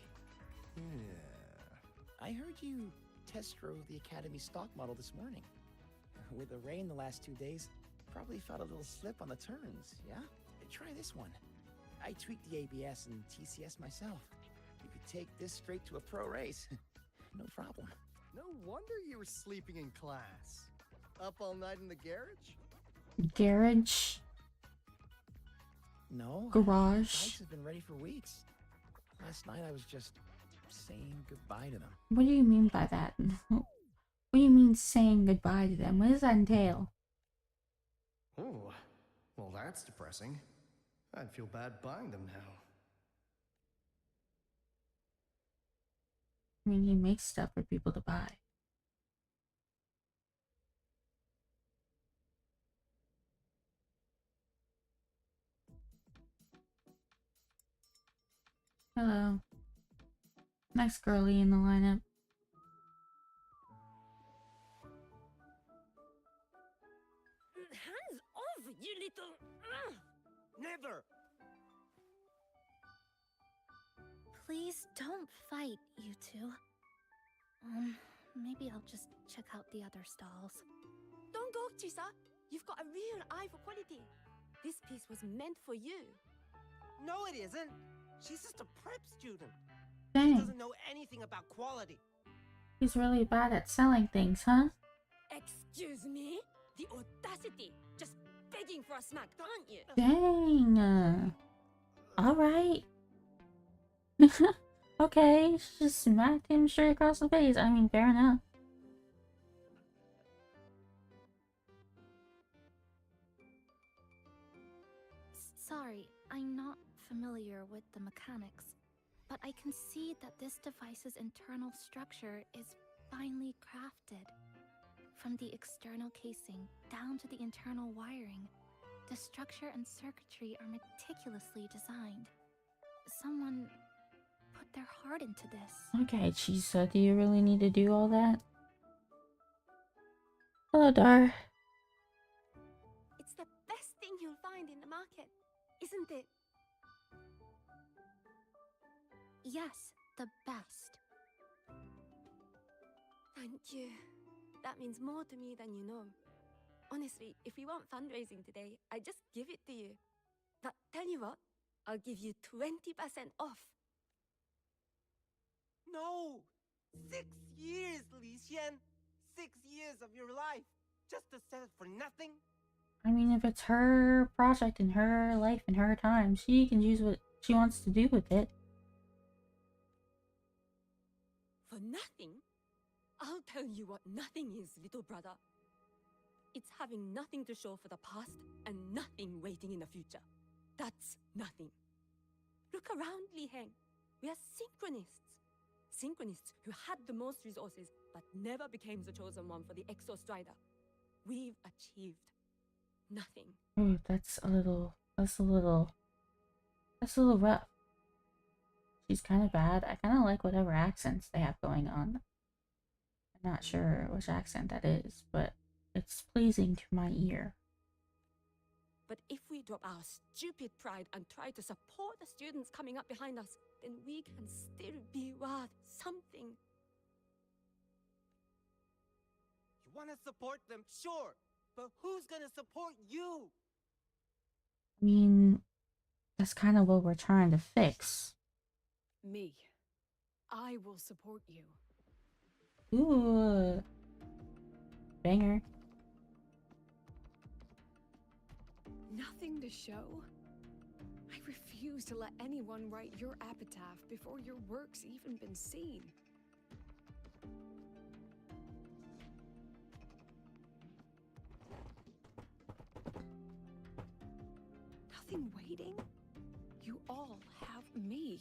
Yeah. I heard you test drove the Academy stock model this morning. With the rain the last 2 days, probably felt a little slip on the turns, yeah? Try this one. I tweaked the ABS and TCS myself. You could take this straight to a pro race. No problem. No wonder you were sleeping in class. Up all night in the garage? Garage? No. Garage? Bikes have been ready for weeks. Last night I was just saying goodbye to them. What do you mean by that? What do you mean saying goodbye to them? What does that entail? Oh, well that's depressing. I'd feel bad buying them now. I mean, he makes stuff for people to buy. Hello. Next girly in the lineup. Hands off, you little... Never! Please don't fight, you two. Maybe I'll just check out the other stalls. Don't go, Chisa. You've got a real eye for quality. This piece was meant for you. No, it isn't. She's just a prep student. Dang. She doesn't know anything about quality. He's really bad at selling things, huh? Excuse me? The audacity! Just begging for a smack, aren't you? Dang. Alright. Okay, she just smacked him straight across the face. I mean, fair enough. Sorry, I'm not familiar with the mechanics, but I can see that this device's internal structure is finely crafted. From the external casing down to the internal wiring, the structure and circuitry are meticulously designed. Someone put their heart into this. Okay, Chisa, do you really need to do all that? Hello, Dar. It's the best thing you'll find in the market, isn't it? Yes, the best. Thank you. That means more to me than you know. Honestly, if we weren't fundraising today, I'd just give it to you. But tell you what, I'll give you 20% off. No! 6 years, Li Xian! 6 years of your life! Just to sell it for nothing? I mean, if it's her project and her life and her time, she can choose what she wants to do with it. For nothing? I'll tell you what nothing is, little brother. It's having nothing to show for the past and nothing waiting in the future. That's nothing. Look around, Li Heng. We are synchronists. Synchronists who had the most resources but never became the chosen one for the Exo Strider. We've achieved nothing. Ooh, that's a little rough. She's kind of bad. I kind of like whatever accents they have going on. I'm not sure which accent that is, but it's pleasing to my ear. But if we drop our stupid pride and try to support the students coming up behind us, then we can still be worth something. You want to support them, sure. But who's gonna support you? I mean, that's kind of what we're trying to fix. Me. I will support you. Ooh. Banger. Nothing to show? I refuse to let anyone write your epitaph before your work's even been seen. Nothing waiting? You all have me.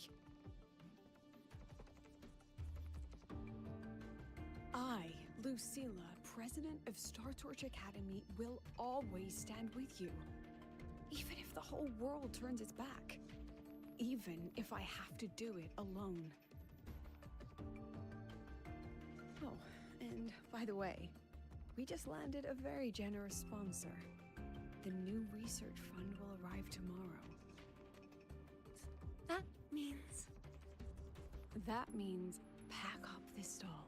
I, Lucilla, president of Star Torch Academy, will always stand with you. Even if the whole world turns its back. Even if I have to do it alone. Oh, and by the way, we just landed a very generous sponsor. The new research fund will arrive tomorrow. That means... That means pack up this stall.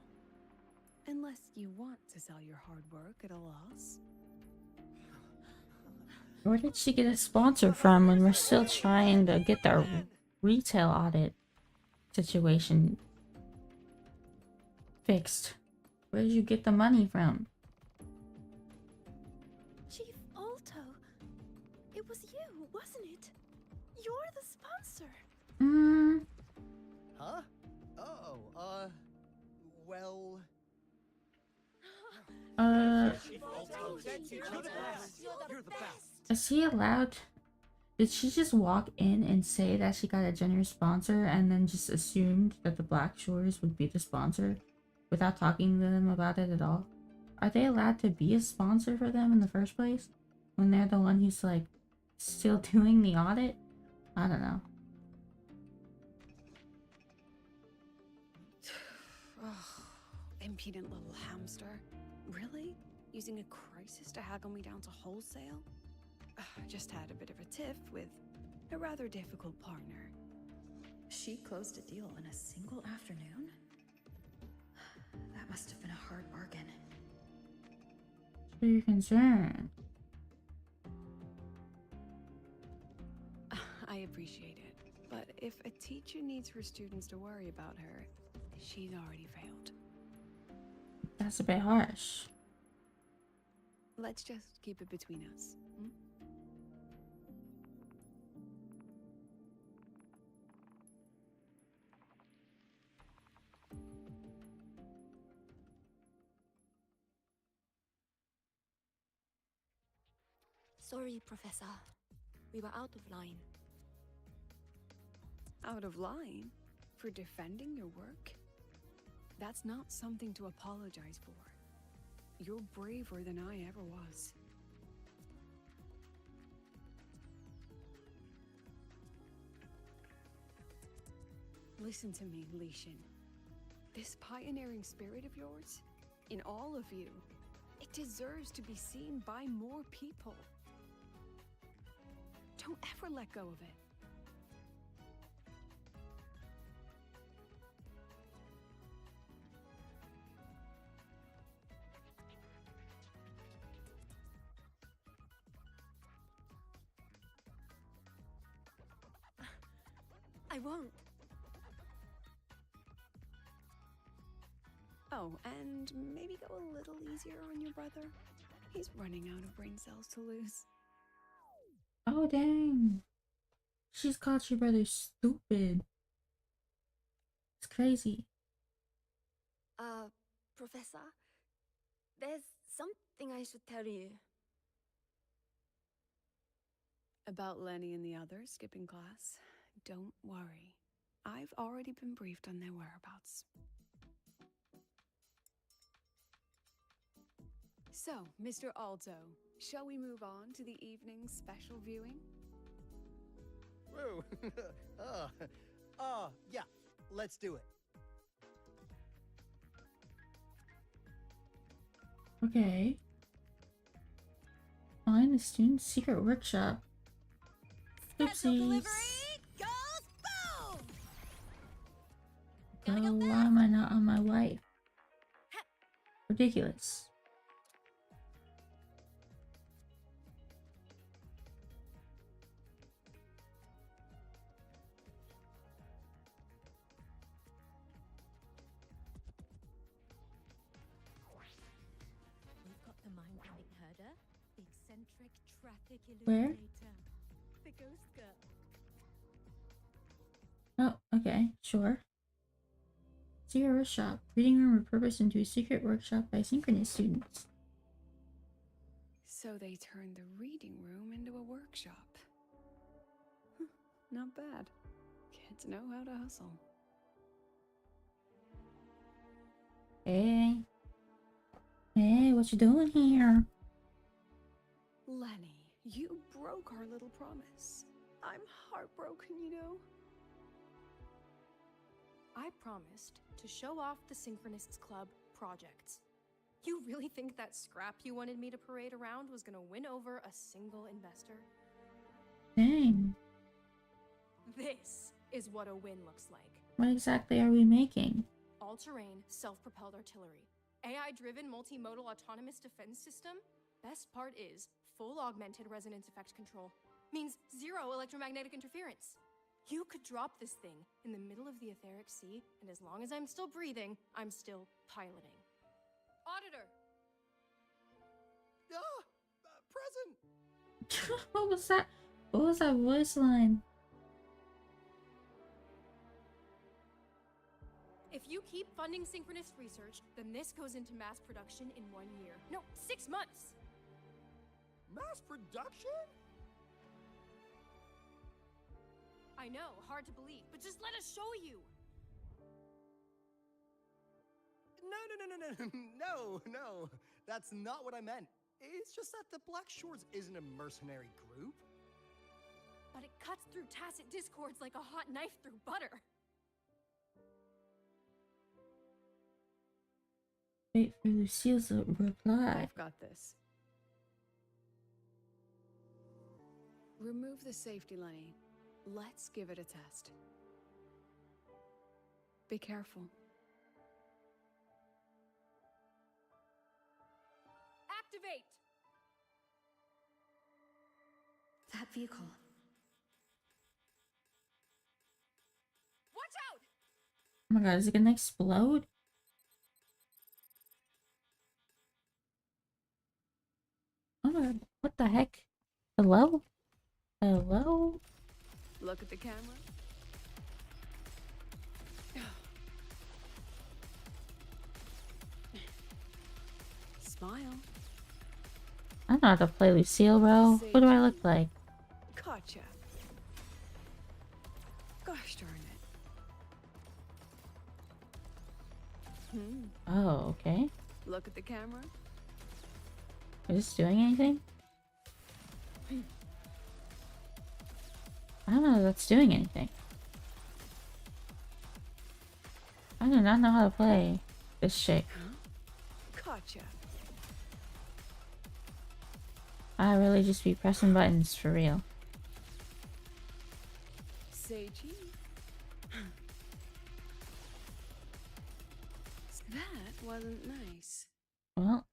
Unless you want to sell your hard work at a loss. Where did she get a sponsor from when we're still trying to get the retail audit situation fixed? Where did you get the money from? Chief Alto, it was you, wasn't it? You're the sponsor. Huh? Oh, well... You're the best. Is he allowed? Did she just walk in and say that she got a generous sponsor and then just assumed that the Black Shores would be the sponsor without talking to them about it at all? Are they allowed to be a sponsor for them in the first place when they're the one who's like still doing the audit? I don't know. Impudent little hamster. Really? Using a crisis to haggle me down to wholesale? I just had a bit of a tiff with a rather difficult partner. She closed a deal in a single afternoon? That must have been a hard bargain. Show your concern. I appreciate it, but if a teacher needs her students to worry about her, she's already failed. That's a bit harsh. Let's just keep it between us. Hmm? Sorry, Professor. We were out of line. Out of line? For defending your work? That's not something to apologize for. You're braver than I ever was. Listen to me, Li Xin. This pioneering spirit of yours, in all of you, it deserves to be seen by more people. Don't ever let go of it. I won't. Oh, and maybe go a little easier on your brother. He's running out of brain cells to lose. Oh, dang. She's called your brother stupid. It's crazy. Professor, there's something I should tell you. About Lenny and the others skipping class? Don't worry. I've already been briefed on their whereabouts. So, Mr. Alto, shall we move on to the evening's special viewing? Woo! Yeah, let's do it. Okay. Find the student's secret workshop. Oopsies. So why am I not on my wife? Ridiculous. We've got the mind-bending herder, the eccentric traffic Where? illuminator, the ghost girl. Oh, okay, sure. Secret workshop. Reading room repurposed into a secret workshop by synchronous students. So they turned the reading room into a workshop. Not bad. Kids know how to hustle. Hey. Hey, what you doing here? Lenny, you broke our little promise. I'm heartbroken, you know. I promised to show off the Synchronists Club projects. You really think that scrap you wanted me to parade around was gonna win over a single investor? Dang. This is what a win looks like. What exactly are we making? All-terrain, self-propelled artillery. AI-driven multimodal autonomous defense system? Best part is, full augmented resonance effect control. Means zero electromagnetic interference. You could drop this thing in the middle of the etheric sea, and as long as I'm still breathing, I'm still piloting. Auditor! Present! What was that? What was that voice line? If you keep funding synchronous research, then this goes into mass production in 1 year. No, 6 months! Mass production? I know, hard to believe, but just let us show you! No. That's not what I meant. It's just that the Black Shores isn't a mercenary group. But it cuts through tacit discords like a hot knife through butter. Wait for Lucille's reply. I've got this. Remove the safety, Lenny. Let's give it a test. Be careful. Activate! That vehicle. Watch out! Oh my god, is it gonna explode? Oh my god, what the heck? Hello? Hello? Look at the camera. Smile. I don't know how to play Lucille, bro. What do I look like? Gotcha. Gosh darn it. Oh, okay. Look at the camera. Is this doing anything? I don't know if that's doing anything. I do not know how to play this shit. Gotcha. I really just be pressing buttons for real. Say cheese. That wasn't nice. Well,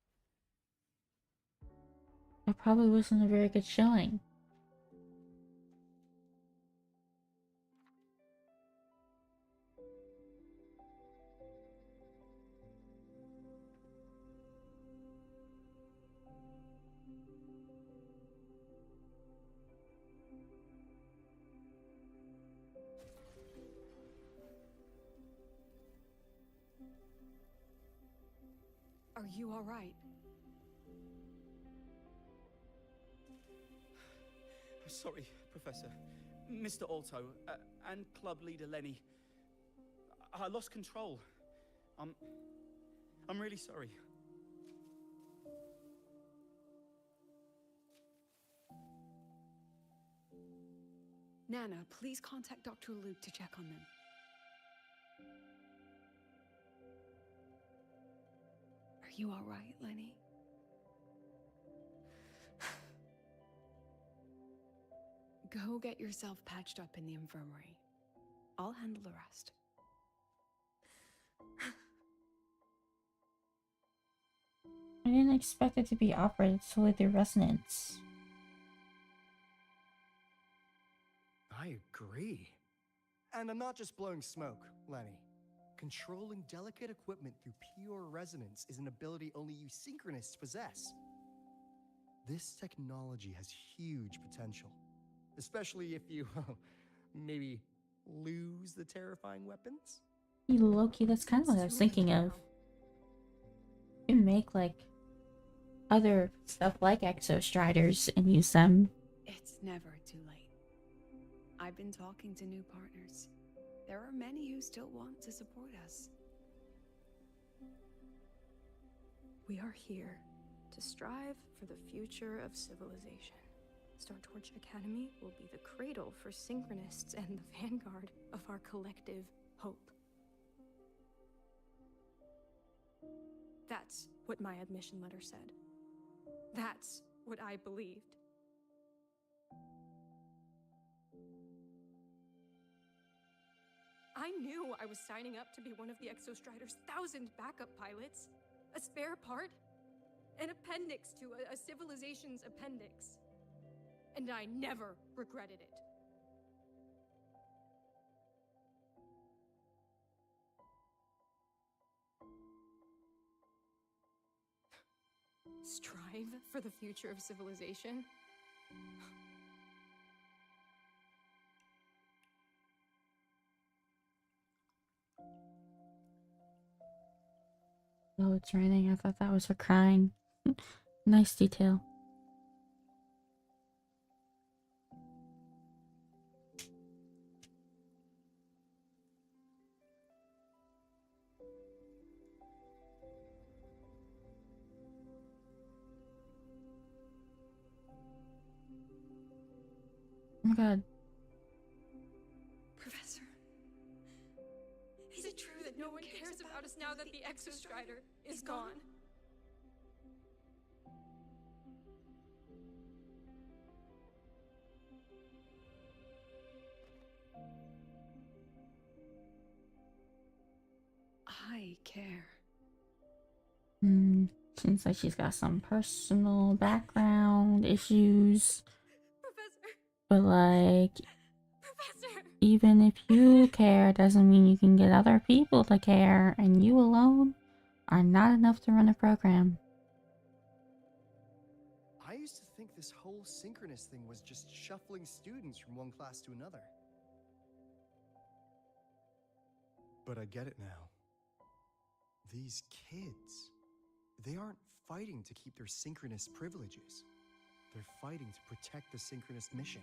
it probably wasn't a very good showing. Are you all right? Sorry, Professor. Mr. Alto, and club leader Lenny. I lost control. I'm really sorry. Nana, please contact Dr. Luke to check on them. Are you all right, Lenny? Go get yourself patched up in the infirmary. I'll handle the rest. I didn't expect it to be operated solely through resonance. I agree. And I'm not just blowing smoke, Lenny. Controlling delicate equipment through pure resonance is an ability only you synchronists possess. This technology has huge potential, especially if you, maybe lose the terrifying weapons? Loki, that's kind of what I was thinking of. You can make, like, other stuff like Exostriders and use them. It's never too late. I've been talking to new partners. There are many who still want to support us. We are here to strive for the future of civilization. Star Torch Academy will be the cradle for synchronists and the vanguard of our collective hope. That's what my admission letter said. That's what I believed. I knew I was signing up to be one of the Exostrider's 1,000 backup pilots, a spare part, an appendix to a civilization's appendix. And I never regretted it. Strive for the future of civilization? Oh, it's raining. I thought that was her crying. Nice detail. Oh my god. Professor, is it true that no one cares about us now that the Exostrider is gone? I care. Seems like she's got some personal background issues. Professor. But like, Professor. even if you care, doesn't mean you can get other people to care, and you alone are not enough to run a program. I used to think this whole synchronous thing was just shuffling students from one class to another. But I get it now. These kids, they aren't fighting to keep their synchronous privileges. They're fighting to protect the synchronous mission.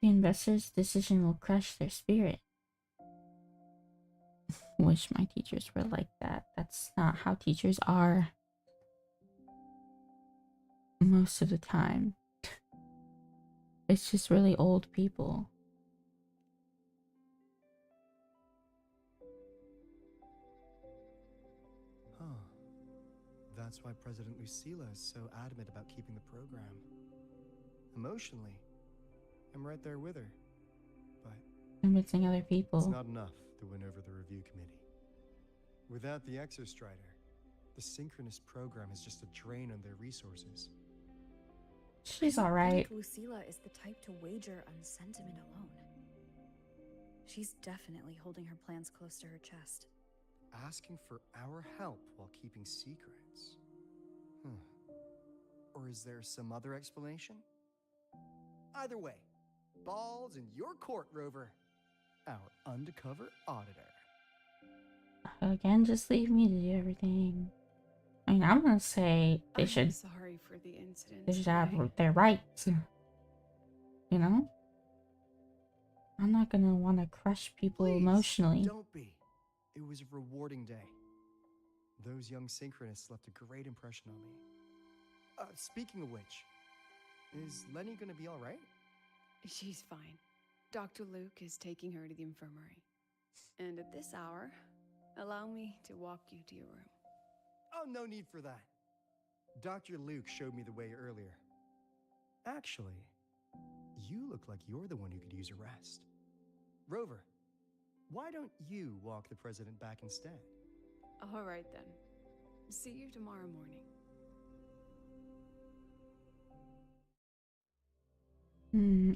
The investor's decision will crush their spirit. Wish my teachers were like that. That's not how teachers are. Most of the time. It's just really old people. Huh. That's why President Lucilla is so adamant about keeping the program. Emotionally, I'm right there with her. But Convincing other people. it's not enough to win over the review committee. Without the Exostrider, the synchronous program is just a drain on their resources. She's I don't alright. think Lucilla is the type to wager on sentiment alone. She's definitely holding her plans close to her chest. Asking for our help while keeping secrets. Or is there some other explanation? Either way, ball's in your court, Rover. Our undercover auditor. Again, just leave me to do everything. I mean, I'm gonna say they should. Sorry for the incident. They should have their rights. You know? I'm not gonna want to crush people emotionally. Don't be. It was a rewarding day. Those young synchronists left a great impression on me. Speaking of which, is Lenny gonna be all right? She's fine. Dr. Luke is taking her to the infirmary. And at this hour, allow me to walk you to your room. Oh, no need for that. Dr. Luke showed me the way earlier. Actually, you look like you're the one who could use a rest. Rover, why don't you walk the president back instead? All right then. See you tomorrow morning.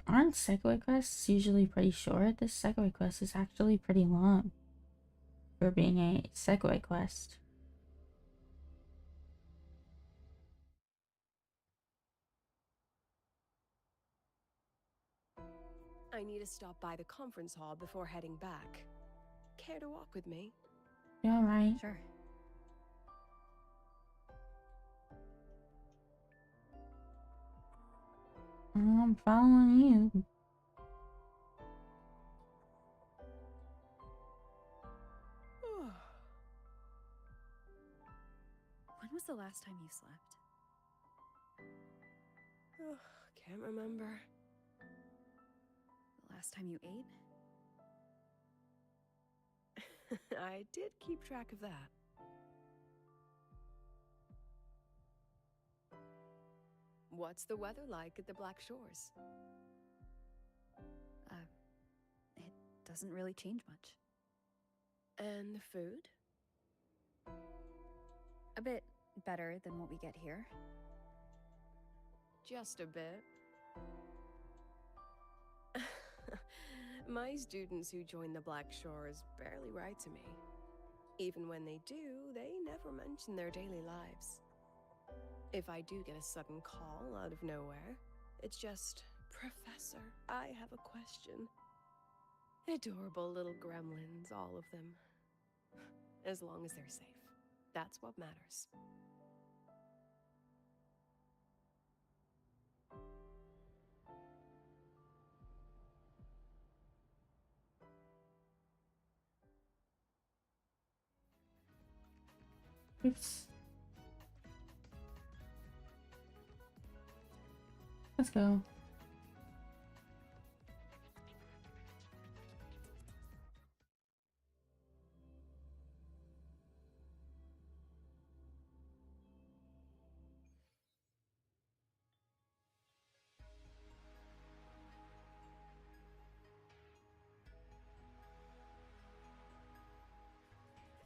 Aren't Segway quests usually pretty short? This Segway quest is actually pretty long for being a Segway quest. I need to stop by the conference hall before heading back. Care to walk with me? You alright? Sure. I'm following you. When was the last time you slept? Can't remember. The last time you ate? I did keep track of that. What's the weather like at the Black Shores? It doesn't really change much. And the food? A bit better than what we get here. Just a bit. My students who join the Black Shores barely write to me. Even when they do, they never mention their daily lives. If I do get a sudden call out of nowhere, it's just, "Professor, I have a question." Adorable little gremlins, all of them. As long as they're safe. That's what matters. Oops. Let's go.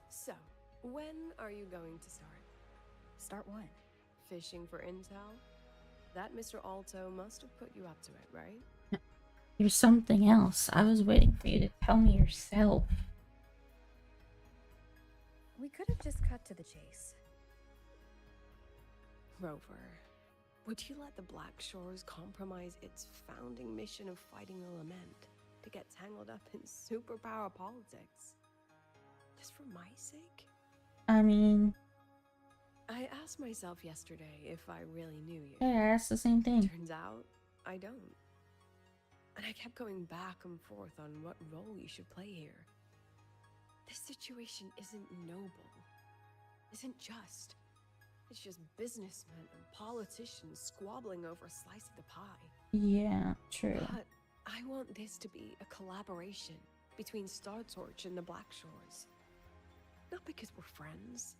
So, when are you going to start? Start what? Fishing for intel? That Mr. Alto must have put you up to it, right? You're something else. I was waiting for you to tell me yourself. We could have just cut to the chase. Rover, would you let the Black Shores compromise its founding mission of fighting the Lament to get tangled up in superpower politics? Just for my sake? I mean... I asked myself yesterday if I really knew you. Hey, I asked the same thing. Turns out, I don't. And I kept going back and forth on what role you should play here. This situation isn't noble, isn't just. It's just businessmen and politicians squabbling over a slice of the pie. Yeah, true. But I want this to be a collaboration between Star Torch and the Black Shores. Not because we're friends,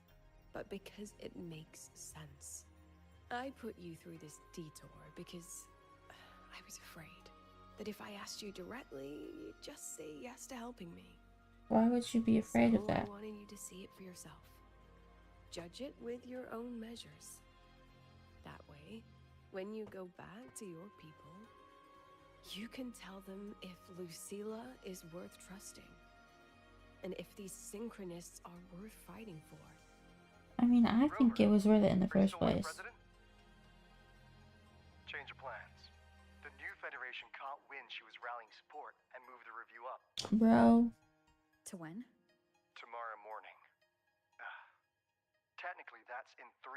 but because it makes sense. I put you through this detour because I was afraid that if I asked you directly, you'd just say yes to helping me. Why would you be afraid of that? I wanted you to see it for yourself. Judge it with your own measures. That way, when you go back to your people, you can tell them if Lucilla is worth trusting, and if these synchronists are worth fighting for. I mean, I think it was worth it in the first place. Change of plans. The new Federation caught wind she was rallying support and moved the review up. Bro. To when? Tomorrow morning.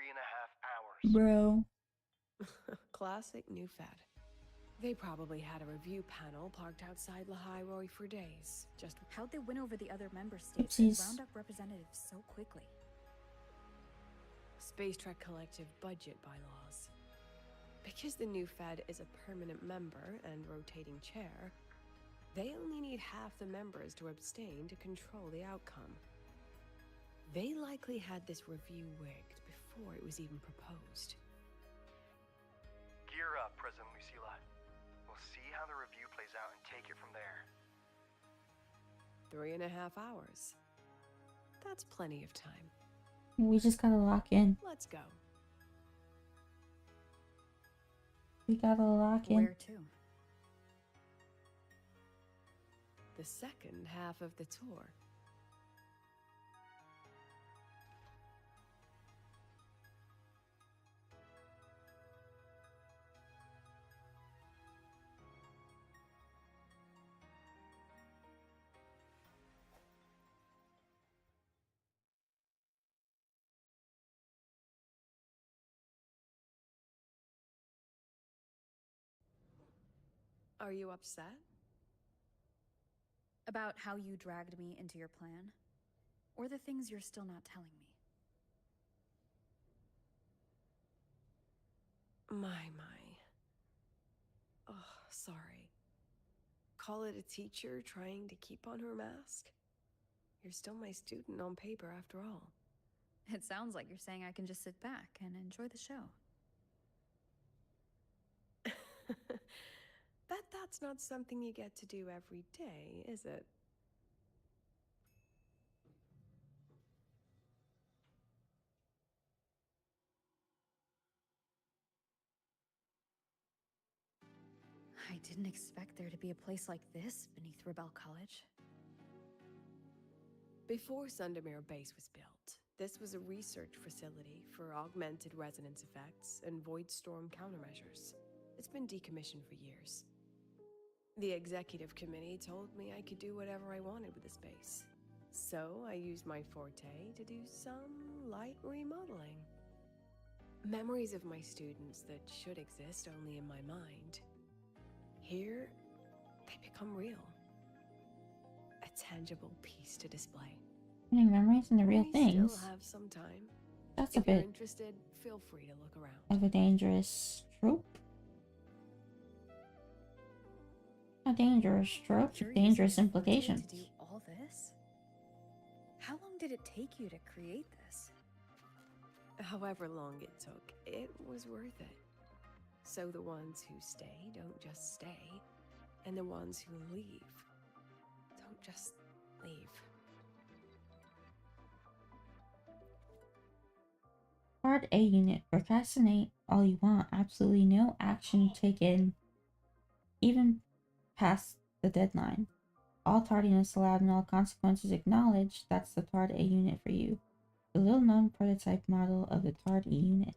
3.5 hours. Bro. Classic new fad. They probably had a review panel parked outside Lahai for days. Just how'd they win over the other member states Oopsies. and round up representatives so quickly? Space Trek Collective budget bylaws. Because the new Fed is a permanent member and rotating chair, they only need half the members to abstain to control the outcome. They likely had this review rigged before it was even proposed. Gear up, President Lucilla. We'll see how the review plays out and take it from there. 3.5 hours. That's plenty of time. We just gotta lock in. Let's go. We gotta lock in. Where to? The second half of the tour. Are you upset? About how you dragged me into your plan? Or the things you're still not telling me? My. Oh, sorry. Call it a teacher trying to keep on her mask? You're still my student on paper after all. It sounds like you're saying I can just sit back and enjoy the show. That's not something you get to do every day, is it? I didn't expect there to be a place like this beneath Rebel College. Before Sundermere Base was built, this was a research facility for augmented resonance effects and void storm countermeasures. It's been decommissioned for years. The executive committee told me I could do whatever I wanted with the space. So I used my forte to do some light remodeling. Memories of my students that should exist only in my mind. Here, they become real. A tangible piece to display. Finding memories and the real We things. still have some time. That's If a you're bit interested, feel free to look around. of a dangerous trope. A dangerous trope with dangerous implications. To do all this? How long did it take you to create this? However long it took, it was worth it. So the ones who stay don't just stay, and the ones who leave don't just leave. Part A unit. Procrastinate all you want. Absolutely no action taken, even past the deadline. All tardiness allowed and all consequences acknowledged. That's the Tard A unit for you. The little known prototype model of the Tard E unit.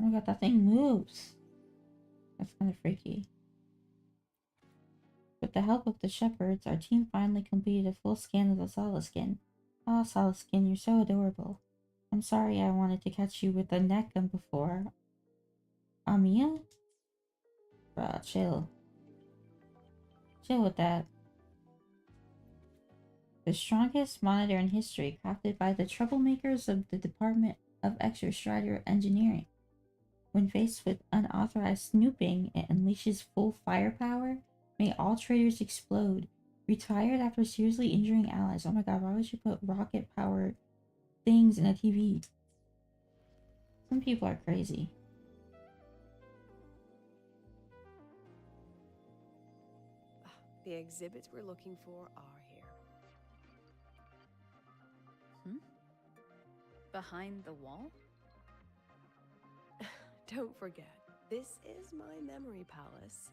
Oh my god, that thing moves. That's kind of freaky. With the help of the shepherds, our team finally completed a full scan of the Solaskin. Oh, Solaskin, you're so adorable. I'm sorry I wanted to catch you with a neck gun before. Amia? Bruh, chill. Chill with that. The strongest monitor in history, crafted by the troublemakers of the Department of Extrastrider Engineering. When faced with unauthorized snooping, it unleashes full firepower. May all traitors explode. Retired after seriously injuring allies. Oh my god, why would you put rocket-powered things in a TV? Some people are crazy. The exhibits we're looking for are here. Behind the wall? Don't forget, this is my memory palace.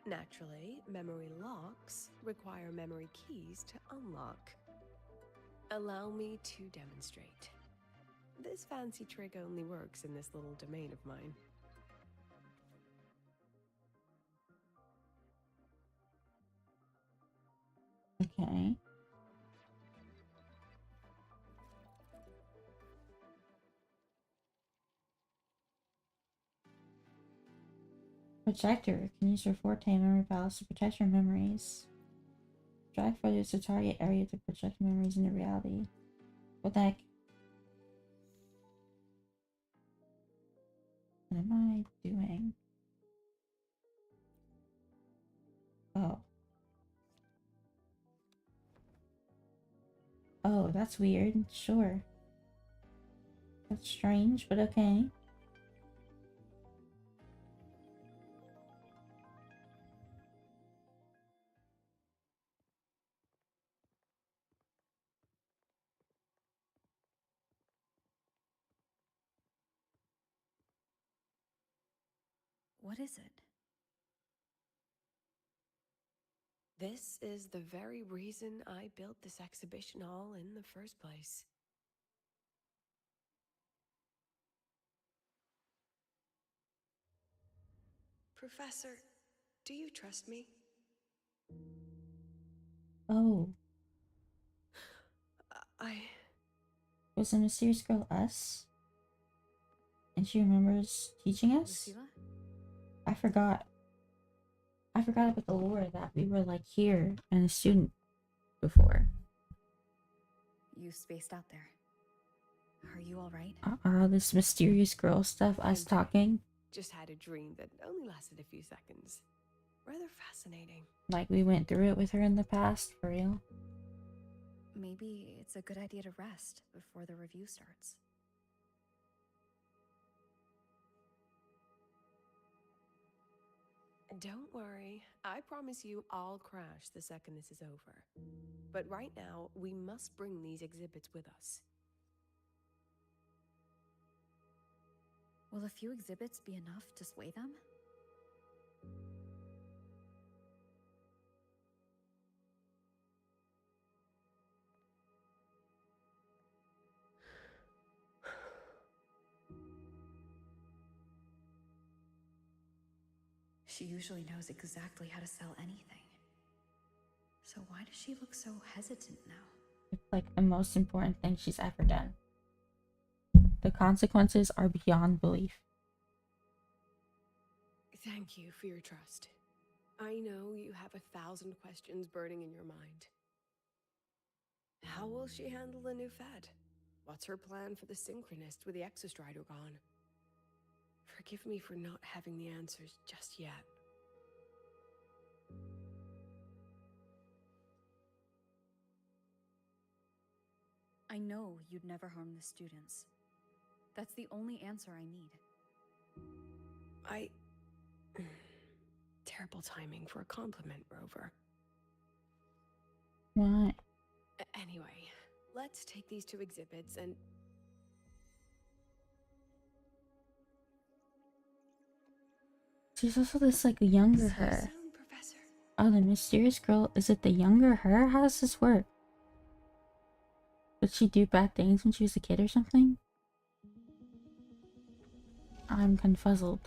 Naturally, memory locks require memory keys to unlock. Allow me to demonstrate. This fancy trick only works in this little domain of mine. Okay. Projector can use your forte memory palace to protect your memories. Drag further to target area to project memories into reality. What the heck? What am I doing? Oh. Oh, that's weird. Sure. That's strange, but okay. What is it? This is the very reason I built this exhibition hall in the first place. Professor, do you trust me? Oh. I... Was the mysterious girl us? And she remembers teaching us? Lucilla? I forgot. I forgot about the lore that we were like here and a student before. You spaced out there. Are you alright? This mysterious girl stuff, us talking. Just had a dream that only lasted a few seconds. Rather fascinating. Like we went through it with her in the past, for real. Maybe it's a good idea to rest before the review starts. Don't worry, I promise you I'll crash the second this is over. But right now, we must bring these exhibits with us. Will a few exhibits be enough to sway them? She usually knows exactly how to sell anything. So why does she look so hesitant now? It's like the most important thing she's ever done. The consequences are beyond belief. Thank you for your trust. I know you have 1,000 questions burning in your mind. How will she handle the new fad? What's her plan for the synchronist with the exostrider gone? Forgive me for not having the answers just yet. I know you'd never harm the students. That's the only answer I need. Terrible timing for a compliment, Rover. What? Anyway, let's take these 2 exhibits and... She's also this like younger her. Oh, the mysterious girl. Is it the younger her? How does this work? Did she do bad things when she was a kid or something? I'm confuzzled.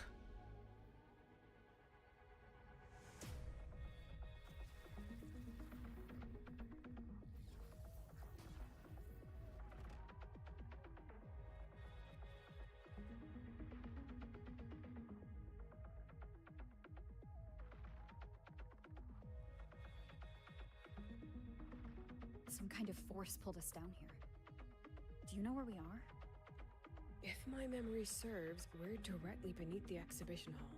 Some kind of force pulled us down here. Do you know where we are? If my memory serves, we're directly beneath the exhibition hall.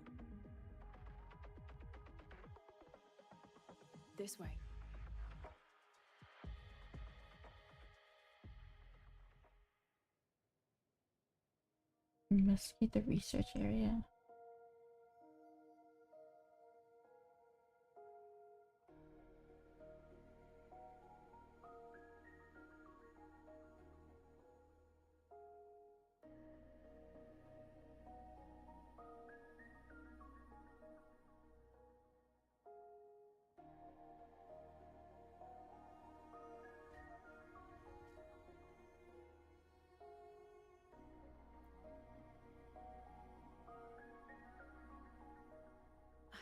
This way. Investigate the research area.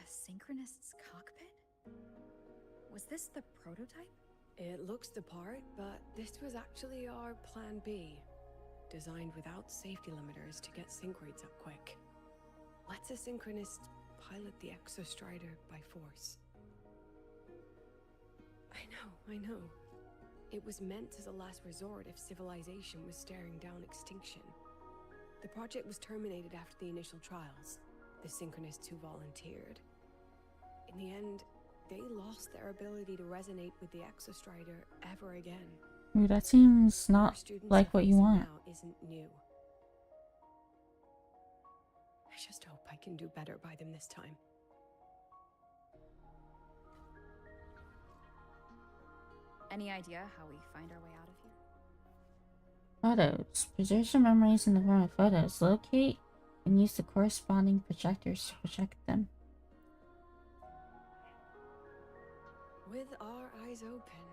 Synchronist's cockpit? Was this the prototype? It looks the part, but this was actually our plan B. Designed without safety limiters to get sync rates up quick. Lets a synchronist pilot the Exostrider by force. I know. It was meant as a last resort if civilization was staring down extinction. The project was terminated after the initial trials. The Synchronists who volunteered. In the end, they lost their ability to resonate with the Exostrider ever again. Ooh, that seems What our not students like are what you facing want. now isn't new. I just hope I can do better by them this time. Any idea how we find our way out of here? Photos. Preserve your memories in the form of photos. Locate and use the corresponding projectors to project them. With our eyes open,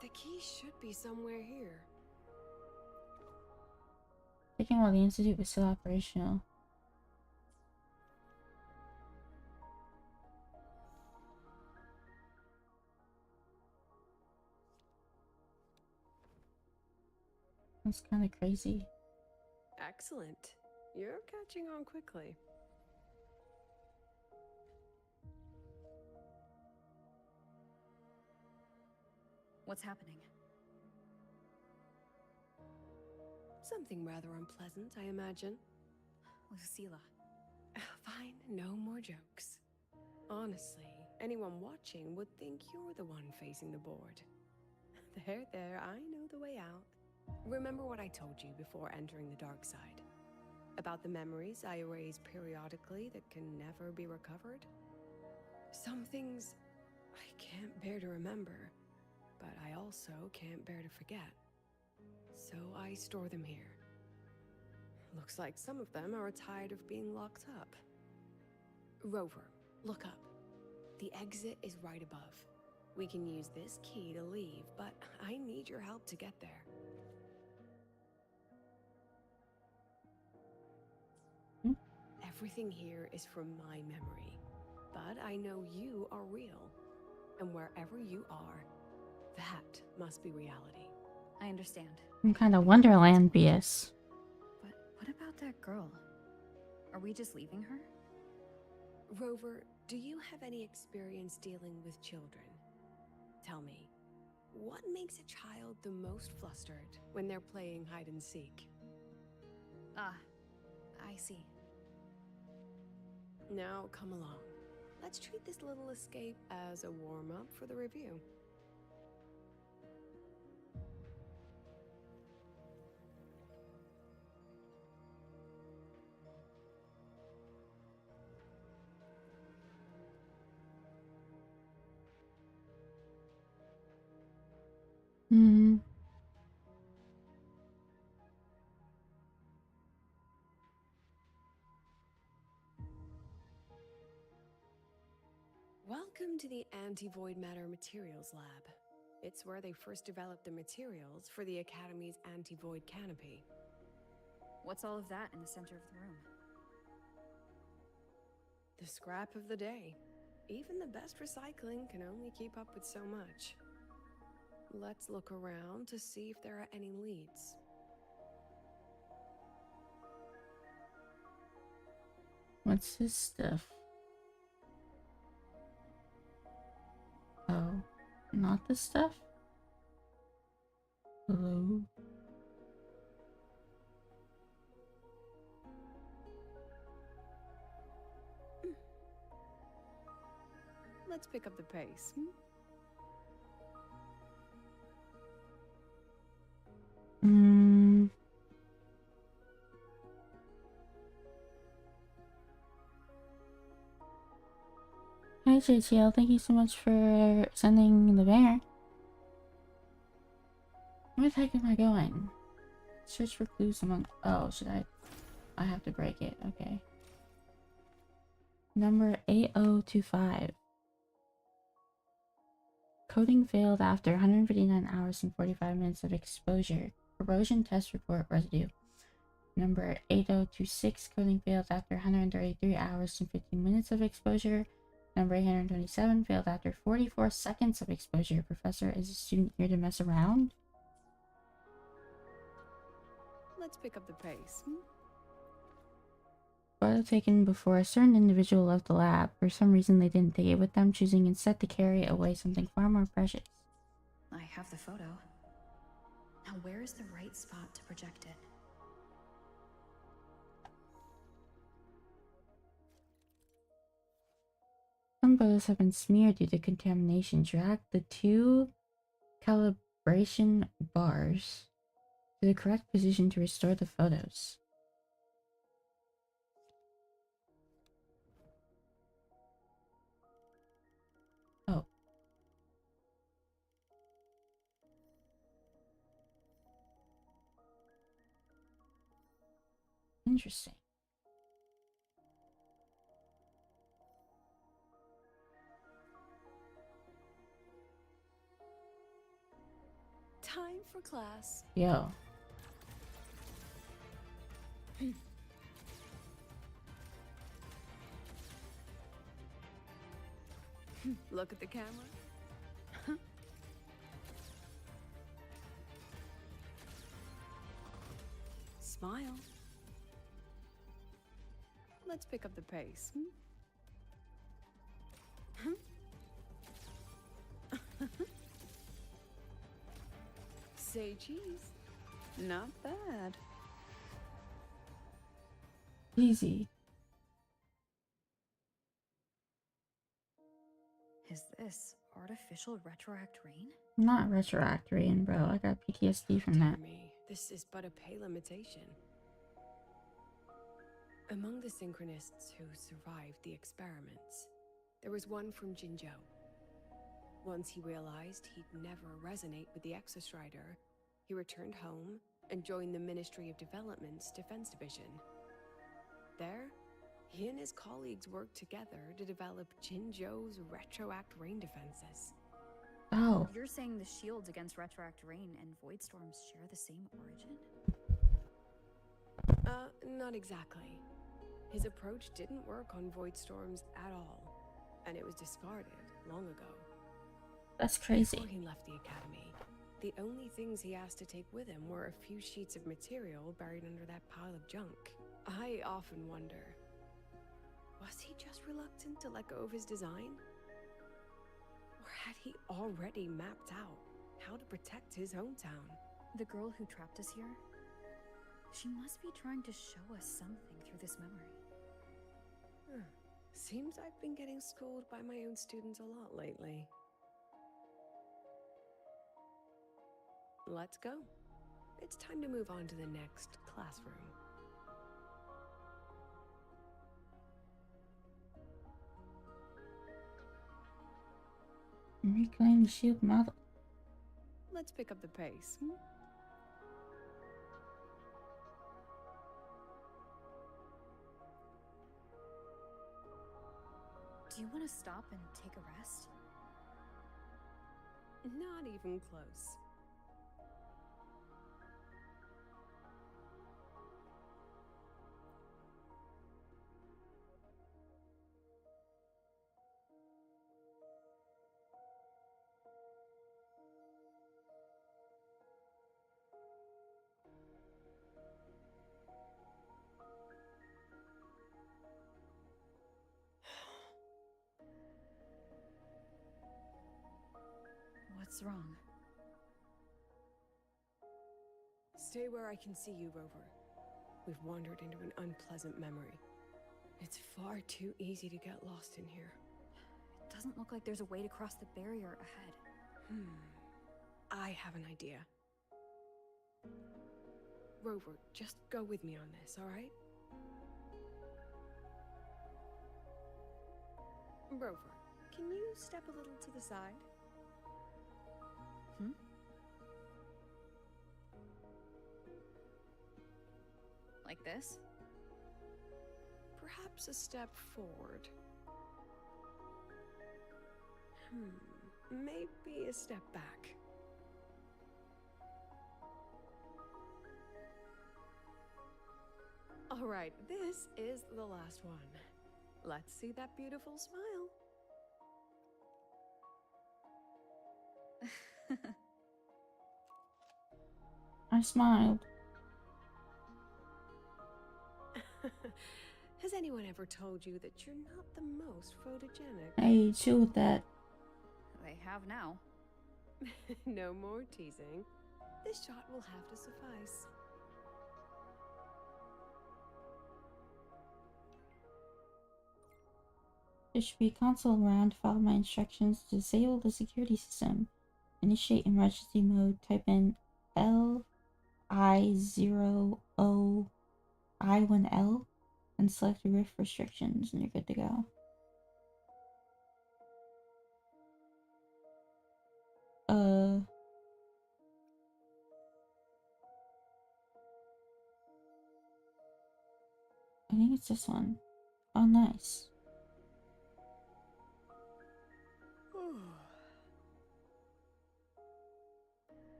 the key should be somewhere here. Checking while the Institute was still operational. That's kind of crazy. Excellent. You're catching on quickly. What's happening? Something rather unpleasant, I imagine. Lucilla. Fine, no more jokes. Honestly, anyone watching would think you're the one facing the board. There, I know the way out. Remember what I told you before entering the dark side? About the memories I erase periodically that can never be recovered? Some things I can't bear to remember, but I also can't bear to forget. So I store them here. Looks like some of them are tired of being locked up. Rover, look up. The exit is right above. We can use this key to leave, but I need your help to get there. Everything here is from my memory, but I know you are real. And wherever you are, that must be reality. I understand. Some kind of Wonderland BS. But what about that girl? Are we just leaving her? Rover, do you have any experience dealing with children? Tell me, what makes a child the most flustered when they're playing hide and seek? Ah, I see. Now, come along. Let's treat this little escape as a warm-up for the review. Welcome to the Anti-Void Matter Materials Lab. It's where they first developed the materials for the Academy's anti-void canopy. What's all of that in the center of the room? The scrap of the day. Even the best recycling can only keep up with so much. Let's look around to see if there are any leads. What's this stuff? Oh, not this stuff? Hello? Let's pick up the pace. Hi JTL, thank you so much for sending the banner. Where the heck am I going? Search for clues among... Oh, should I... I have to break it, okay. Number 8025. Coding failed after 159 hours and 45 minutes of exposure. Corrosion test report residue. Number 8026. Coding failed after 133 hours and 15 minutes of exposure. Number 827. Failed after 44 seconds of exposure. Professor, is a student here to mess around? Let's pick up the pace. Photo taken before a certain individual left the lab. For some reason, they didn't take it with them, choosing instead to carry away something far more precious. I have the photo. Now where is the right spot to project it? Some photos have been smeared due to contamination. Drag the two calibration bars to the correct position to restore the photos. Oh. Interesting. Time for class. Yo. Look at the camera. Smile. Let's pick up the pace. Say cheese. Not bad. Easy. Is this artificial retroact rain? Not retroact rain, bro. I got PTSD from that. This is but a pale imitation. Among the synchronists who survived the experiments, there was one from Jinzhou. Once he realized he'd never resonate with the Exostrider, he returned home and joined the Ministry of Development's Defense Division. There, he and his colleagues worked together to develop Jinzhou's retroact rain defenses. Oh. You're saying the shields against retroact rain and void storms share the same origin? Not exactly. His approach didn't work on void storms at all, and it was discarded long ago. That's crazy. Before he left the academy, the only things he asked to take with him were a few sheets of material buried under that pile of junk. I often wonder, was he just reluctant to let go of his design? Or had he already mapped out how to protect his hometown? The girl who trapped us here? She must be trying to show us something through this memory. Seems I've been getting schooled by my own students a lot lately. Let's go. It's time to move on to the next classroom. Reclaim the shield model. Let's pick up the pace. Do you want to stop and take a rest? Not even close. What's wrong? Stay where I can see you, Rover. We've wandered into an unpleasant memory. It's far too easy to get lost in here. It doesn't look like there's a way to cross the barrier ahead. I have an idea. Rover, just go with me on this, all right? Rover, can you step a little to the side? Like this? Perhaps a step forward. Maybe a step back. All right, this is the last one. Let's see that beautiful smile. I smiled. Has anyone ever told you that you're not the most photogenic? Hey, chill with that. They have now. No more teasing. This shot will have to suffice. There should be a console around. Follow my instructions to disable the security system. Initiate emergency mode. Type in LI0OI1L and select RIF restrictions, and you're good to go. I think it's this one. Oh, nice.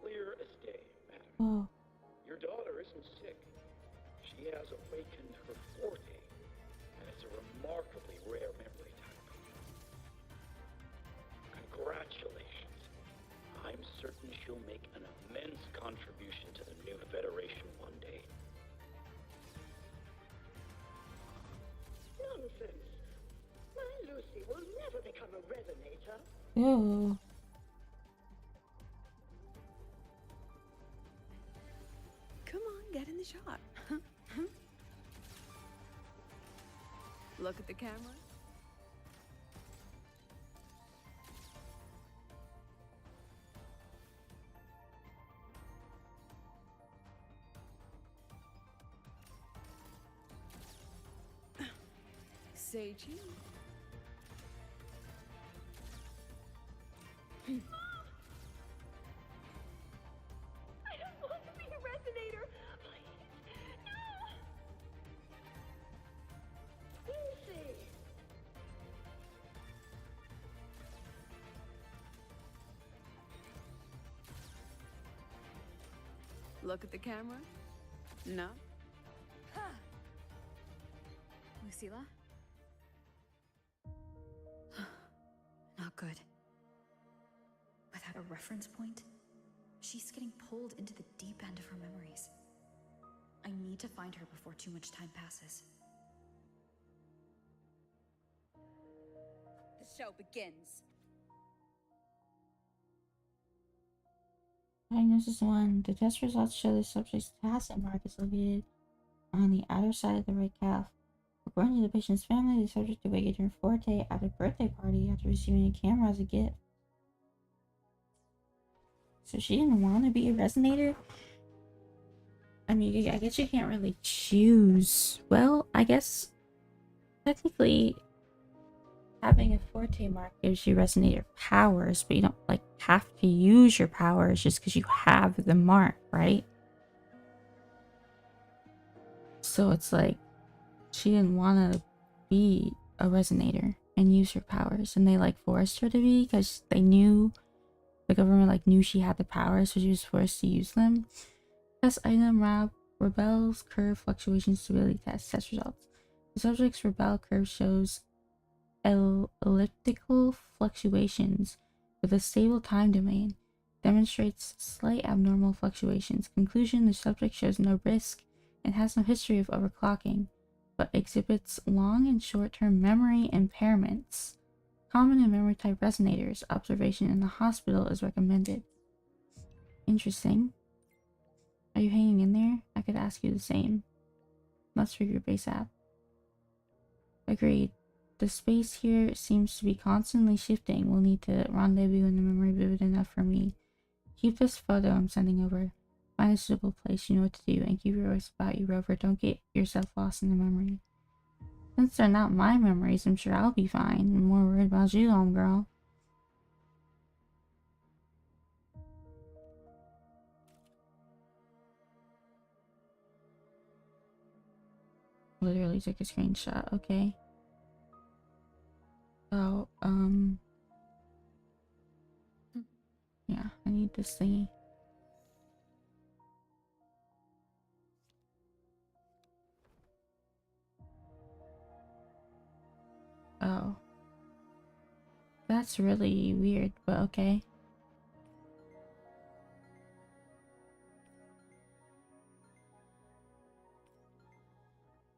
Clear as day, madam. Oh. Your daughter isn't sick. She has awakened her forte, and it's a remarkably rare memory type. Congratulations. I'm certain she'll make an immense contribution to the new Federation one day. Nonsense. My Lucy will never become a resonator. Ew. Come on, get in the shot. Look at the camera. Say cheese. I don't want to be a resonator. Please, no. Lucy. Look at the camera. No. Lucilla? Not good. Without a reference point, she's getting pulled into the deep end of her memories. I need to find her before too much time passes. The show begins. Diagnosis 1. The test results show the subject's tacit mark is located on the outer side of the right calf. According to the patient's family, the subject awakened her forte at a birthday party after receiving a camera as a gift. So she didn't want to be a resonator? I mean, I guess you can't really choose. Well, I guess technically having a forte mark gives you resonator powers, but you don't like have to use your powers just because you have the mark, right? So it's like she didn't want to be a resonator and use her powers, and they like forced her to be because they knew the government like knew she had the powers, so she was forced to use them. Test item Rebel's curve fluctuation stability test results. The subject's Rebel curve shows elliptical fluctuations with a stable time domain. Demonstrates slight abnormal fluctuations. Conclusion: the subject shows no risk and has no history of overclocking, but exhibits long and short-term memory impairments. Common in memory type resonators. Observation in the hospital is recommended. Interesting. Are you hanging in there? I could ask you the same. Let's regroup ASAP. Agreed. The space here seems to be constantly shifting. We'll need to rendezvous in the memory vivid enough for me. Keep this photo I'm sending over. Find a suitable place, you know what to do, and keep your wits about you, Rover. Don't get yourself lost in the memory. Since they're not my memories, I'm sure I'll be fine. I'm more worried about you, homegirl. Literally took a screenshot, okay. Oh, yeah, I need this thingy. Oh. That's really weird, but okay.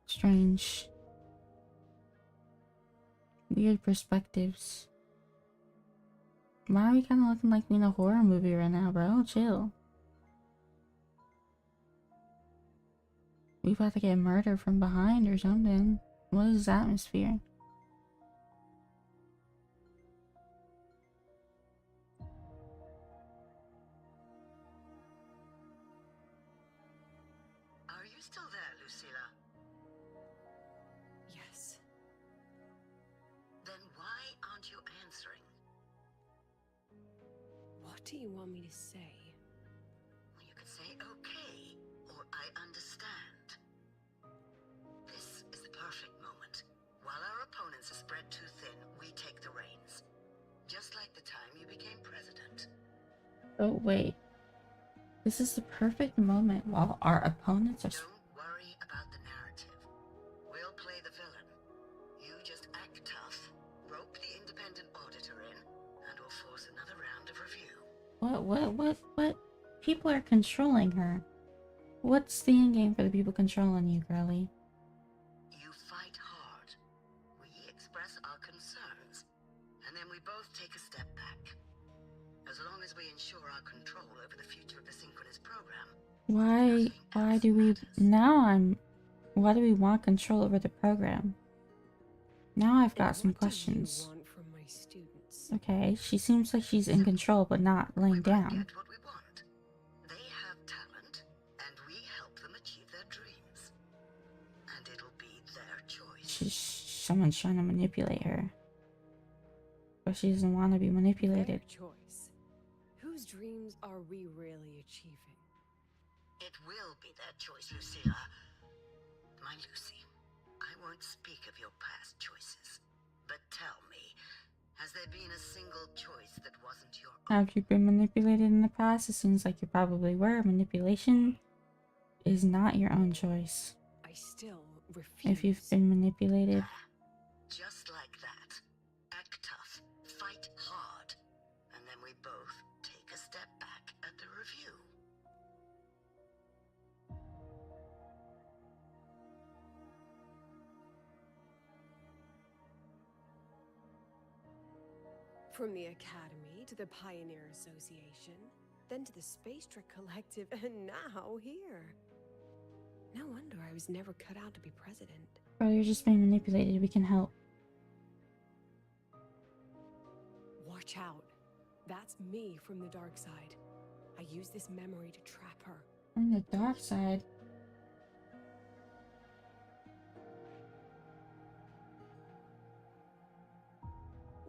Strange. Weird perspectives. Why are we kind of looking like we in a horror movie right now, bro? Chill. We about to get murdered from behind or something. What is this atmosphere? Are you still there, Lucilla? Yes. Then why aren't you answering? What do you want me to say? Well, you could say okay, or I understand. This is the perfect moment. While our opponents are spread too thin, we take the reins. Just like the time you became president. Oh, wait. This is the perfect moment while our opponents are... Don't worry about the narrative. We'll play the villain. You just act tough, rope the independent auditor in, and we'll force another round of review. What? People are controlling her. What's the end game for the people controlling you, girlie? You fight hard. We express our concerns, and then we both take a step back. As long as we ensure our control over the future of the synchronous program. Why do we... Why do we want control over the program? Now I've got some questions. What do you want from my students? Okay, she seems like she's in control, but not laying down. Get what we want. They have talent, and we help them achieve their dreams. And it'll be their choice. Someone's trying to manipulate her. But she doesn't want to be manipulated. Their choice. Whose dreams are we really achieving? It will be their choice, Lucilla. My Lucy, I won't speak of your past choices. But tell me, has there been a single choice that wasn't your own? Have you been manipulated in the past? It seems like you probably were. Manipulation is not your own choice. I still refuse. If you've been manipulated. Just like that. Act tough, fight hard, and then we both take a step back at the review. From the Academy to the Pioneer Association, then to the Space Trek Collective, and now here. No wonder I was never cut out to be president. Bro, you're just being manipulated. We can help. Watch out. That's me from the dark side. I use this memory to trap her. On the dark side.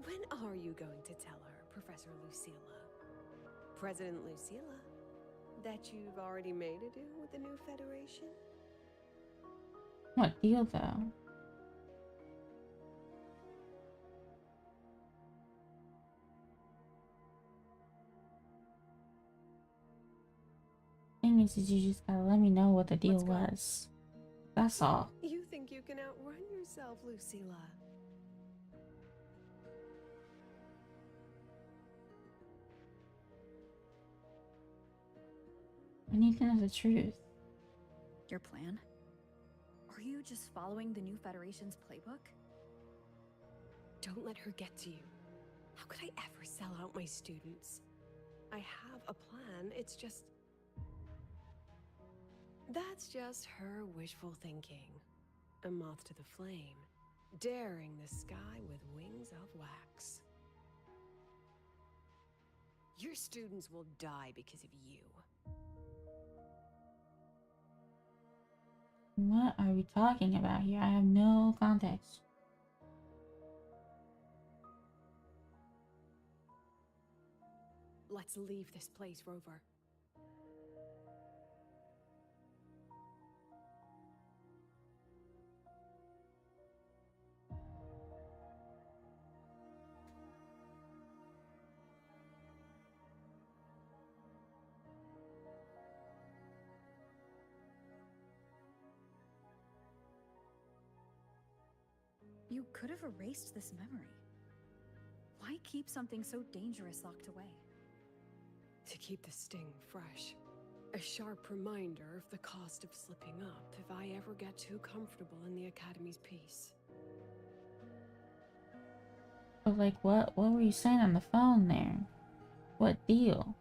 When are you going to tell her, Professor Lucilla? President Lucilla? That you've already made a deal with the new Federation? What deal, though? Thing is you just gotta let me know what the deal was. That's all. You think you can outrun yourself, Lucilla? I need to know the truth. Your plan? Are you just following the new Federation's playbook? Don't let her get to you. How could I ever sell out my students? I have a plan, it's just... That's just her wishful thinking. A moth to the flame, daring the sky with wings of wax. Your students will die because of you. What are we talking about here? I have no context. Let's leave this place, Rover. You could have erased this memory. Why keep something so dangerous locked away? To keep the sting fresh. A sharp reminder of the cost of slipping up if I ever get too comfortable in the Academy's peace. But like, what were you saying on the phone there? What deal?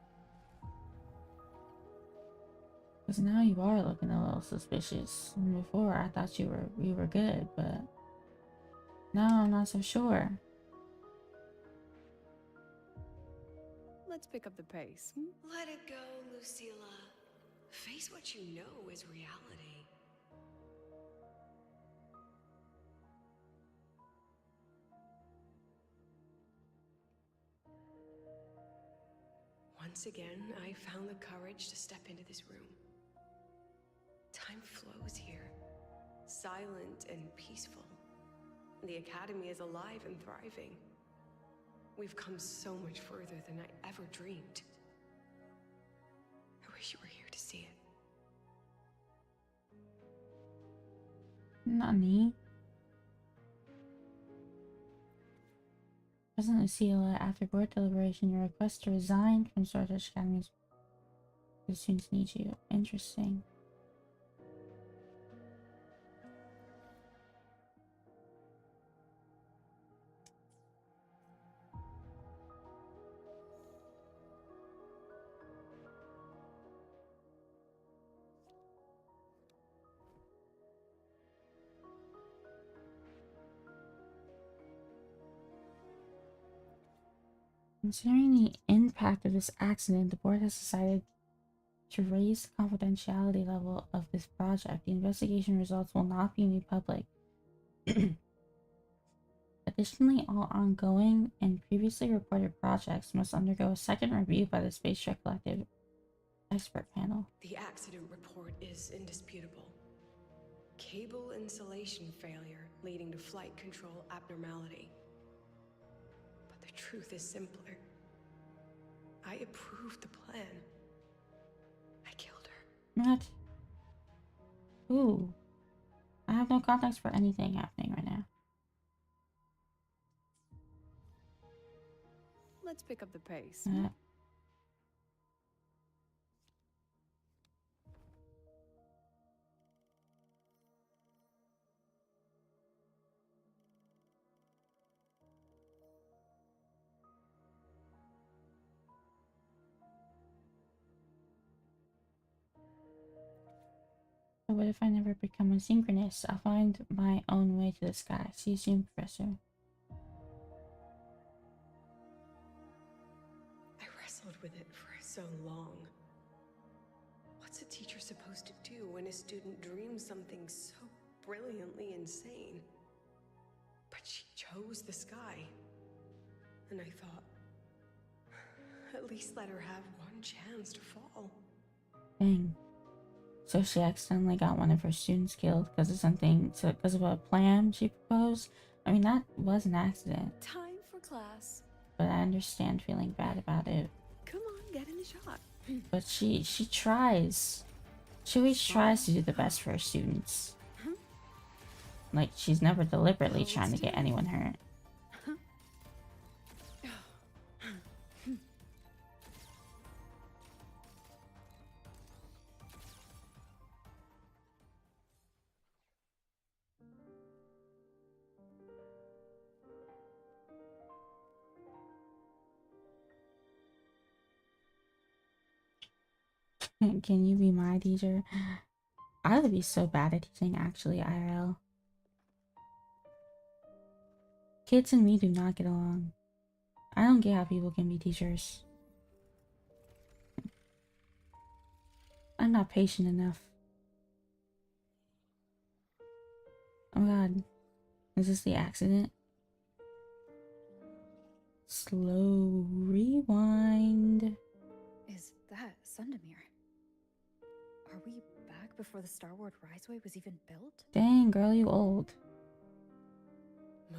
Because now you are looking a little suspicious. Before I thought you were good, but now I'm not so sure. Let's pick up the pace. Let it go, Lucilla. Face what you know is reality. Once again, I found the courage to step into this room. Time flows here, silent and peaceful. The Academy is alive and thriving. We've come so much further than I ever dreamed. I wish you were here to see it. Nani? President Lucilla, after board deliberation, your request to resign from Swordfish Academy. The students need you. Interesting. Considering the impact of this accident, the board has decided to raise the confidentiality level of this project. The investigation results will not be made public. Additionally, all ongoing and previously reported projects must undergo a second review by the Space Trek Collective expert panel. The accident report is indisputable. Cable insulation failure leading to flight control abnormality. But the truth is simpler. I approved the plan. I killed her. What? Ooh. I have no context for anything happening right now. Let's pick up the pace. So what if I never become a synchronist? I'll find my own way to the sky. See you soon, Professor. I wrestled with it for so long. What's a teacher supposed to do when a student dreams something so brilliantly insane? But she chose the sky. And I thought, at least let her have one chance to fall. Dang. So she accidentally got one of her students killed because of something, because of a plan she proposed? I mean, that was an accident. Time for class. But I understand feeling bad about it. Come on, get in the shot. But she tries. She always tries to do the best for her students. Like, she's never deliberately trying to get anyone hurt. Can you be my teacher? I would be so bad at teaching, actually, IRL. Kids and me do not get along. I don't get how people can be teachers. I'm not patient enough. Oh god. Is this the accident? Slow rewind. Is that Sundamir? Are we back before the Star Wars Riseway was even built? Dang, girl, you old.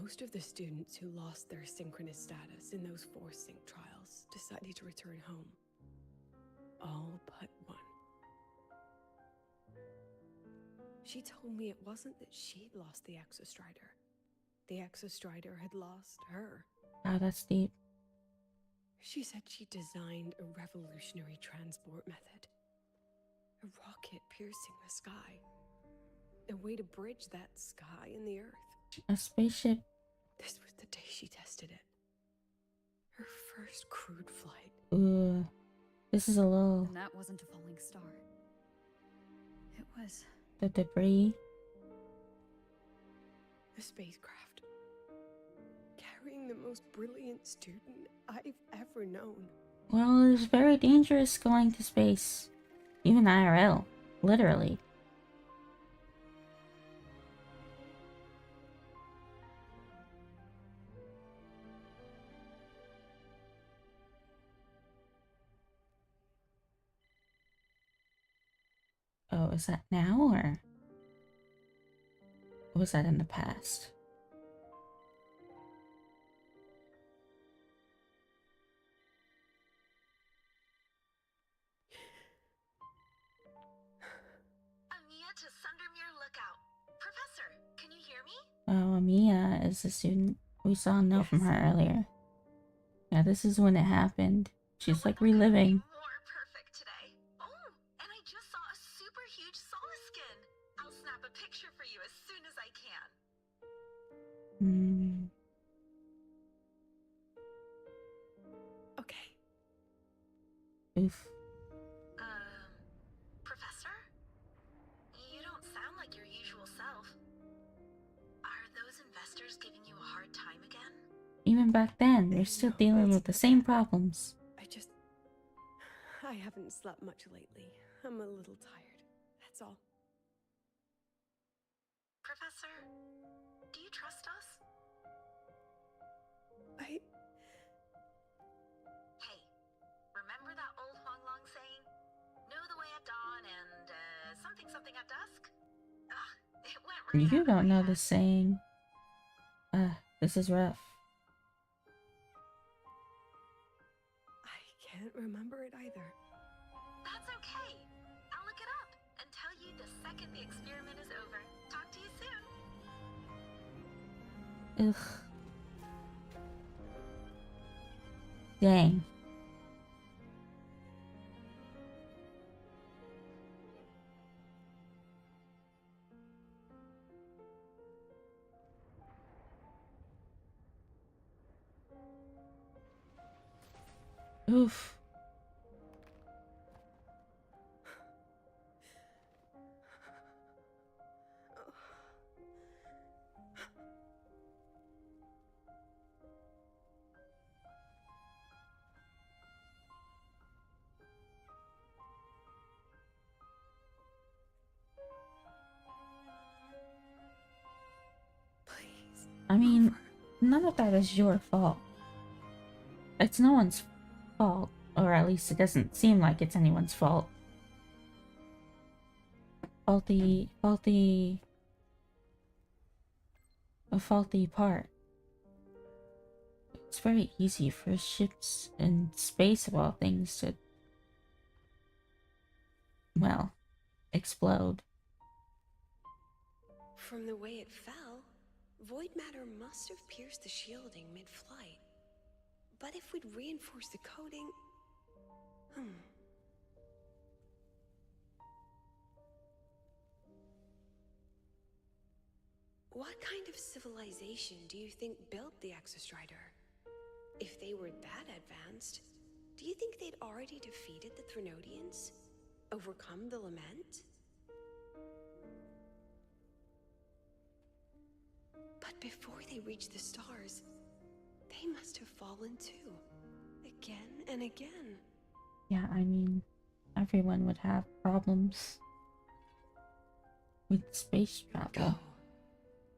Most of the students who lost their synchronous status in those force sync trials decided to return home. All but one. She told me it wasn't that she'd lost the Exostrider, the Exostrider had lost her. Wow, that's deep. She said she designed a revolutionary transport method. A rocket piercing the sky. A way to bridge that sky and the earth. A spaceship. This was the day she tested it. Her first crewed flight. Ooh. This is a little... And that wasn't a falling star. It was... the debris. A spacecraft. Carrying the most brilliant student I've ever known. Well, it was very dangerous going to space. Even IRL. Literally. Oh, is that now or was that in the past? Amia to Sundermere Lookout. Professor, can you hear me? Oh, Mia is the student. We saw a note from her earlier. Yeah, this is when it happened. She's like reliving. More perfect today. Oh, and I just saw a super huge Solaskin. I'll snap a picture for you as soon as I can. Okay. Oof. Professor? You don't sound like your usual self. Are those investors giving you a hard time again? Even back then, they're still dealing with the same problems. I haven't slept much lately. I'm a little tired. That's all. Professor, do you trust us? Hey, remember that old Huanglong saying? Know the way at dawn and something something at dusk? Ugh, it went right You don't know the saying. This is rough. I can't remember it either. That's okay. I'll look it up and tell you the second the experiment is over. Talk to you soon. Ugh. Dang. Oof. I mean, none of that is your fault. It's no one's fault, or at least it doesn't seem like it's anyone's fault. A faulty part. It's very easy for ships in space of all things to, well, explode. From the way it fell, void matter must have pierced the shielding mid-flight. But if we'd reinforced the coating... What kind of civilization do you think built the Exostrider? If they were that advanced, do you think they'd already defeated the Threnodians? Overcome the Lament? But before they reached the stars, they must have fallen too. Again and again. Yeah, I mean, everyone would have problems with space travel. Go.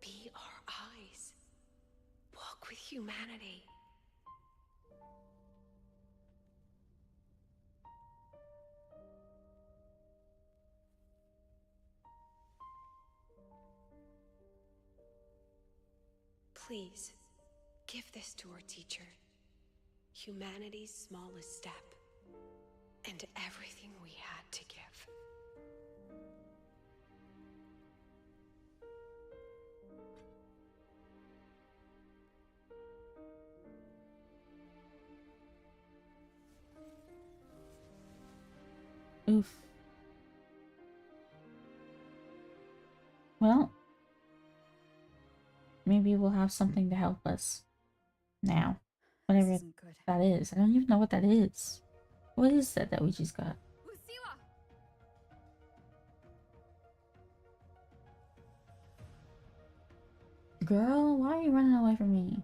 Be our eyes. Walk with humanity. Please, give this to our teacher. Humanity's smallest step. And everything we had to give. Oof. Well, maybe we'll have something to help us now. Whatever isn't good. that is. I don't even know what that is. What is that we just got? Lucilla! Girl, why are you running away from me?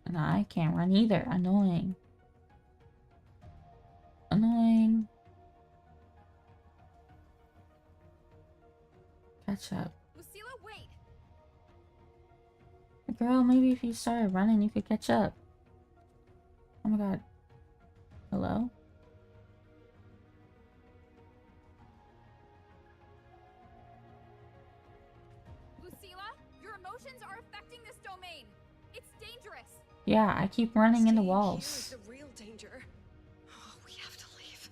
And I can't run either. Annoying. Annoying. Catch up. Lucilla, wait! Girl, maybe if you started running, you could catch up. Oh my god. Hello? Lucilla, your emotions are affecting this domain. It's dangerous. Yeah, I keep running into Staying walls. Here is the real danger. Oh, we have to leave.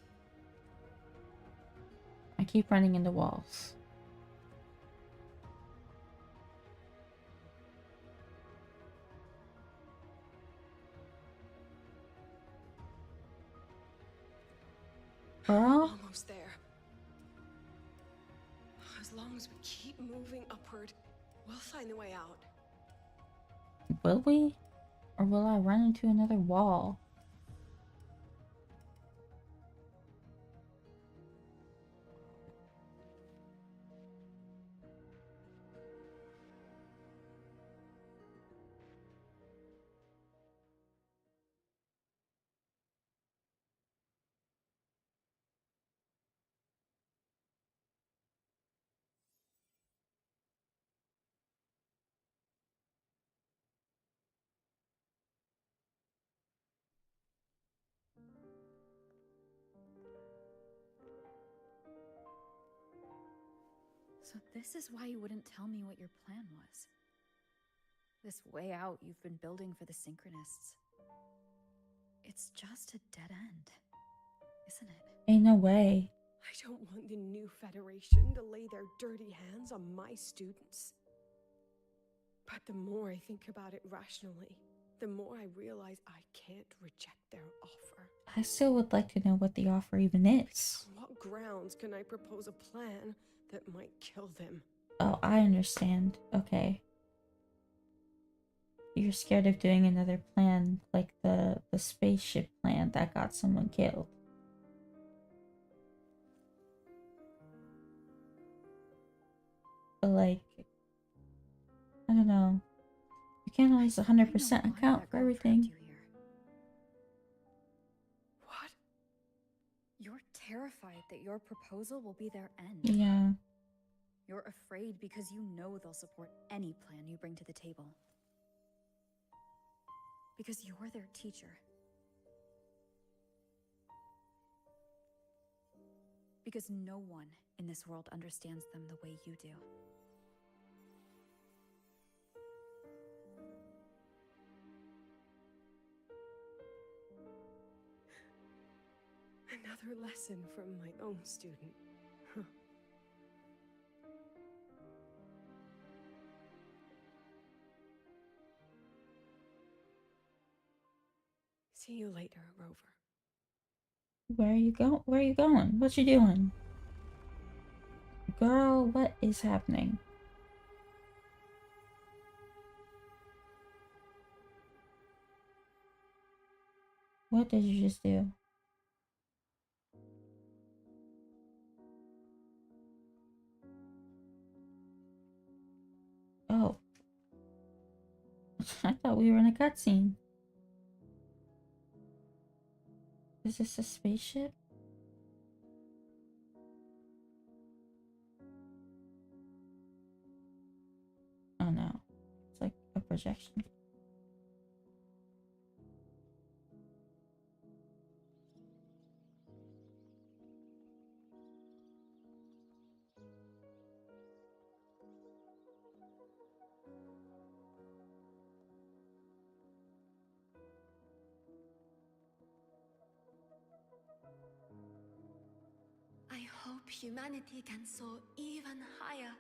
I keep running into walls. Girl? Almost there. As long as we keep moving upward, we'll find the way out. Will we? Or will I run into another wall? So this is why you wouldn't tell me what your plan was. This way out you've been building for the Synchronists. It's just a dead end, isn't it? Ain't no way. I don't want the new Federation to lay their dirty hands on my students. But the more I think about it rationally, the more I realize I can't reject their offer. I still would like to know what the offer even is. On what grounds can I propose a plan that might kill them? Oh, I understand. Okay. You're scared of doing another plan like the spaceship plan that got someone killed. But like, I don't know. You can't always 100% account for everything. What? You're terrified that your proposal will be their end. Yeah. You're afraid because you know they'll support any plan you bring to the table. Because you're their teacher. Because no one in this world understands them the way you do. Another lesson from my own student. Huh. See you later, Rover. Where are you going? Where are you going? What you doing? Girl, what is happening? What did you just do? Oh. I thought we were in a cutscene. Is this a spaceship? Oh no. It's like a projection. I hope humanity can soar even higher.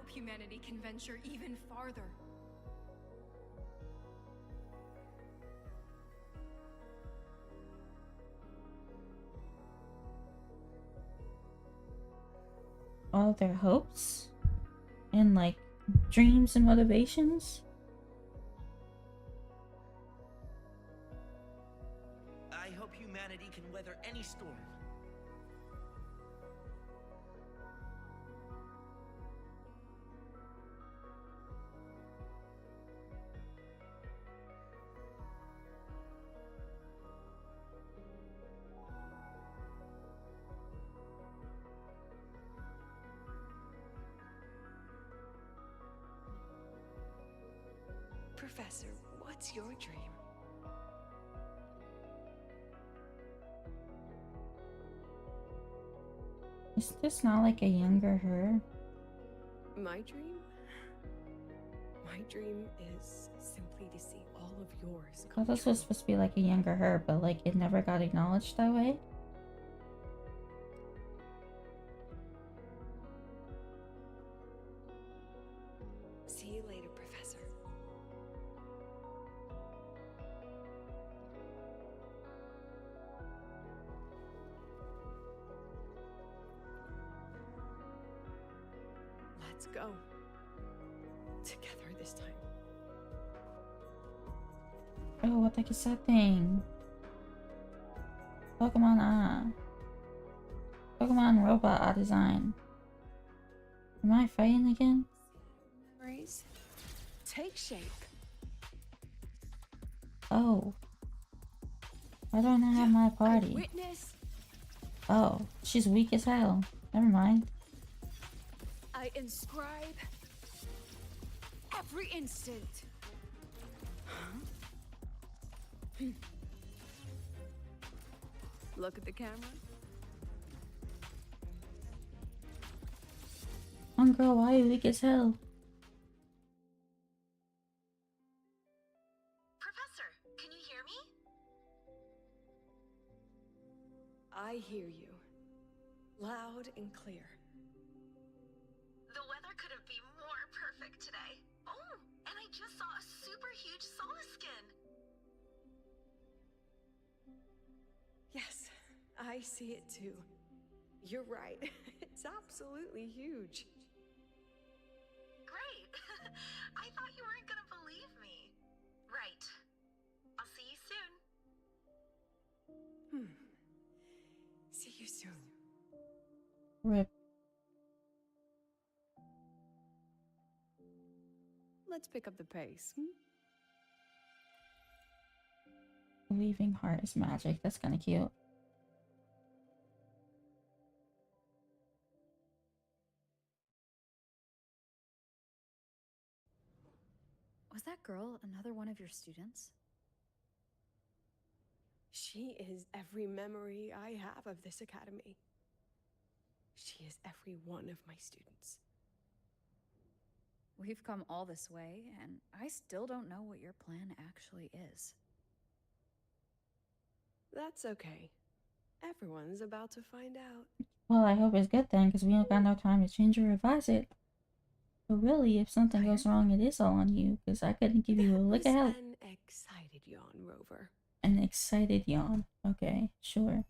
hope humanity can venture even farther. All their hopes and like dreams and motivations. I hope humanity can weather any storm. Professor, what's your dream? Is this not like a younger her? My dream? My dream is simply to see all of yours I come thought this true. was supposed to be like a younger her, but like it never got acknowledged that way. See you later, Professor. Let's go. Together this time. Oh, what the heck is that thing? Pokemon Pokemon robot design. Am I fighting again? Memories take shape. Oh. Why don't I have my party? Witness. Oh, she's weak as hell. Never mind. I inscribe every instant. Look at the camera. Girl, why are you weak as hell? Professor, can you hear me? I hear you. Loud and clear. The weather couldn't be more perfect today. Oh, and I just saw a super huge solar skin. Yes, I see it too. You're right. It's absolutely huge. Great. I thought you weren't gonna believe me. Right. I'll see you soon. See you soon. Rip. Let's pick up the pace. Believing heart is magic. That's kind of cute. Was that girl another one of your students? She is every memory I have of this academy. She is every one of my students. We've come all this way, and I still don't know what your plan actually is. That's okay. Everyone's about to find out. Well, I hope it's good then, because we don't got no time to change or revise it. But really, if something goes wrong, it is all on you, because I couldn't give you a lick of help. An excited yawn, Rover. An excited yawn. Okay, sure.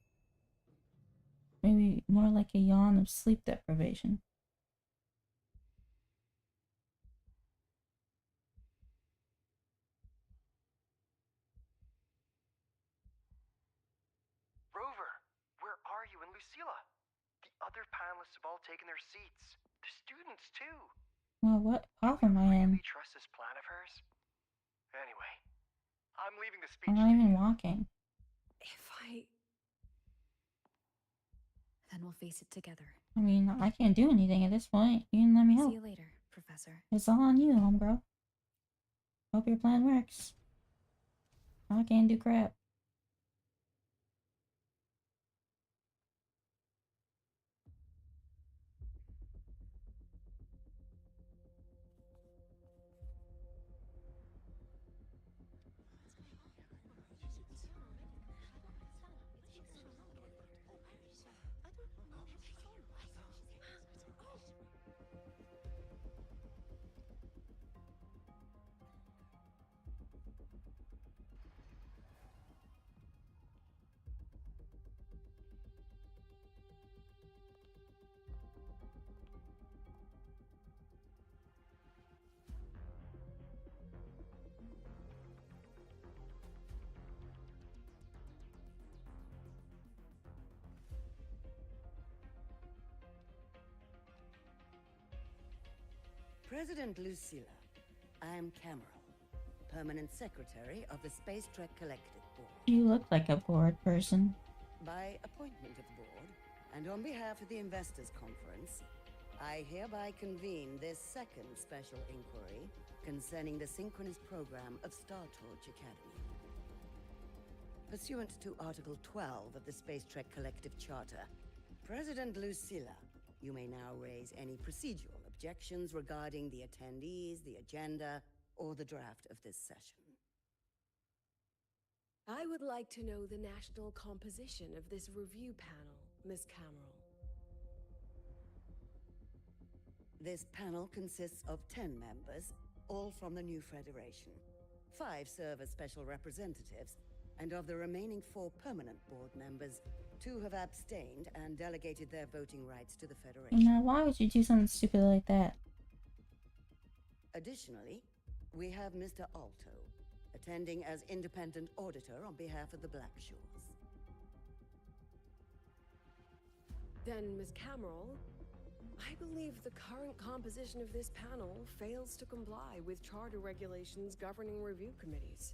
Maybe more like a yawn of sleep deprivation. Rover, where are you and Lucilla? The other panelists have all taken their seats. The students, too. Well, what path am I in? Really trust this plan of hers? Anyway, I'm leaving the speech. I'm not even walking. Then we'll face it together. I mean, I can't do anything at this point. You didn't let me help. See you later, Professor. It's all on you, homegirl. Hope your plan works. I can't do crap. President Lucilla, I'm Cameron, Permanent Secretary of the Space Trek Collective Board. You look like a bored person. By appointment of the board, and on behalf of the Investors Conference, I hereby convene this second special inquiry concerning the synchronous program of Star Torch Academy. Pursuant to Article 12 of the Space Trek Collective Charter, President Lucilla, you may now raise any procedural objections regarding the attendees, the agenda, or the draft of this session. I would like to know the national composition of this review panel, Ms. Cameron. This panel consists of 10 members, all from the new Federation. 5 serve as special representatives, and of the remaining 4 permanent board members, 2 have abstained and delegated their voting rights to the Federation. Now, why would you do something stupid like that? Additionally, we have Mr. Alto, attending as independent auditor on behalf of the Black Shores. Then, Ms. Cameron, I believe the current composition of this panel fails to comply with charter regulations governing review committees.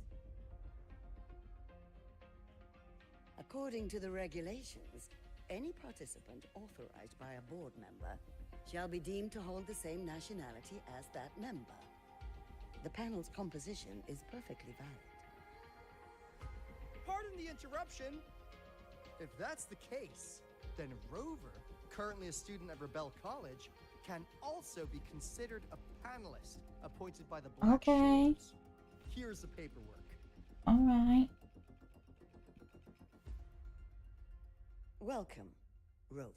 According to the regulations, any participant authorized by a board member shall be deemed to hold the same nationality as that member. The panel's composition is perfectly valid. Pardon the interruption. If that's the case, then Rover, currently a student at Rebel College, can also be considered a panelist appointed by the Black Shores. Here's the paperwork. All right. Welcome, Rover.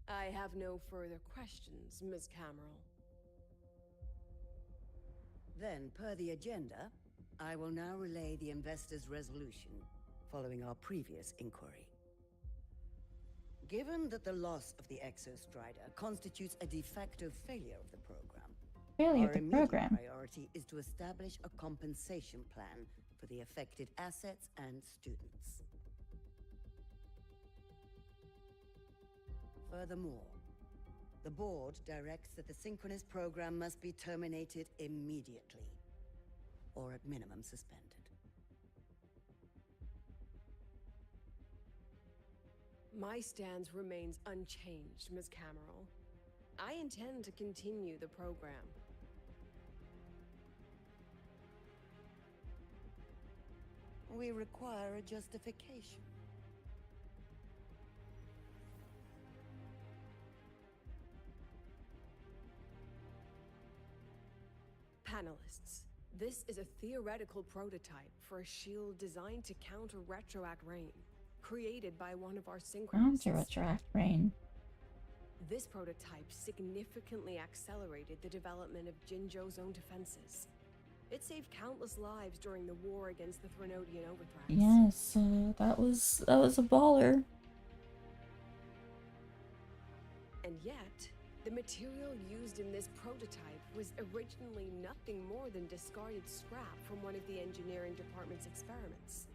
I have no further questions, Ms. Cameron. Then, per the agenda, I will now relay the investors' resolution following our previous inquiry. Given that the loss of the Exostrider constitutes a de facto failure of the program, Failure our of the immediate program? priority is to establish a compensation plan for the affected assets and students. Furthermore, the board directs that the synchronous program must be terminated immediately, or at minimum suspended. My stance remains unchanged, Ms. Cameron. I intend to continue the program. We require a justification. Panelists, this is a theoretical prototype for a shield designed to counter retroact rain, created by one of our synchronists. Retroact rain. This prototype significantly accelerated the development of Jinzhou's own defenses. It saved countless lives during the war against the Threnodian overthrows. Yes, that was a baller. And yet, the material used in this prototype was originally nothing more than discarded scrap from one of the engineering department's experiments.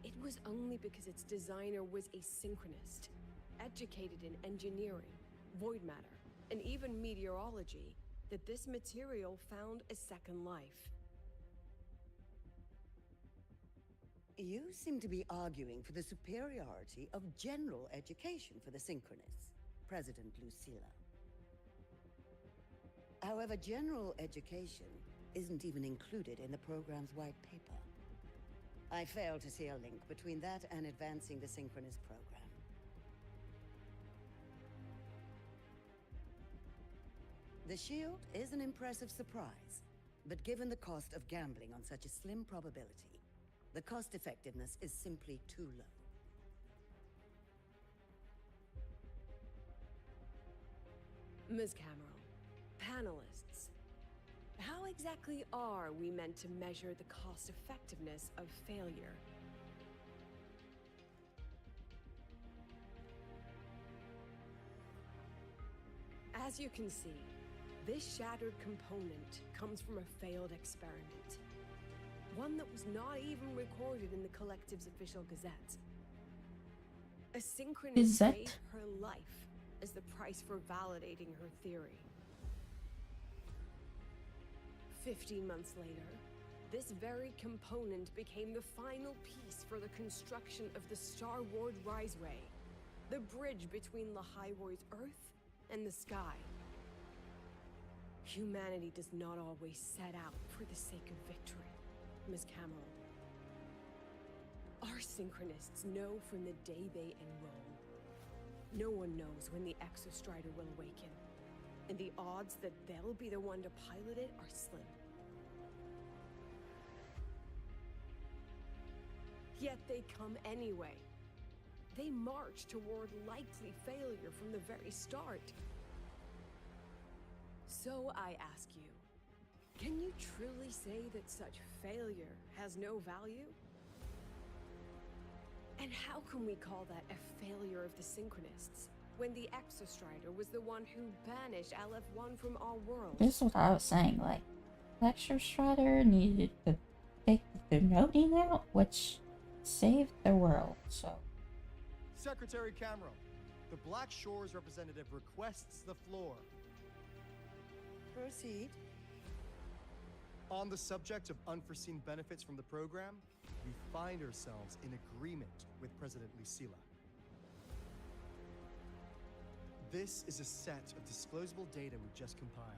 It was only because its designer was a synchronist, educated in engineering, void matter, and even meteorology, that this material found a second life. You seem to be arguing for the superiority of general education for the synchronists, President Lucilla. However, general education isn't even included in the program's white paper. I fail to see a link between that and advancing the synchronous program. The shield is an impressive surprise, but given the cost of gambling on such a slim probability, the cost effectiveness is simply too low. Ms. Cameron, panelists, how exactly are we meant to measure the cost effectiveness of failure? As you can see, this shattered component comes from a failed experiment. One that was not even recorded in the Collective's official gazette. A synchronous Is that- gave her life as the price for validating her theory. 15 months later, this very component became the final piece for the construction of the Star Ward Riseway, the bridge between the High Ward's Earth and the sky. Humanity does not always set out for the sake of victory, Miss Cameron. Our synchronists know from the day they enroll. No one knows when the Exostrider will awaken, and the odds that they'll be the one to pilot it are slim. Yet they come anyway. They march toward likely failure from the very start. So I ask you, can you truly say that such failure has no value? And how can we call that a failure of the Synchronists, when the Exostrider was the one who banished LF1 from our world? This is what I was saying, like, Lecture Strider needed to take the noting out, which saved the world, so. Secretary Camero, the Black Shores representative requests the floor. Proceed. On the subject of unforeseen benefits from the program, we find ourselves in agreement with President Lucilla. This is a set of disclosable data we just compiled.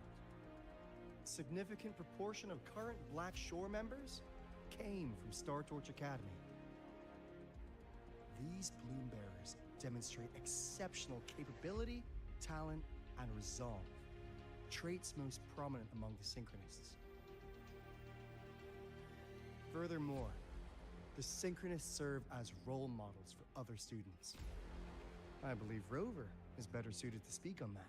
A significant proportion of current Black Shore members came from Star Torch Academy. These Bloom Bearers demonstrate exceptional capability, talent, and resolve, traits most prominent among the Synchronists. Furthermore, the Synchronists serve as role models for other students. I believe Rover is better suited to speak on that.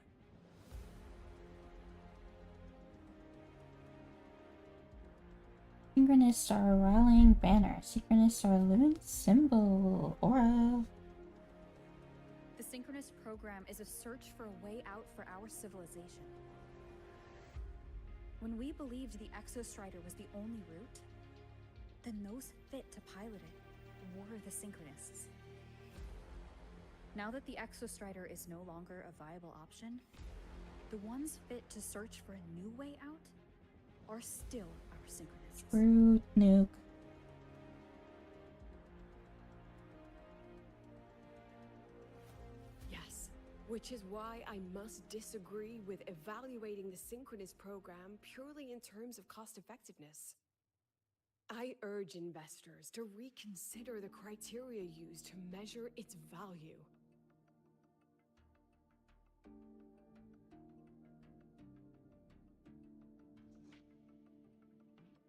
Synchronists are a rallying banner. Synchronists are a living symbol. Aura. The Synchronous program is a search for a way out for our civilization. When we believed the Exostrider was the only route, then those fit to pilot it were the Synchronists. Now that the Exostrider is no longer a viable option, the ones fit to search for a new way out are still our Synchronists. Rude nuke. Yes, which is why I must disagree with evaluating the Synchronous program purely in terms of cost effectiveness. I urge investors to reconsider the criteria used to measure its value.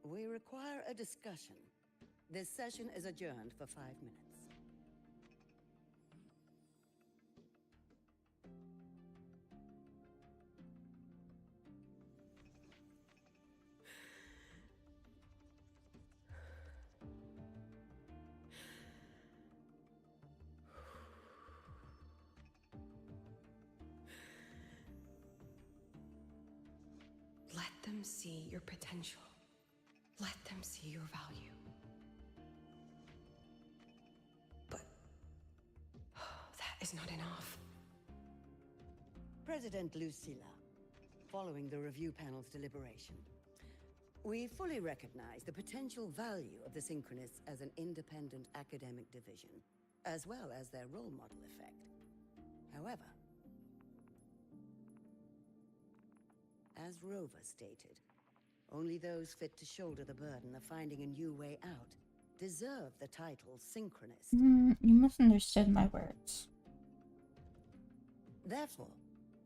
We require a discussion. This session is adjourned for 5 minutes. Let them see your potential. Let them see your value. But that is not enough. President Lucilla, following the review panel's deliberation, we fully recognize the potential value of the Synchronists as an independent academic division, as well as their role model effect. However, as Rover stated, only those fit to shoulder the burden of finding a new way out deserve the title Synchronist. You misunderstood my words. Therefore,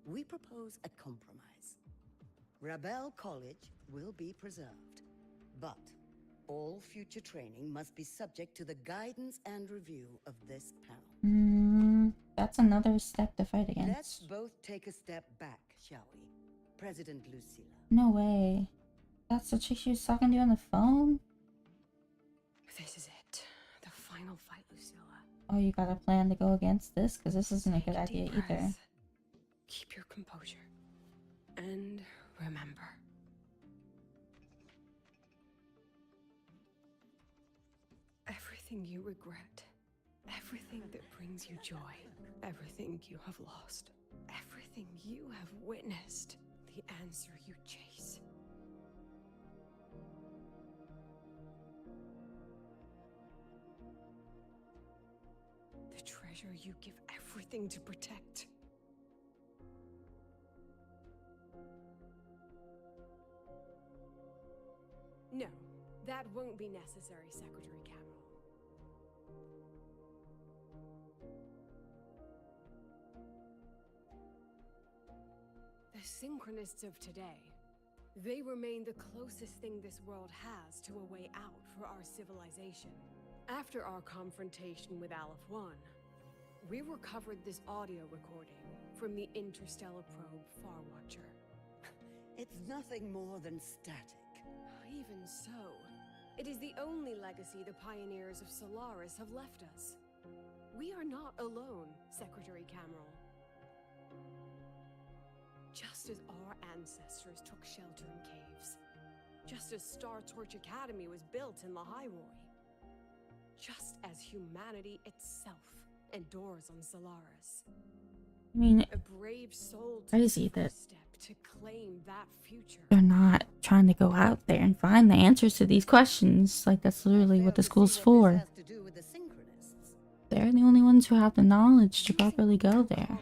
we propose a compromise. Rebel College will be preserved, but all future training must be subject to the guidance and review of this panel. That's another step to fight against. Let's both take a step back, shall we? President Lucilla. No way. That's the chick she was talking to on the phone? This is it. The final fight, Lucilla. Oh, you got a plan to go against this? Because this isn't a good idea either. Keep your composure. And remember. Everything you regret, Everything that brings you joy, everything you have lost, everything you have witnessed, the answer you chase. The treasure you give everything to protect. No, that won't be necessary, Secretary Cameron. The Synchronists of today, they remain the closest thing this world has to a way out for our civilization. After our confrontation with Aleph 1, we recovered this audio recording from the interstellar probe Farwatcher. It's nothing more than static. Even so, it is the only legacy the pioneers of Solaris have left us. We are not alone, Secretary Cameron. Just as our ancestors took shelter in caves, just as Star Torch Academy was built in Lahairoi, just as humanity itself endures on Solaris. I mean, a brave soul crazy that step to claim that future. they're not trying to go out there and find the answers to these questions. Like, that's literally what the school's for. They're the only ones who have the knowledge to properly go there.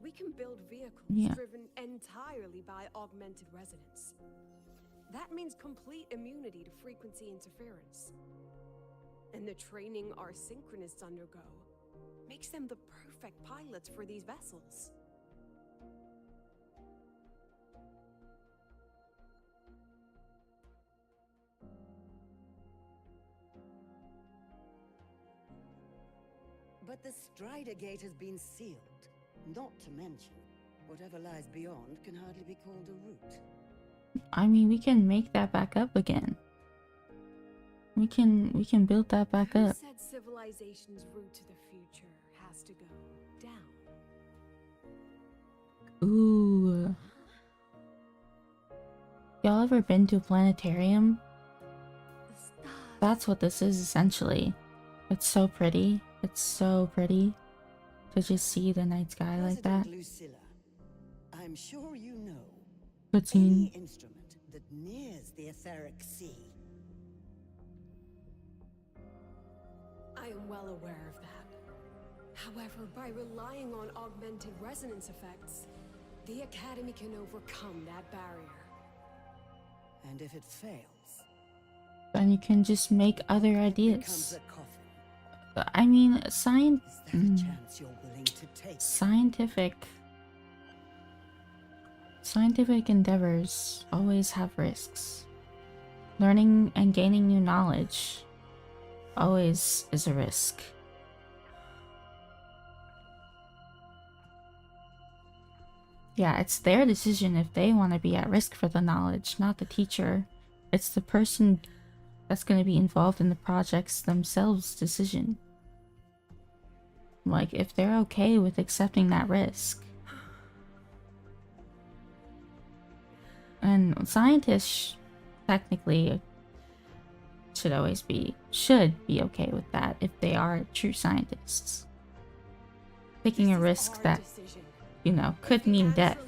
We can build vehicles driven entirely by augmented resonance. That means complete immunity to frequency interference. And the training our synchronists undergo makes them the perfect pilots for these vessels. But the Strider Gate has been sealed. Not to mention, whatever lies beyond can hardly be called a route. I mean, we can make that back up again. We can build that back Who up. said civilization's route to the future has to go down? Ooh. Y'all ever been to a planetarium? That's what this is essentially. It's so pretty. It's so pretty to just see the night sky like that. Lucilla, I'm sure you know Cutscene. any instrument that nears the etheric sea. I am well aware of that. However, by relying on augmented resonance effects, the Academy can overcome that barrier. And if it fails, Then you can just make other ideas. I mean, scientific endeavors always have risks. Learning and gaining new knowledge always is a risk. Yeah, it's their decision if they want to be at risk for the knowledge, not the teacher. It's the person that's going to be involved in the project's themselves decision. Like, if they're okay with accepting that risk. And scientists technically should be okay with that if they are true scientists. Taking a risk that, you know, could mean death.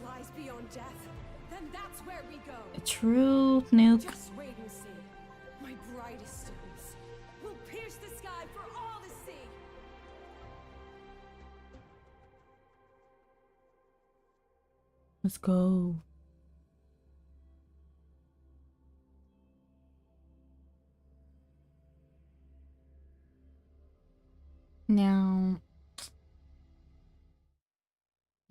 A true nuke. Just wait and see. My brightest students will pierce the sky for all to see. Let's go. Now,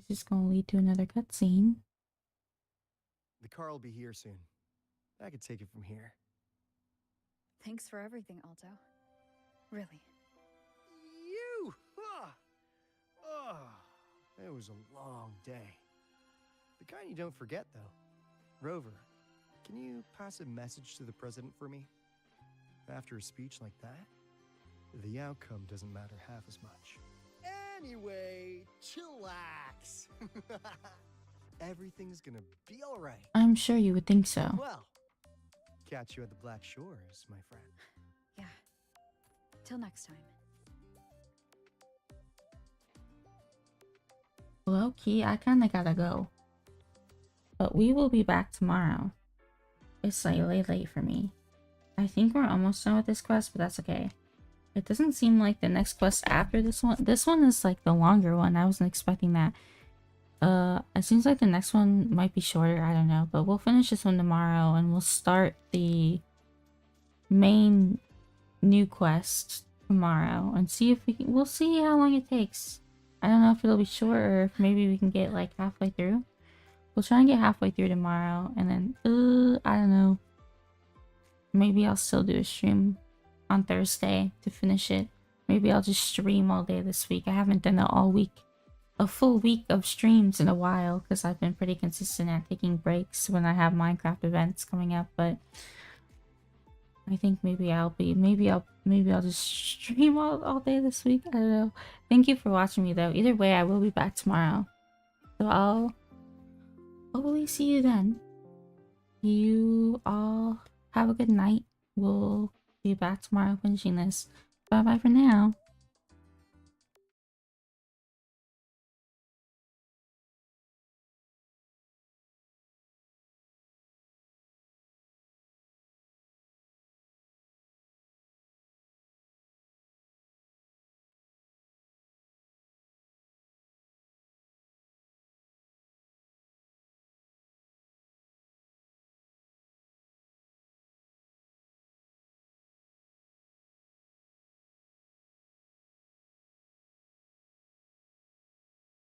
this is gonna lead to another cutscene. The car will be here soon. I could take it from here. Thanks for everything, Alto. Really. You! It was a long day. The kind you don't forget, though. Rover, can you pass a message to the president for me? After a speech like that, the outcome doesn't matter half as much. Anyway, chillax. Everything's gonna be all right. I'm sure you would think so. Well, catch you at the Black Shores, my friend. Yeah. Till next time. Low key, I kind of gotta go. But we will be back tomorrow. It's like late for me. I think we're almost done with this quest, but that's okay. It doesn't seem like the next quest after this one is like the longer one. I wasn't expecting that. It seems like the next one might be shorter, I don't know. But we'll finish this one tomorrow and we'll start the main new quest tomorrow and see if we'll see how long it takes. I don't know if it'll be short or if maybe we can get like halfway through. We'll try and get halfway through tomorrow and then I don't know. Maybe I'll still do a stream on Thursday to finish it. Maybe I'll just stream all day this week. I haven't done it all week. A full week of streams in a while because I've been pretty consistent at taking breaks when I have Minecraft events coming up, but I think maybe I'll just stream all day this week. I don't know. Thank you for watching me though. Either way, I will be back tomorrow. So I'll hopefully see you then. You all have a good night. We'll be back tomorrow finishing this. Bye bye for now.